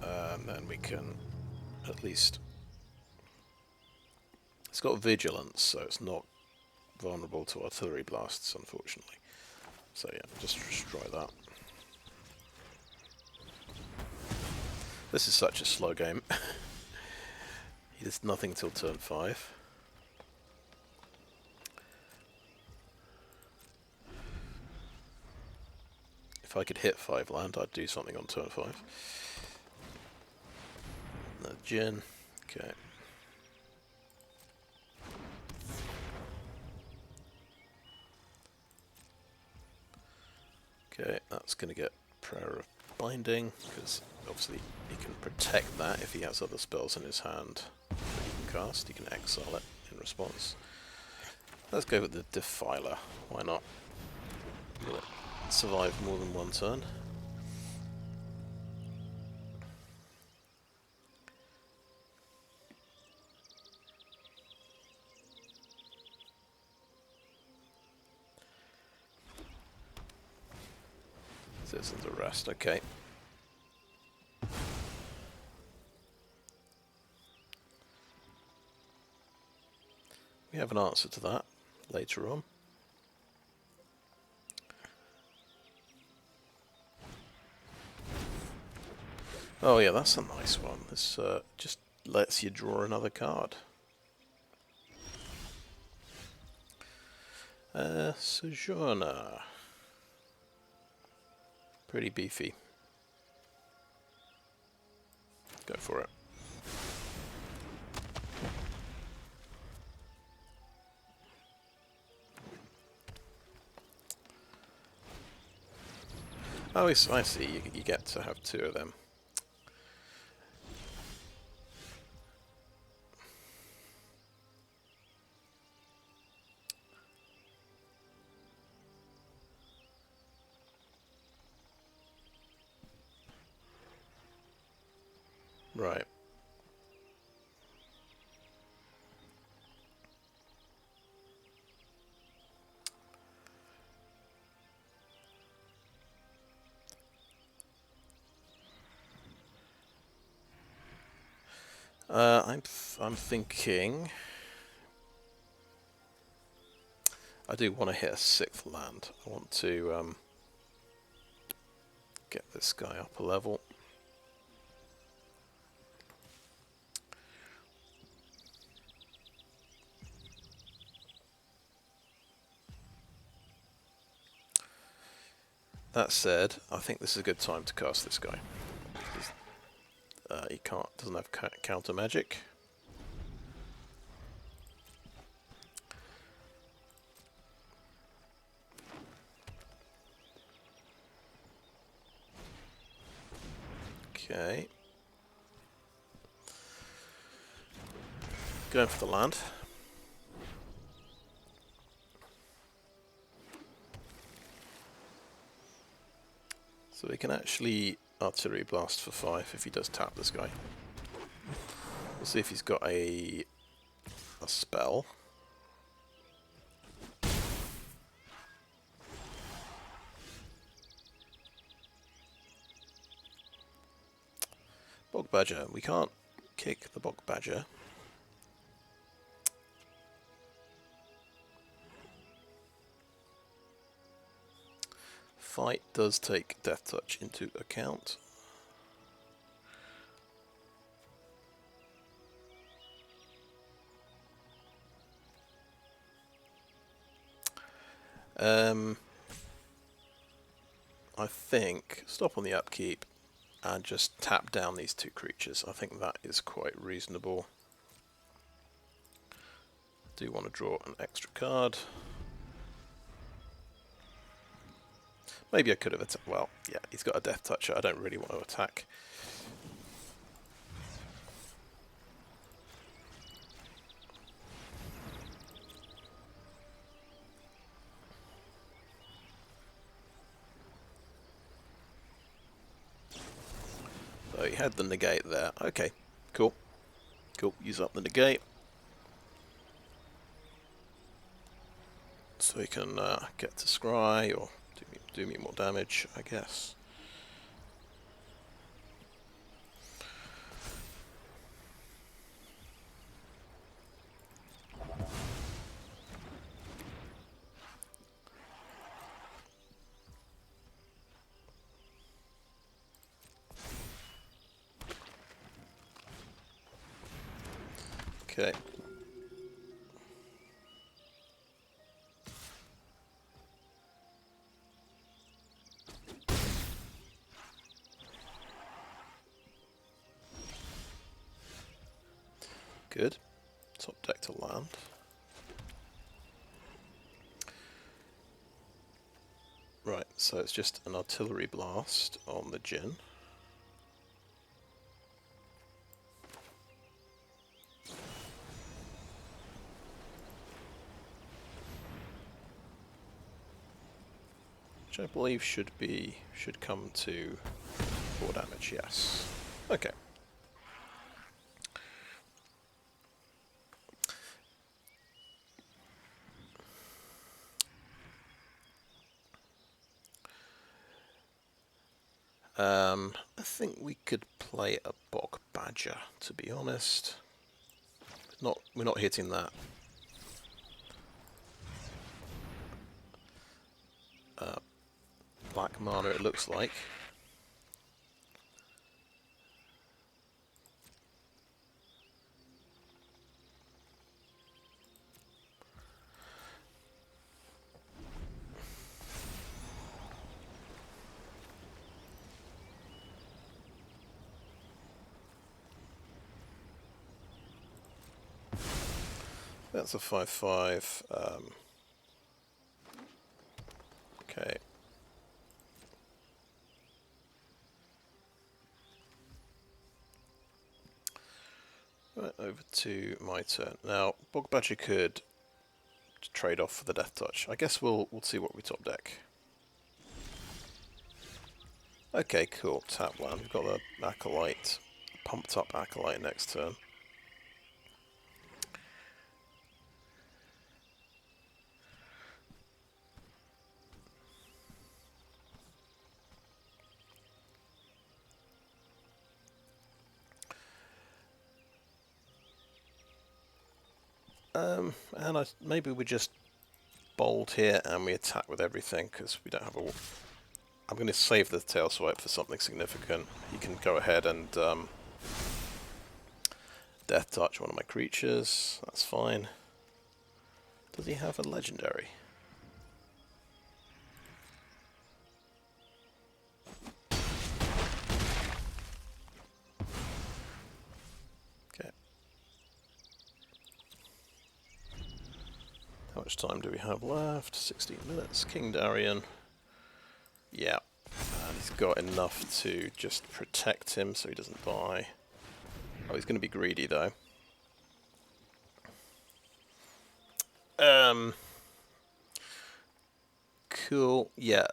And then we can at least... It's got vigilance, so it's not vulnerable to artillery blasts, unfortunately. So yeah, just destroy that. This is such a slow game. He does nothing till turn 5. If I could hit 5 land, I'd do something on turn 5. No Jin. Okay. Okay, that's going to get Prayer of Binding, because obviously he can protect that if he has other spells in his hand that he can cast. He can exile it in response. Let's go with the Defiler. Why not? Will it survive more than one turn? Citizens Arrest, okay. We have an answer to that later on. Oh yeah, that's a nice one. This just lets you draw another card. Sojourner. Pretty beefy. Go for it. Oh, I see. You get to have 2 of them. Right. I'm thinking I do want to hit a 6th land. I want to get this guy up a level. That said, I think this is a good time to cast this guy. He doesn't have counter magic. Okay. Going for the land. So we can actually Artillery Blast for 5 if he does tap this guy. We'll see if he's got a spell. Bog Badger. We can't kick the Bog Badger. Fight does take Death Touch into account. I think stop on the upkeep and just tap down these 2 creatures. I think that is quite reasonable. Do want to draw an extra card. Maybe I could have attacked. Well, yeah, he's got a Death Toucher. I don't really want to attack. So he had the negate there. Okay, cool. Cool, use up the negate. So he can get to scry or do me more damage, I guess. Okay. Good. Top deck to land. Right, so it's just an artillery blast on the Djinn. Which I believe should come to 4 damage, yes. Okay. I think we could play a Bog Badger, to be honest. We're not hitting that. Black mana, it looks like. That's a 5/5. Okay. Right, over to my turn. Now, Bog Badger could trade off for the Death Touch. I guess we'll see what we top deck. Okay, cool. Tap land. We've got the Acolyte, pumped up Acolyte next turn. And maybe we just bold here and we attack with everything because we don't have a... I'm going to save the tail swipe for something significant. He can go ahead and death touch one of my creatures. That's fine. Does he have a legendary? Okay. How much time do we have left? 16 minutes. King Darian. Yeah. And he's got enough to just protect him so he doesn't die. Oh, he's going to be greedy though. Cool. Yeah.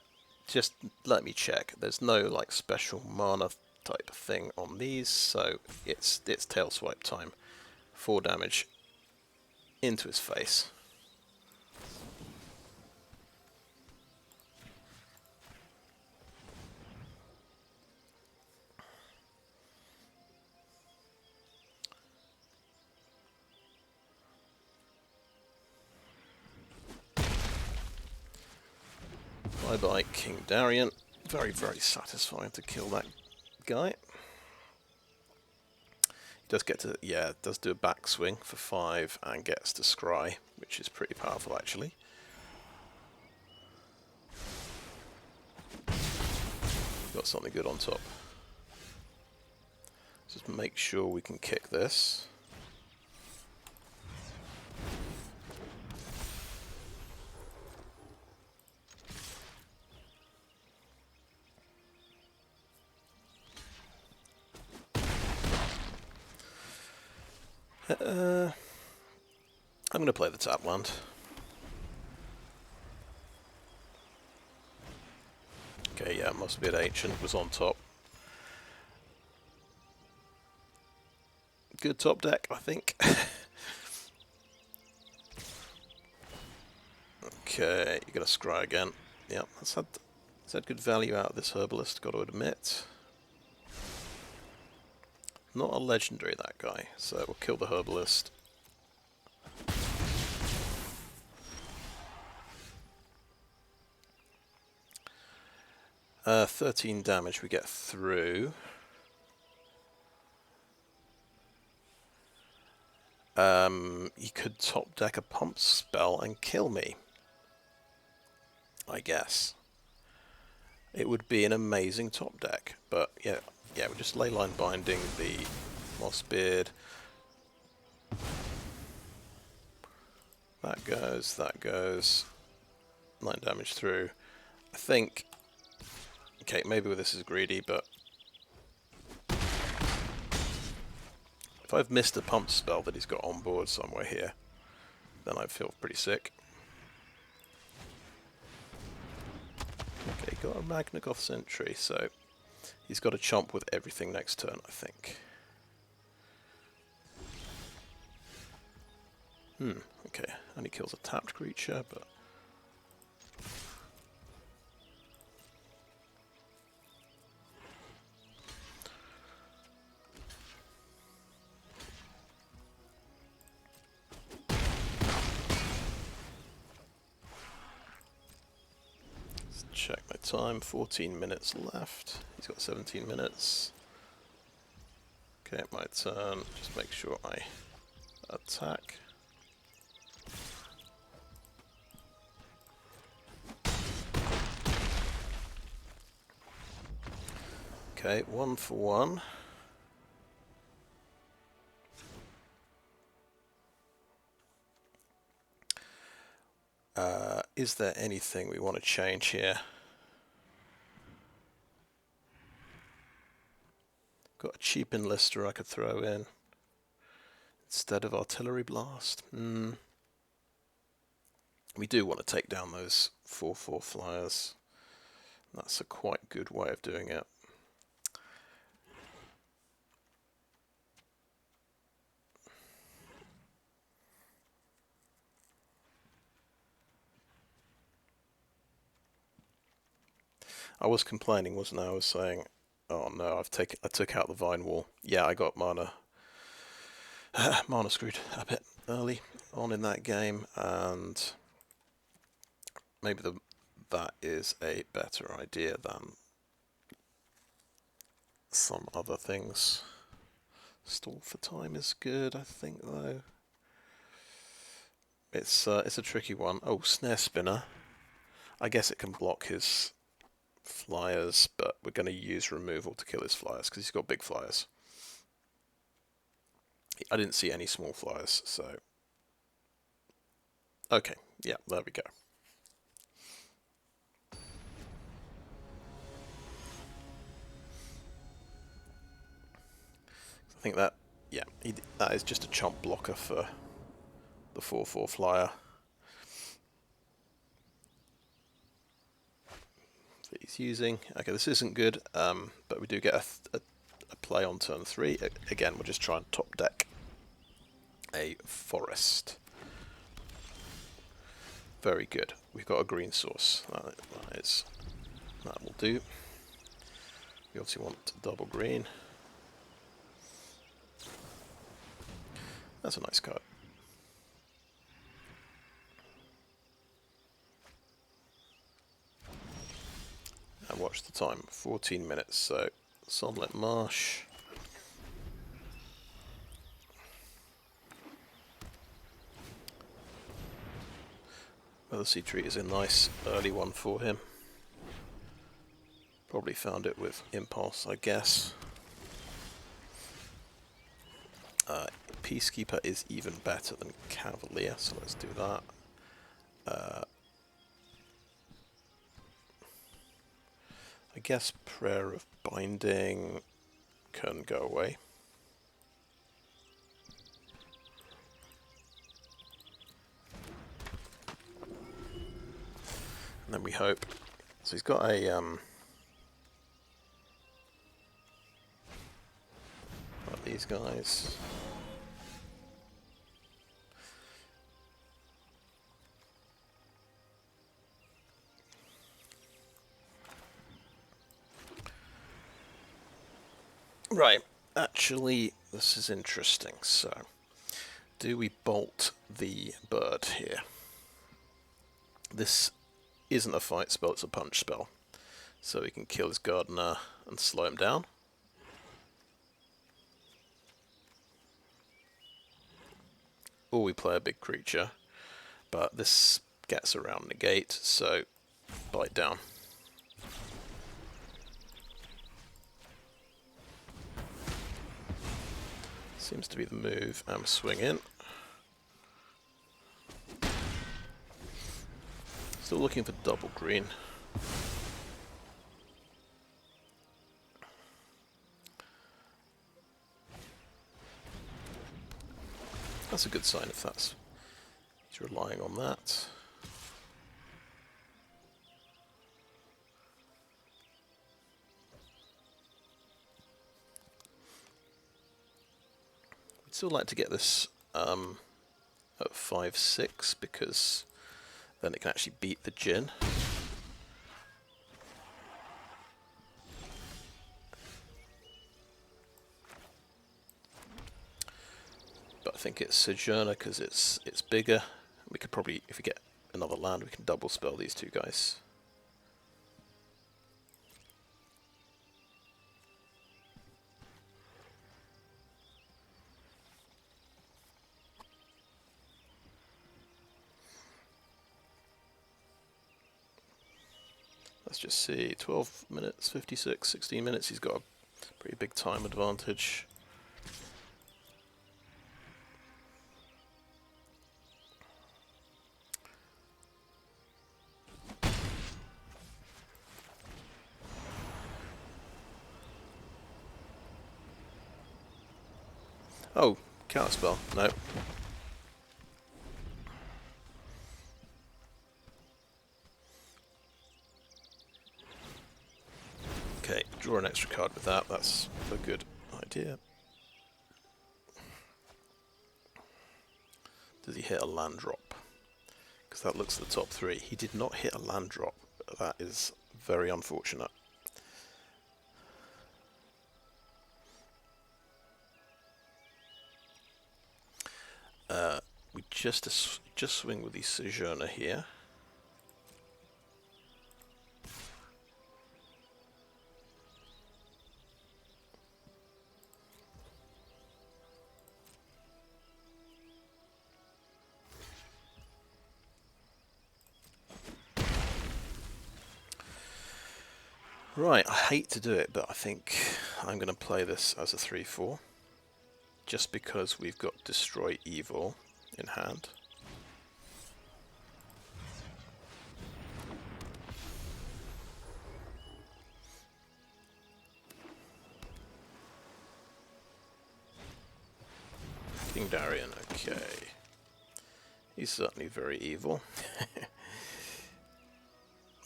Just let me check. There's no like special mana type thing on these, so it's tail swipe time. 4 damage into his face. Bye-bye, King Darian. Very, very satisfying to kill that guy. He does get to, yeah, does do a backswing for 5 and gets to scry, which is pretty powerful actually. Got something good on top. Just make sure we can kick this. I'm going to play the tap land. Okay, yeah, Mossbeard Ancient was on top. Good top deck, I think. Okay, you're going to scry again. Yeah, that's had good value out of this herbalist, got to admit. Not a legendary, that guy, so we'll kill the herbalist. Uh, 13 damage we get through. He could top deck a pump spell and kill me, I guess. It would be an amazing top deck, but yeah, we're just Leyline Binding the Mossbeard. That goes. 9 damage through. I think, okay, maybe this is greedy, but if I've missed a pump spell that he's got on board somewhere here, then I feel pretty sick. Okay, got a Magnagoth Sentry, so he's got a chomp with everything next turn, I think. Okay, only kills a tapped creature, but... Let's check my time, 14 minutes left. He's got 17 minutes. Okay, my turn. Just make sure I attack. Okay, 1 for 1. Is there anything we want to change here? Got a cheap enlister I could throw in instead of artillery blast. We do want to take down those 4/4 flyers. That's a quite good way of doing it. I was complaining, wasn't I? I was saying, oh no, I took out the Vinewall. Yeah, I got mana screwed a bit early. on in that game, and maybe that is a better idea than some other things. Stall for time is good, I think, though. It's a tricky one. Oh, Snarespinner. I guess it can block his flyers, but we're going to use removal to kill his flyers because he's got big flyers. I didn't see any small flyers, so... Okay, yeah, there we go. I think that, yeah, that is just a chump blocker for the 4/4 flyer. That he's using. Okay, this isn't good, but we do get a play on turn 3. Again, we'll just try and top deck a forest. Very good. We've got a green source. That will do. We obviously want double green. That's a nice card. And watch the time, 14 minutes, so Sunlit Marsh. Voda Sea Tree is a nice early one for him. Probably found it with Impulse, I guess. Peacekeeper is even better than Cavalier, so let's do that. I guess Prayer of Binding can go away. And then we hope. So he's got a like these guys. Right, actually, this is interesting. So, do we bolt the bird here? This isn't a fight spell, it's a punch spell. So we can kill his gardener and slow him down. Or we play a big creature, but this gets around negate, so bite down. Seems to be the move, and swing in. Still looking for double green. That's a good sign if that's... he's relying on that. We'd still like to get this at 5/6 because then it can actually beat the Djinn. But I think it's Sojourner because it's bigger. We could probably, if we get another land, we can double spell these two guys. Let's just see, 12 minutes, 56, 16 minutes, he's got a pretty big time advantage. Oh, counterspell, no. Okay, draw an extra card with that, that's a good idea. Does he hit a land drop? Because that looks at the top 3. He did not hit a land drop. That is very unfortunate. We just swing with the Sojourner here. Right, I hate to do it, but I think I'm going to play this as a 3/4, just because we've got Destroy Evil in hand. King Darian, okay. He's certainly very evil.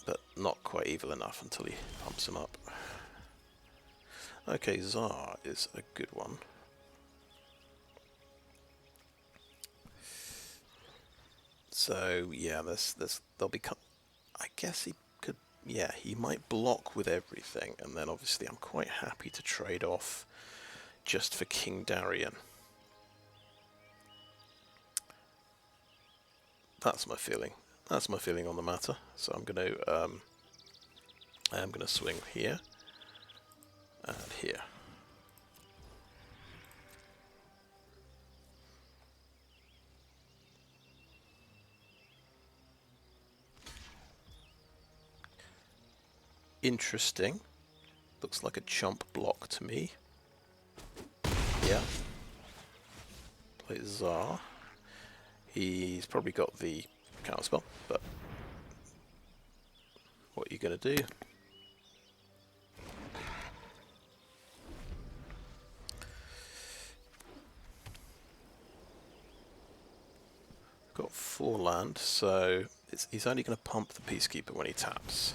But not quite evil enough until he pumps him up. Okay, Tsar is a good one. So yeah, there'll be. I guess he could. Yeah, he might block with everything, and then obviously I'm quite happy to trade off just for King Darian. That's my feeling. That's my feeling on the matter. So I am gonna swing here and here. Interesting. Looks like a chump block to me. Yeah. Play Tsar. He's probably got the counterspell, but what are you going to do? Got 4 land, so he's only going to pump the Peacekeeper when he taps.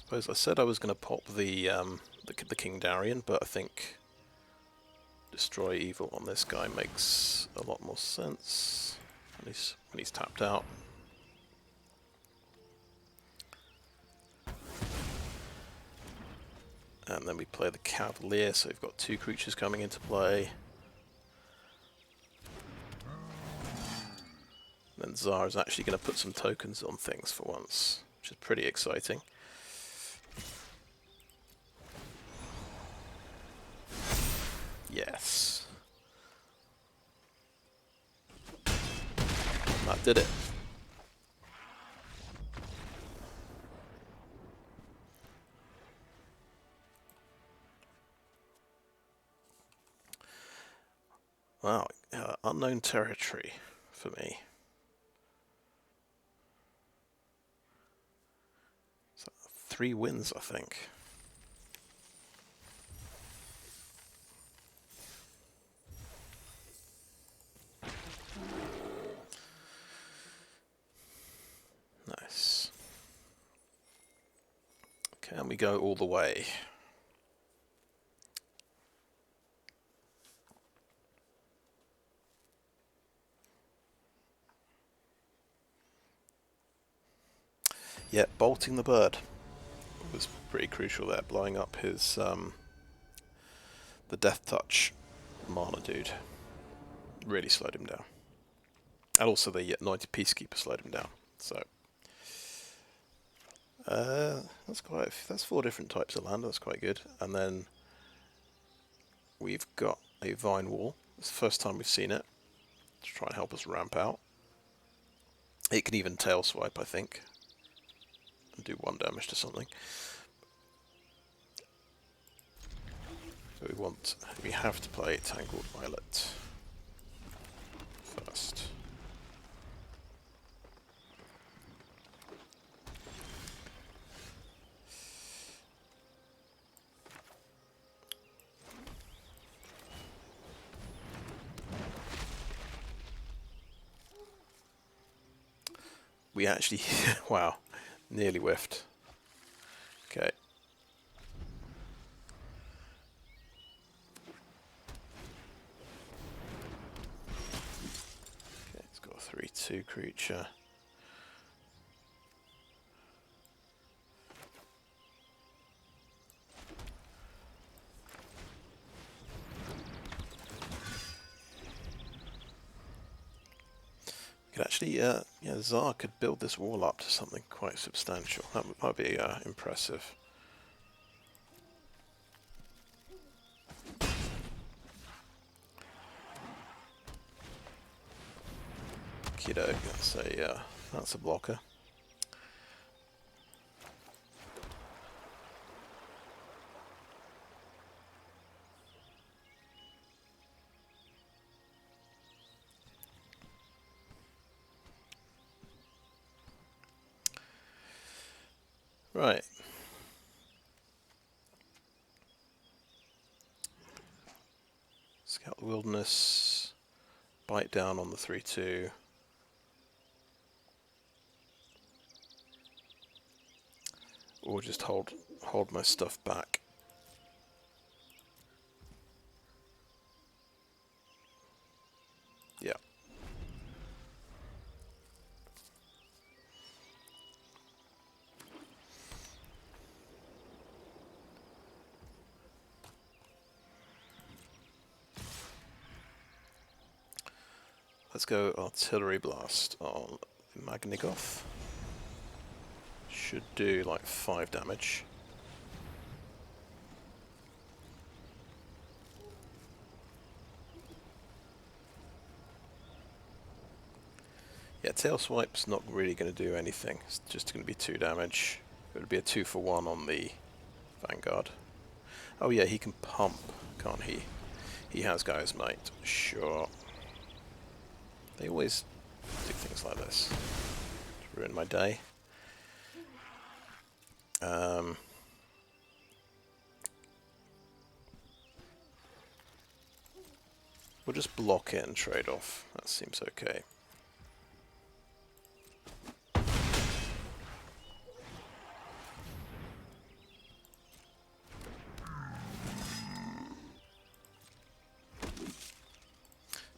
Suppose I said I was going to pop the King Darian, but I think Destroy Evil on this guy makes a lot more sense when he's tapped out. And then we play the Cavalier, so we've got 2 creatures coming into play. And then Tsar is actually going to put some tokens on things for once, which is pretty exciting. Yes. That did it. Wow, unknown territory for me. So 3 wins, I think. Nice. Can we go all the way? Yeah, bolting the bird was pretty crucial there, blowing up his the Death Touch mana dude. Really slowed him down. And also the 90 Peacekeeper slowed him down. So that's 4 different types of land, that's quite good. And then we've got a Vine Wall. It's the first time we've seen it, to try and help us ramp out. It can even tail swipe, I think, and do 1 damage to something. So we have to play Tangled Violet first. We actually, wow, nearly whiffed. Okay. Okay, it's got a 3/2 creature. Could actually, yeah, Tsar could build this wall up to something quite substantial. That would be impressive. Kiddo, that's a blocker. Right. Scout the Wilderness. Bite down on the 3/2. Or just hold my stuff back. Yeah. Let's go Artillery Blast on Magnigoth. Should do like 5 damage. Yeah, Tail Swipe's not really going to do anything. It's just going to be 2 damage. It would be a 2-for-1 on the Vanguard. Oh yeah, he can pump, can't he? He has Guy's Might. Sure. They always do things like this to ruin my day. We'll just block it and trade off. That seems okay.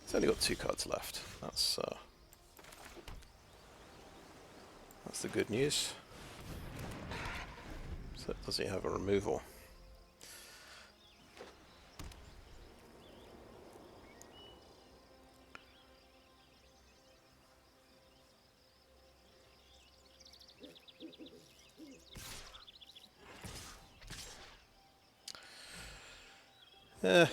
It's only got 2 cards left. That's the good news. So does he have a removal? Eh.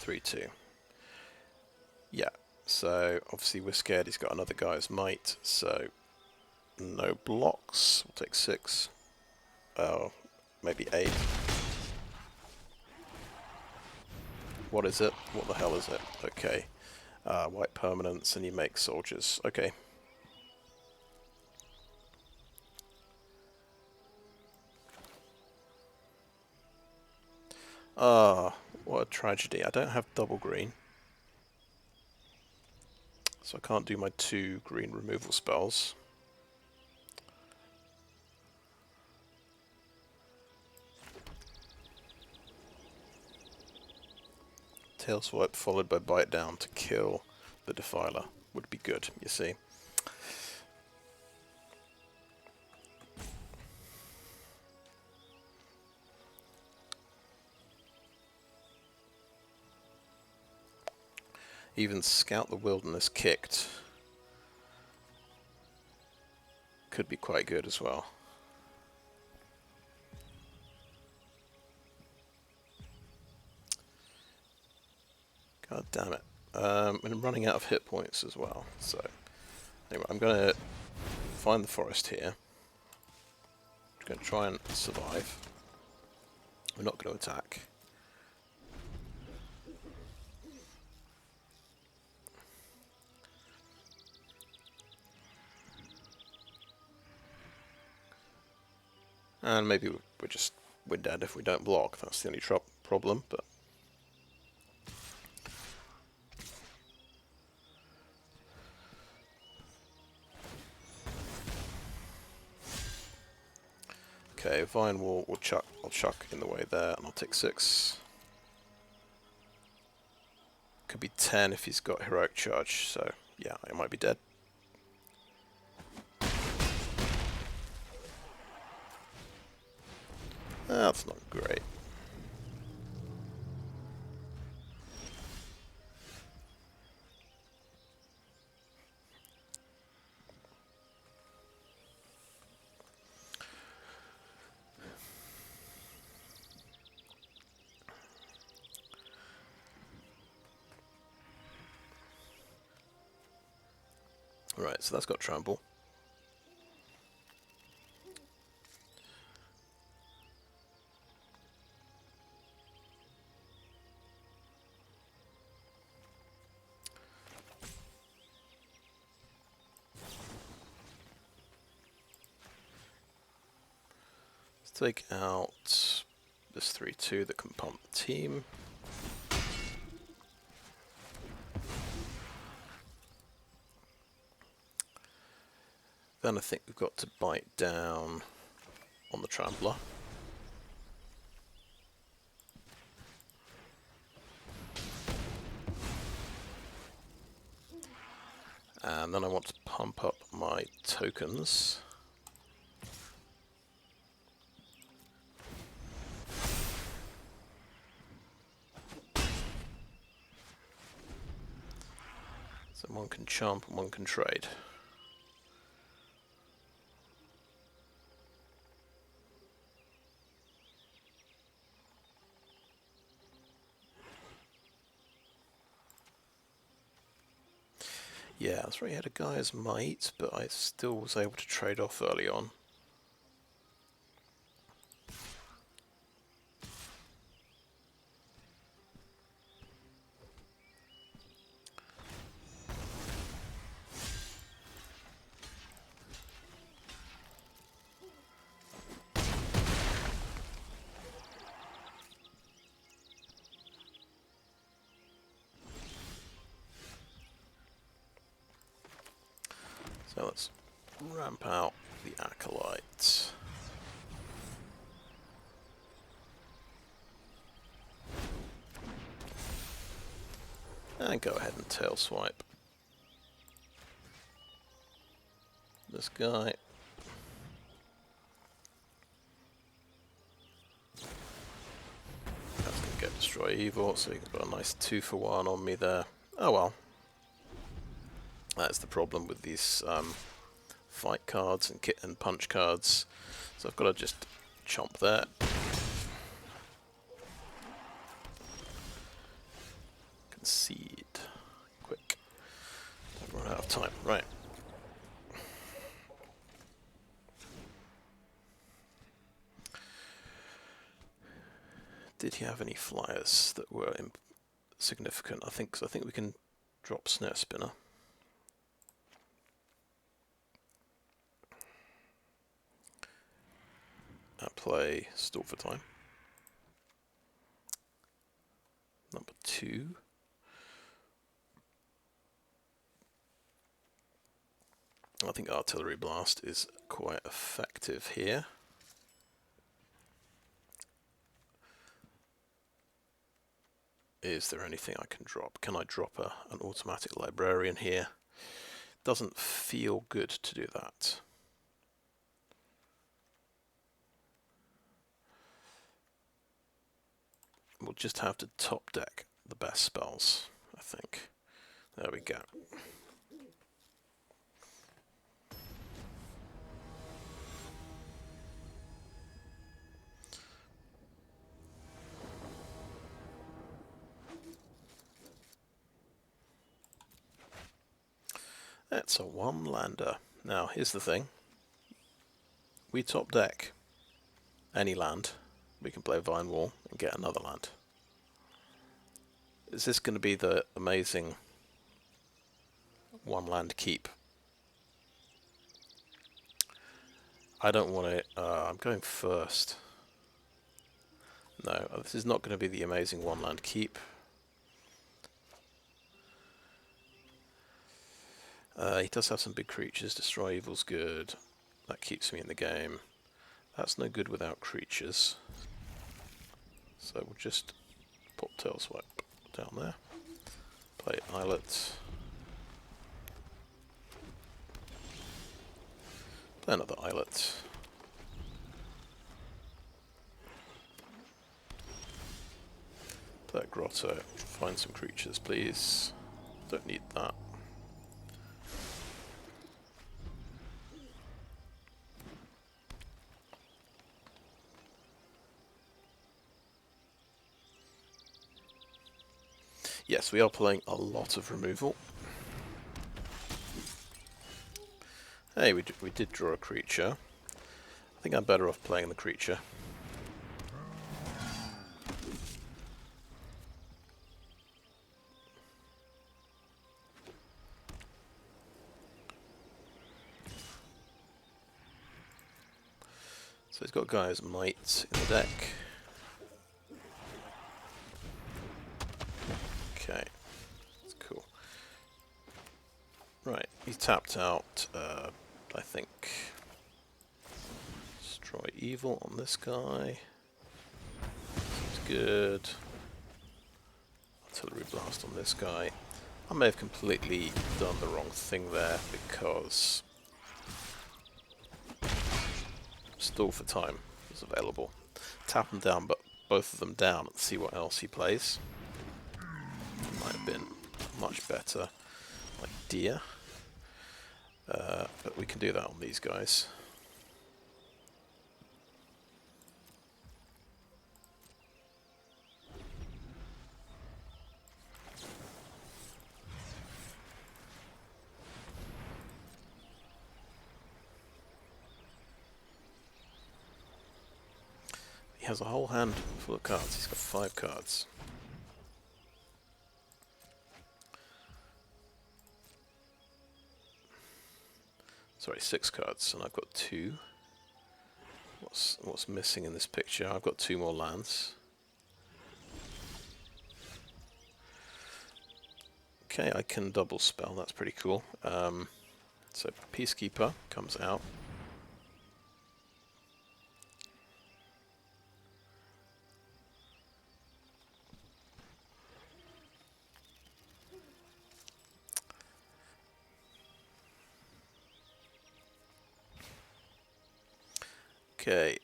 3/2. Yeah, so obviously we're scared he's got another Guy's Might, so no blocks. We'll take 6. Oh, maybe 8. What is it? What the hell is it? Okay. White permanents, and you make soldiers. Okay. Ah, what a tragedy. I don't have double green. So I can't do my 2 green removal spells. Tail Swipe followed by Bite Down to kill the Defiler would be good, you see. Even Scout the Wilderness kicked could be quite good as well. God damn it. And I'm running out of hit points as well. So, anyway, I'm going to find the forest here. I'm going to try and survive. We're not going to attack. And maybe we're dead if we don't block. That's the only problem, but... Okay, Vine Wall, I'll chuck in the way there, and I'll take 6. Could be 10 if he's got Heroic Charge, so yeah, I might be dead. That's not great. Right, so that's got trample. Let's take out this 3/2 that can pump the team. Then I think we've got to bite down on the Trampler. And then I want to pump up my tokens. So one can chomp and one can trade. Yeah, that's right, he had a Guy's Might, but I still was able to trade off early on. So let's ramp out the Acolyte. And go ahead and tail swipe this guy. That's going to get Destroy Evil, so you've got a nice 2-for-1 on me there. Oh well. That's the problem with these fight cards and kit and punch cards. So I've got to just chomp there. Concede. Quick. Don't run out of time. Right. Did he have any flyers that were significant? I think so. I think we can drop Snarespinner. Play Stall for Time. Number 2. I think Artillery Blast is quite effective here. Is there anything I can drop? Can I drop an Automatic Librarian here? Doesn't feel good to do that. We'll just have to top deck the best spells, I think. There we go. That's a 1-lander. Now, here's the thing. We top deck any land. We can play Vinewall and get another land. Is this going to be the amazing 1-land keep? I don't want it. I'm going first. No, this is not going to be the amazing 1-land keep. He does have some big creatures. Destroy Evil's good. That keeps me in the game. That's no good without creatures. So we'll just pop Tail Swipe down there. Play Islet. Play another Islet. Play a Grotto. Find some creatures, please. Don't need that. Yes, we are playing a lot of removal. Hey, we did draw a creature. I think I'm better off playing the creature. So he's got Guy's Might in the deck. Okay, that's cool. Right, he's tapped out, I think, Destroy Evil on this guy. Seems good. Artillery Blast on this guy. I may have completely done the wrong thing there because Stall for Time is available. Tap them down, but both of them down and see what else he plays. Might have been a much better idea. But we can do that on these guys. He has a whole hand full of cards. He's got 5 cards. Sorry, 6 cards, and I've got 2. What's missing in this picture? I've got 2 more lands. Okay, I can double spell. That's pretty cool. So Peacekeeper comes out. Okay,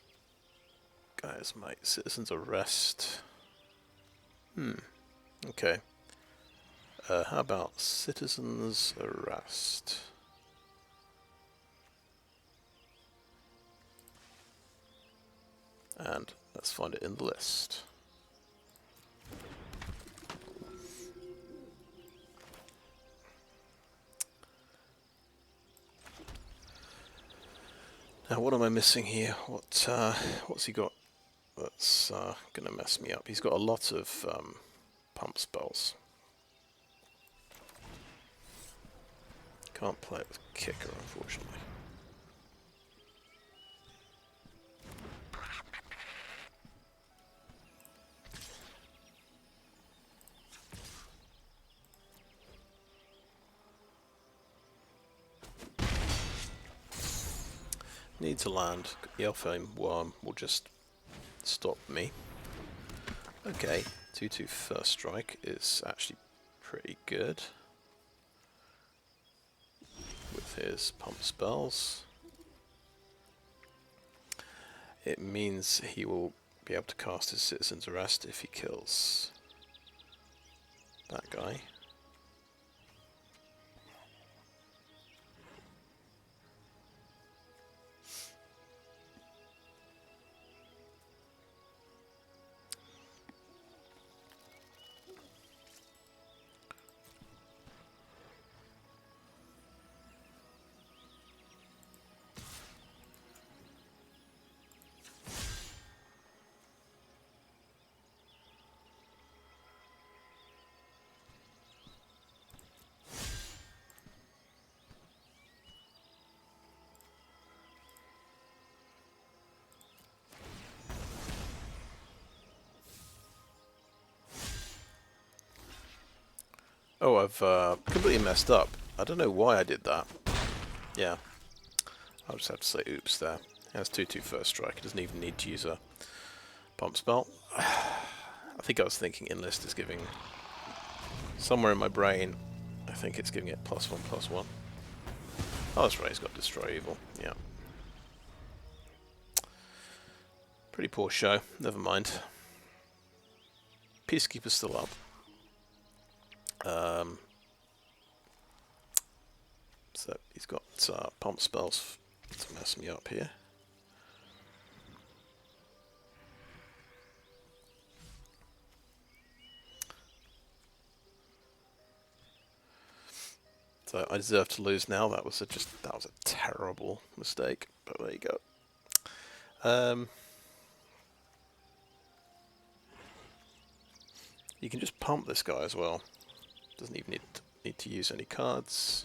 guys, my Citizen's Arrest. Okay. How about Citizen's Arrest? And let's find it in the list. Now, what am I missing here? What's he got that's going to mess me up? He's got a lot of pump spells. Can't play it with Kicker, unfortunately. Need to land. The Elfhame Worm will just stop me. Okay, 2/2 first strike is actually pretty good with his pump spells. It means he will be able to cast his Citizen's Arrest if he kills that guy. Oh, I've completely messed up. I don't know why I did that. Yeah, I'll just have to say oops there. He has 2/2 first strike. He doesn't even need to use a pump spell. I think I was thinking Enlist is giving... Somewhere in my brain, I think it's giving it +1/+1. Oh, that's right, he's got Destroy Evil. Yeah. Pretty poor show. Never mind. Peacekeeper's still up. So he's got pump spells to mess me up here. So I deserve to lose now. That was a terrible mistake. But there you go. You can just pump this guy as well. Doesn't even need to use any cards.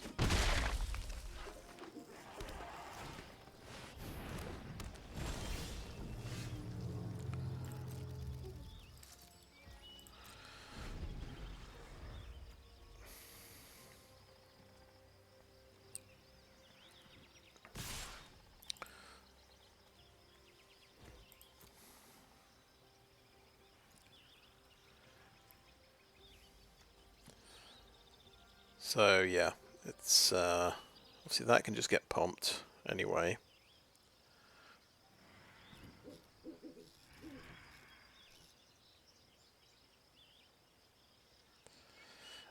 So yeah, it's obviously that can just get pumped anyway.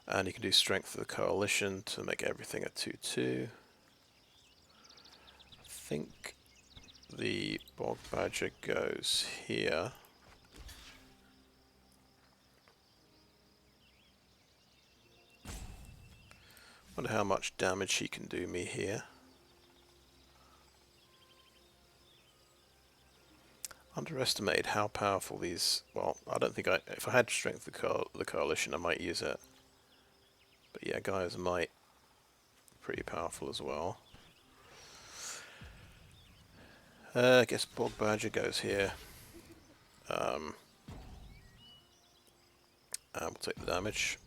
And you can do Strength of the Coalition to make everything a 2/2. I think the Bog Badger goes here. Wonder how much damage he can do me here. Underestimated how powerful these... Well, I don't think if I had Strength of the Coalition, I might use it. But yeah, Geyser might. Pretty powerful as well. I guess Bog Badger goes here. And we'll take the damage.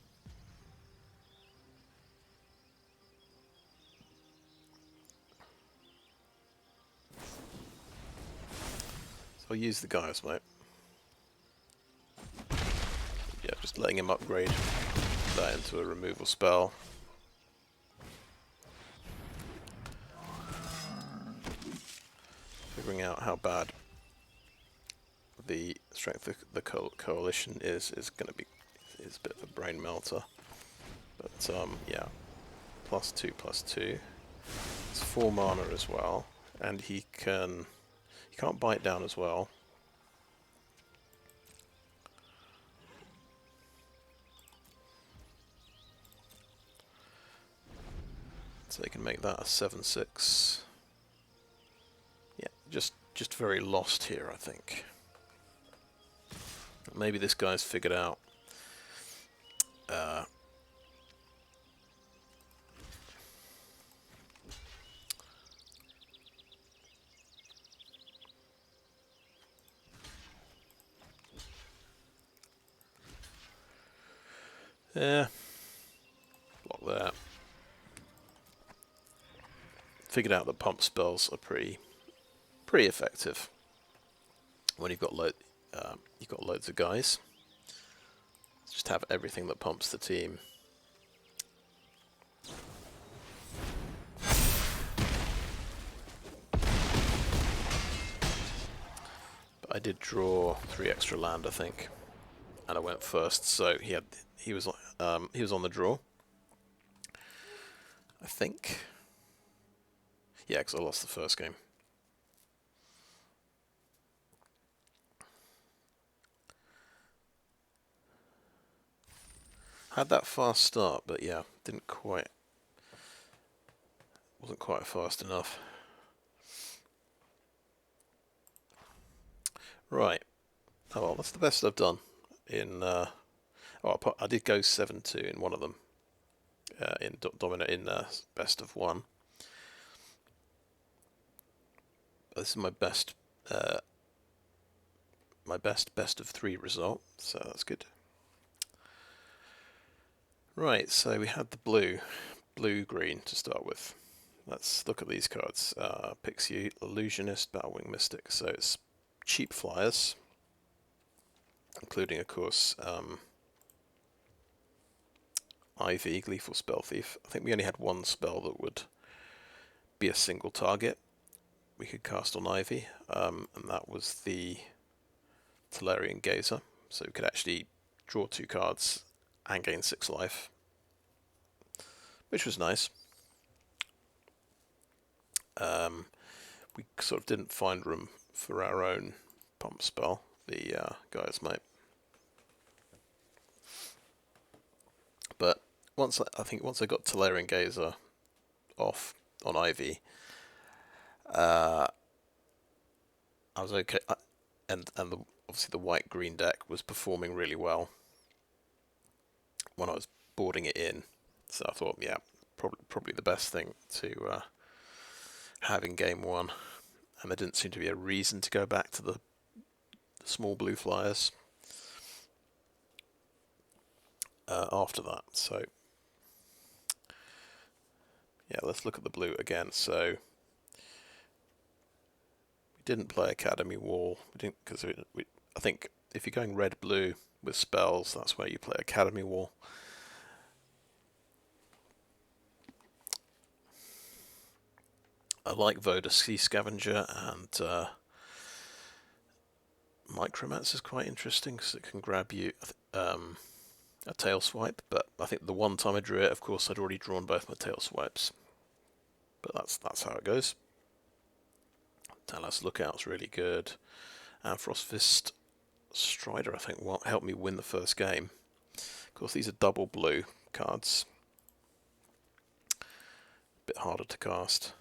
I'll use the Geyser, mate. Yeah, just letting him upgrade that into a removal spell. Figuring out how bad the Strength of the Coalition is going to be a bit of a brain melter. But yeah, +2/+2. It's 4 mana as well, and he can't bite down as well. So they can make that a 7/6. Yeah, just very lost here, I think. Maybe this guy's figured out yeah, block that. Figured out that pump spells are pretty effective when you've got loads of guys. Just have everything that pumps the team. But I did draw 3 extra land, I think, and I went first, so he was on the draw, I think. Yeah, because I lost the first game. Had that fast start, but yeah, wasn't quite fast enough. Right. Oh well, that's the best I've done in. I did go 7/2 in one of them. In best of 1. This is my best. My best of 3 result, so that's good. Right, so we had the blue-green to start with. Let's look at these cards. Pixie Illusionist, Battlewing Mystic. So it's cheap flyers, including, of course, Ivy, Gleeful Spell Thief. I think we only had one spell that would be a single target we could cast on Ivy, and that was the Tolarian Geyser. So we could actually draw 2 cards and gain 6 life, which was nice. We sort of didn't find room for our own pump spell, the Geyser, mate. But I think once I got Tolarian Geyser off on Ivy, I was okay, and obviously the white-green deck was performing really well when I was boarding it in. So I thought, yeah, probably the best thing to have in game one, and there didn't seem to be a reason to go back to the small blue flyers after that. So yeah, let's look at the blue again. So we didn't play Academy Wall. We didn't, because I think if you're going red-blue with spells, that's where you play Academy Wall. I like Voda Sea Scavenger, and Micromancer is quite interesting because it can grab you a tail swipe, but I think the one time I drew it, of course, I'd already drawn both my tail swipes. But that's how it goes. Talas Lookout's really good, and Frostfist Strider, I think, helped me win the first game. Of course, these are double blue cards. A bit harder to cast.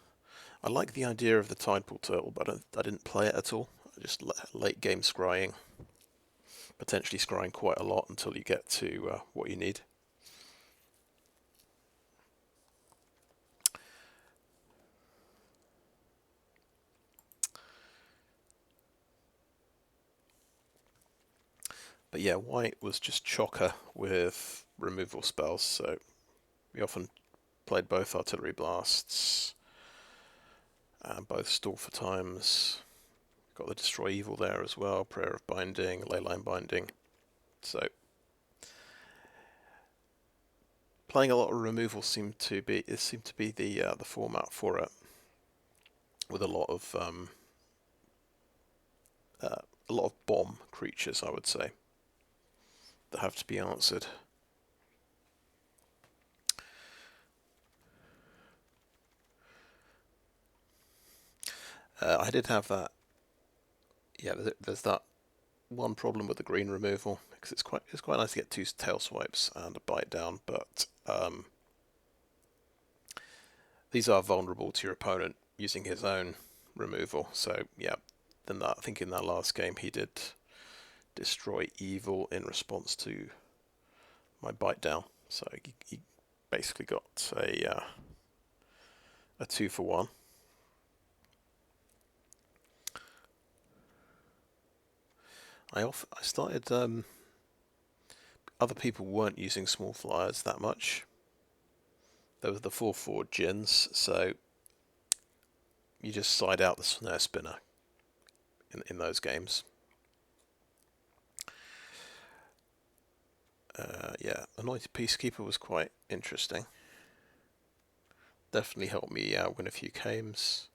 I like the idea of the Tidepool Turtle, but I didn't play it at all. I just late game scrying, potentially scrying quite a lot until you get to what you need. But yeah, white was just chocker with removal spells, so we often played both Artillery Blasts and both Stall for Times. Got the Destroy Evil there as well, Prayer of Binding, Leyline Binding. So playing a lot of removal seemed to be the format for it, with a lot of bomb creatures, I would say, that have to be answered. I did have that. Yeah, there's that one problem with the green removal, because it's quite nice to get 2 tail swipes and a bite down, but these are vulnerable to your opponent using his own removal. So yeah, then I think in that last game he did Destroy Evil in response to my bite down, so he basically got a 2-for-1. I started. Other people weren't using small flyers that much. There was the 4/4 Djinns, so you just side out the Snarespinner in those games. Yeah, Anointed Peacekeeper was quite interesting. Definitely helped me win a few games.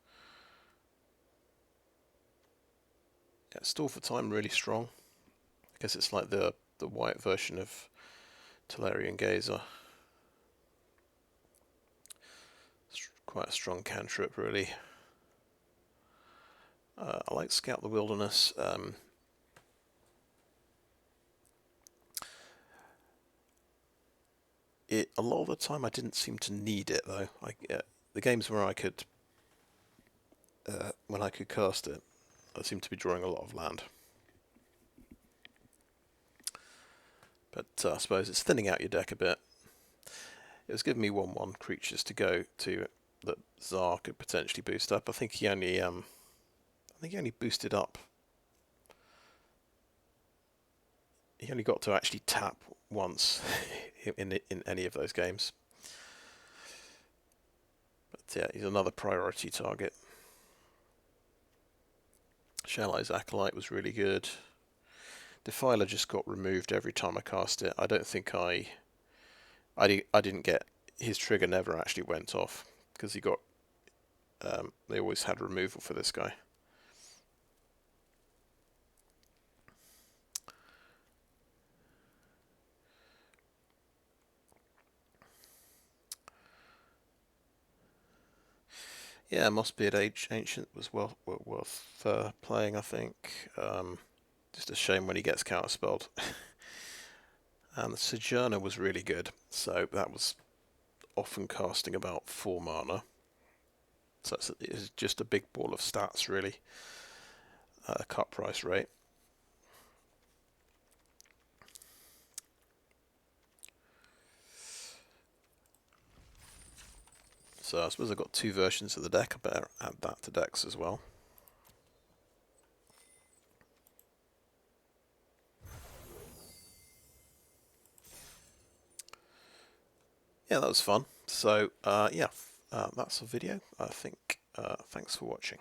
Yeah, Stall for Time really strong. I guess it's like the white version of Tolarian Geyser. It's quite a strong cantrip, really. I like Scout the Wilderness. A lot of the time I didn't seem to need it though. The games where I could, when I could cast it, I seemed to be drawing a lot of land. But I suppose it's thinning out your deck a bit. It was giving me 1/1 creatures to go to that Tsar could potentially boost up. I think he only boosted up. He only got to actually tap once in any of those games. But yeah, he's another priority target. Shalai's Acolyte was really good. Defiler just got removed every time I cast it. I don't think I didn't get, his trigger never actually went off because he got they always had removal for this guy. Yeah, Mossbeard Ancient was worth playing, I think. Just a shame when he gets counterspelled. And the Sojourner was really good, so that was often casting about 4 mana. So it's just a big ball of stats, really. Cut price rate. So I suppose I've got 2 versions of the deck. I better add that to decks as well. Yeah, that was fun. So yeah, that's the video. I think. Thanks for watching.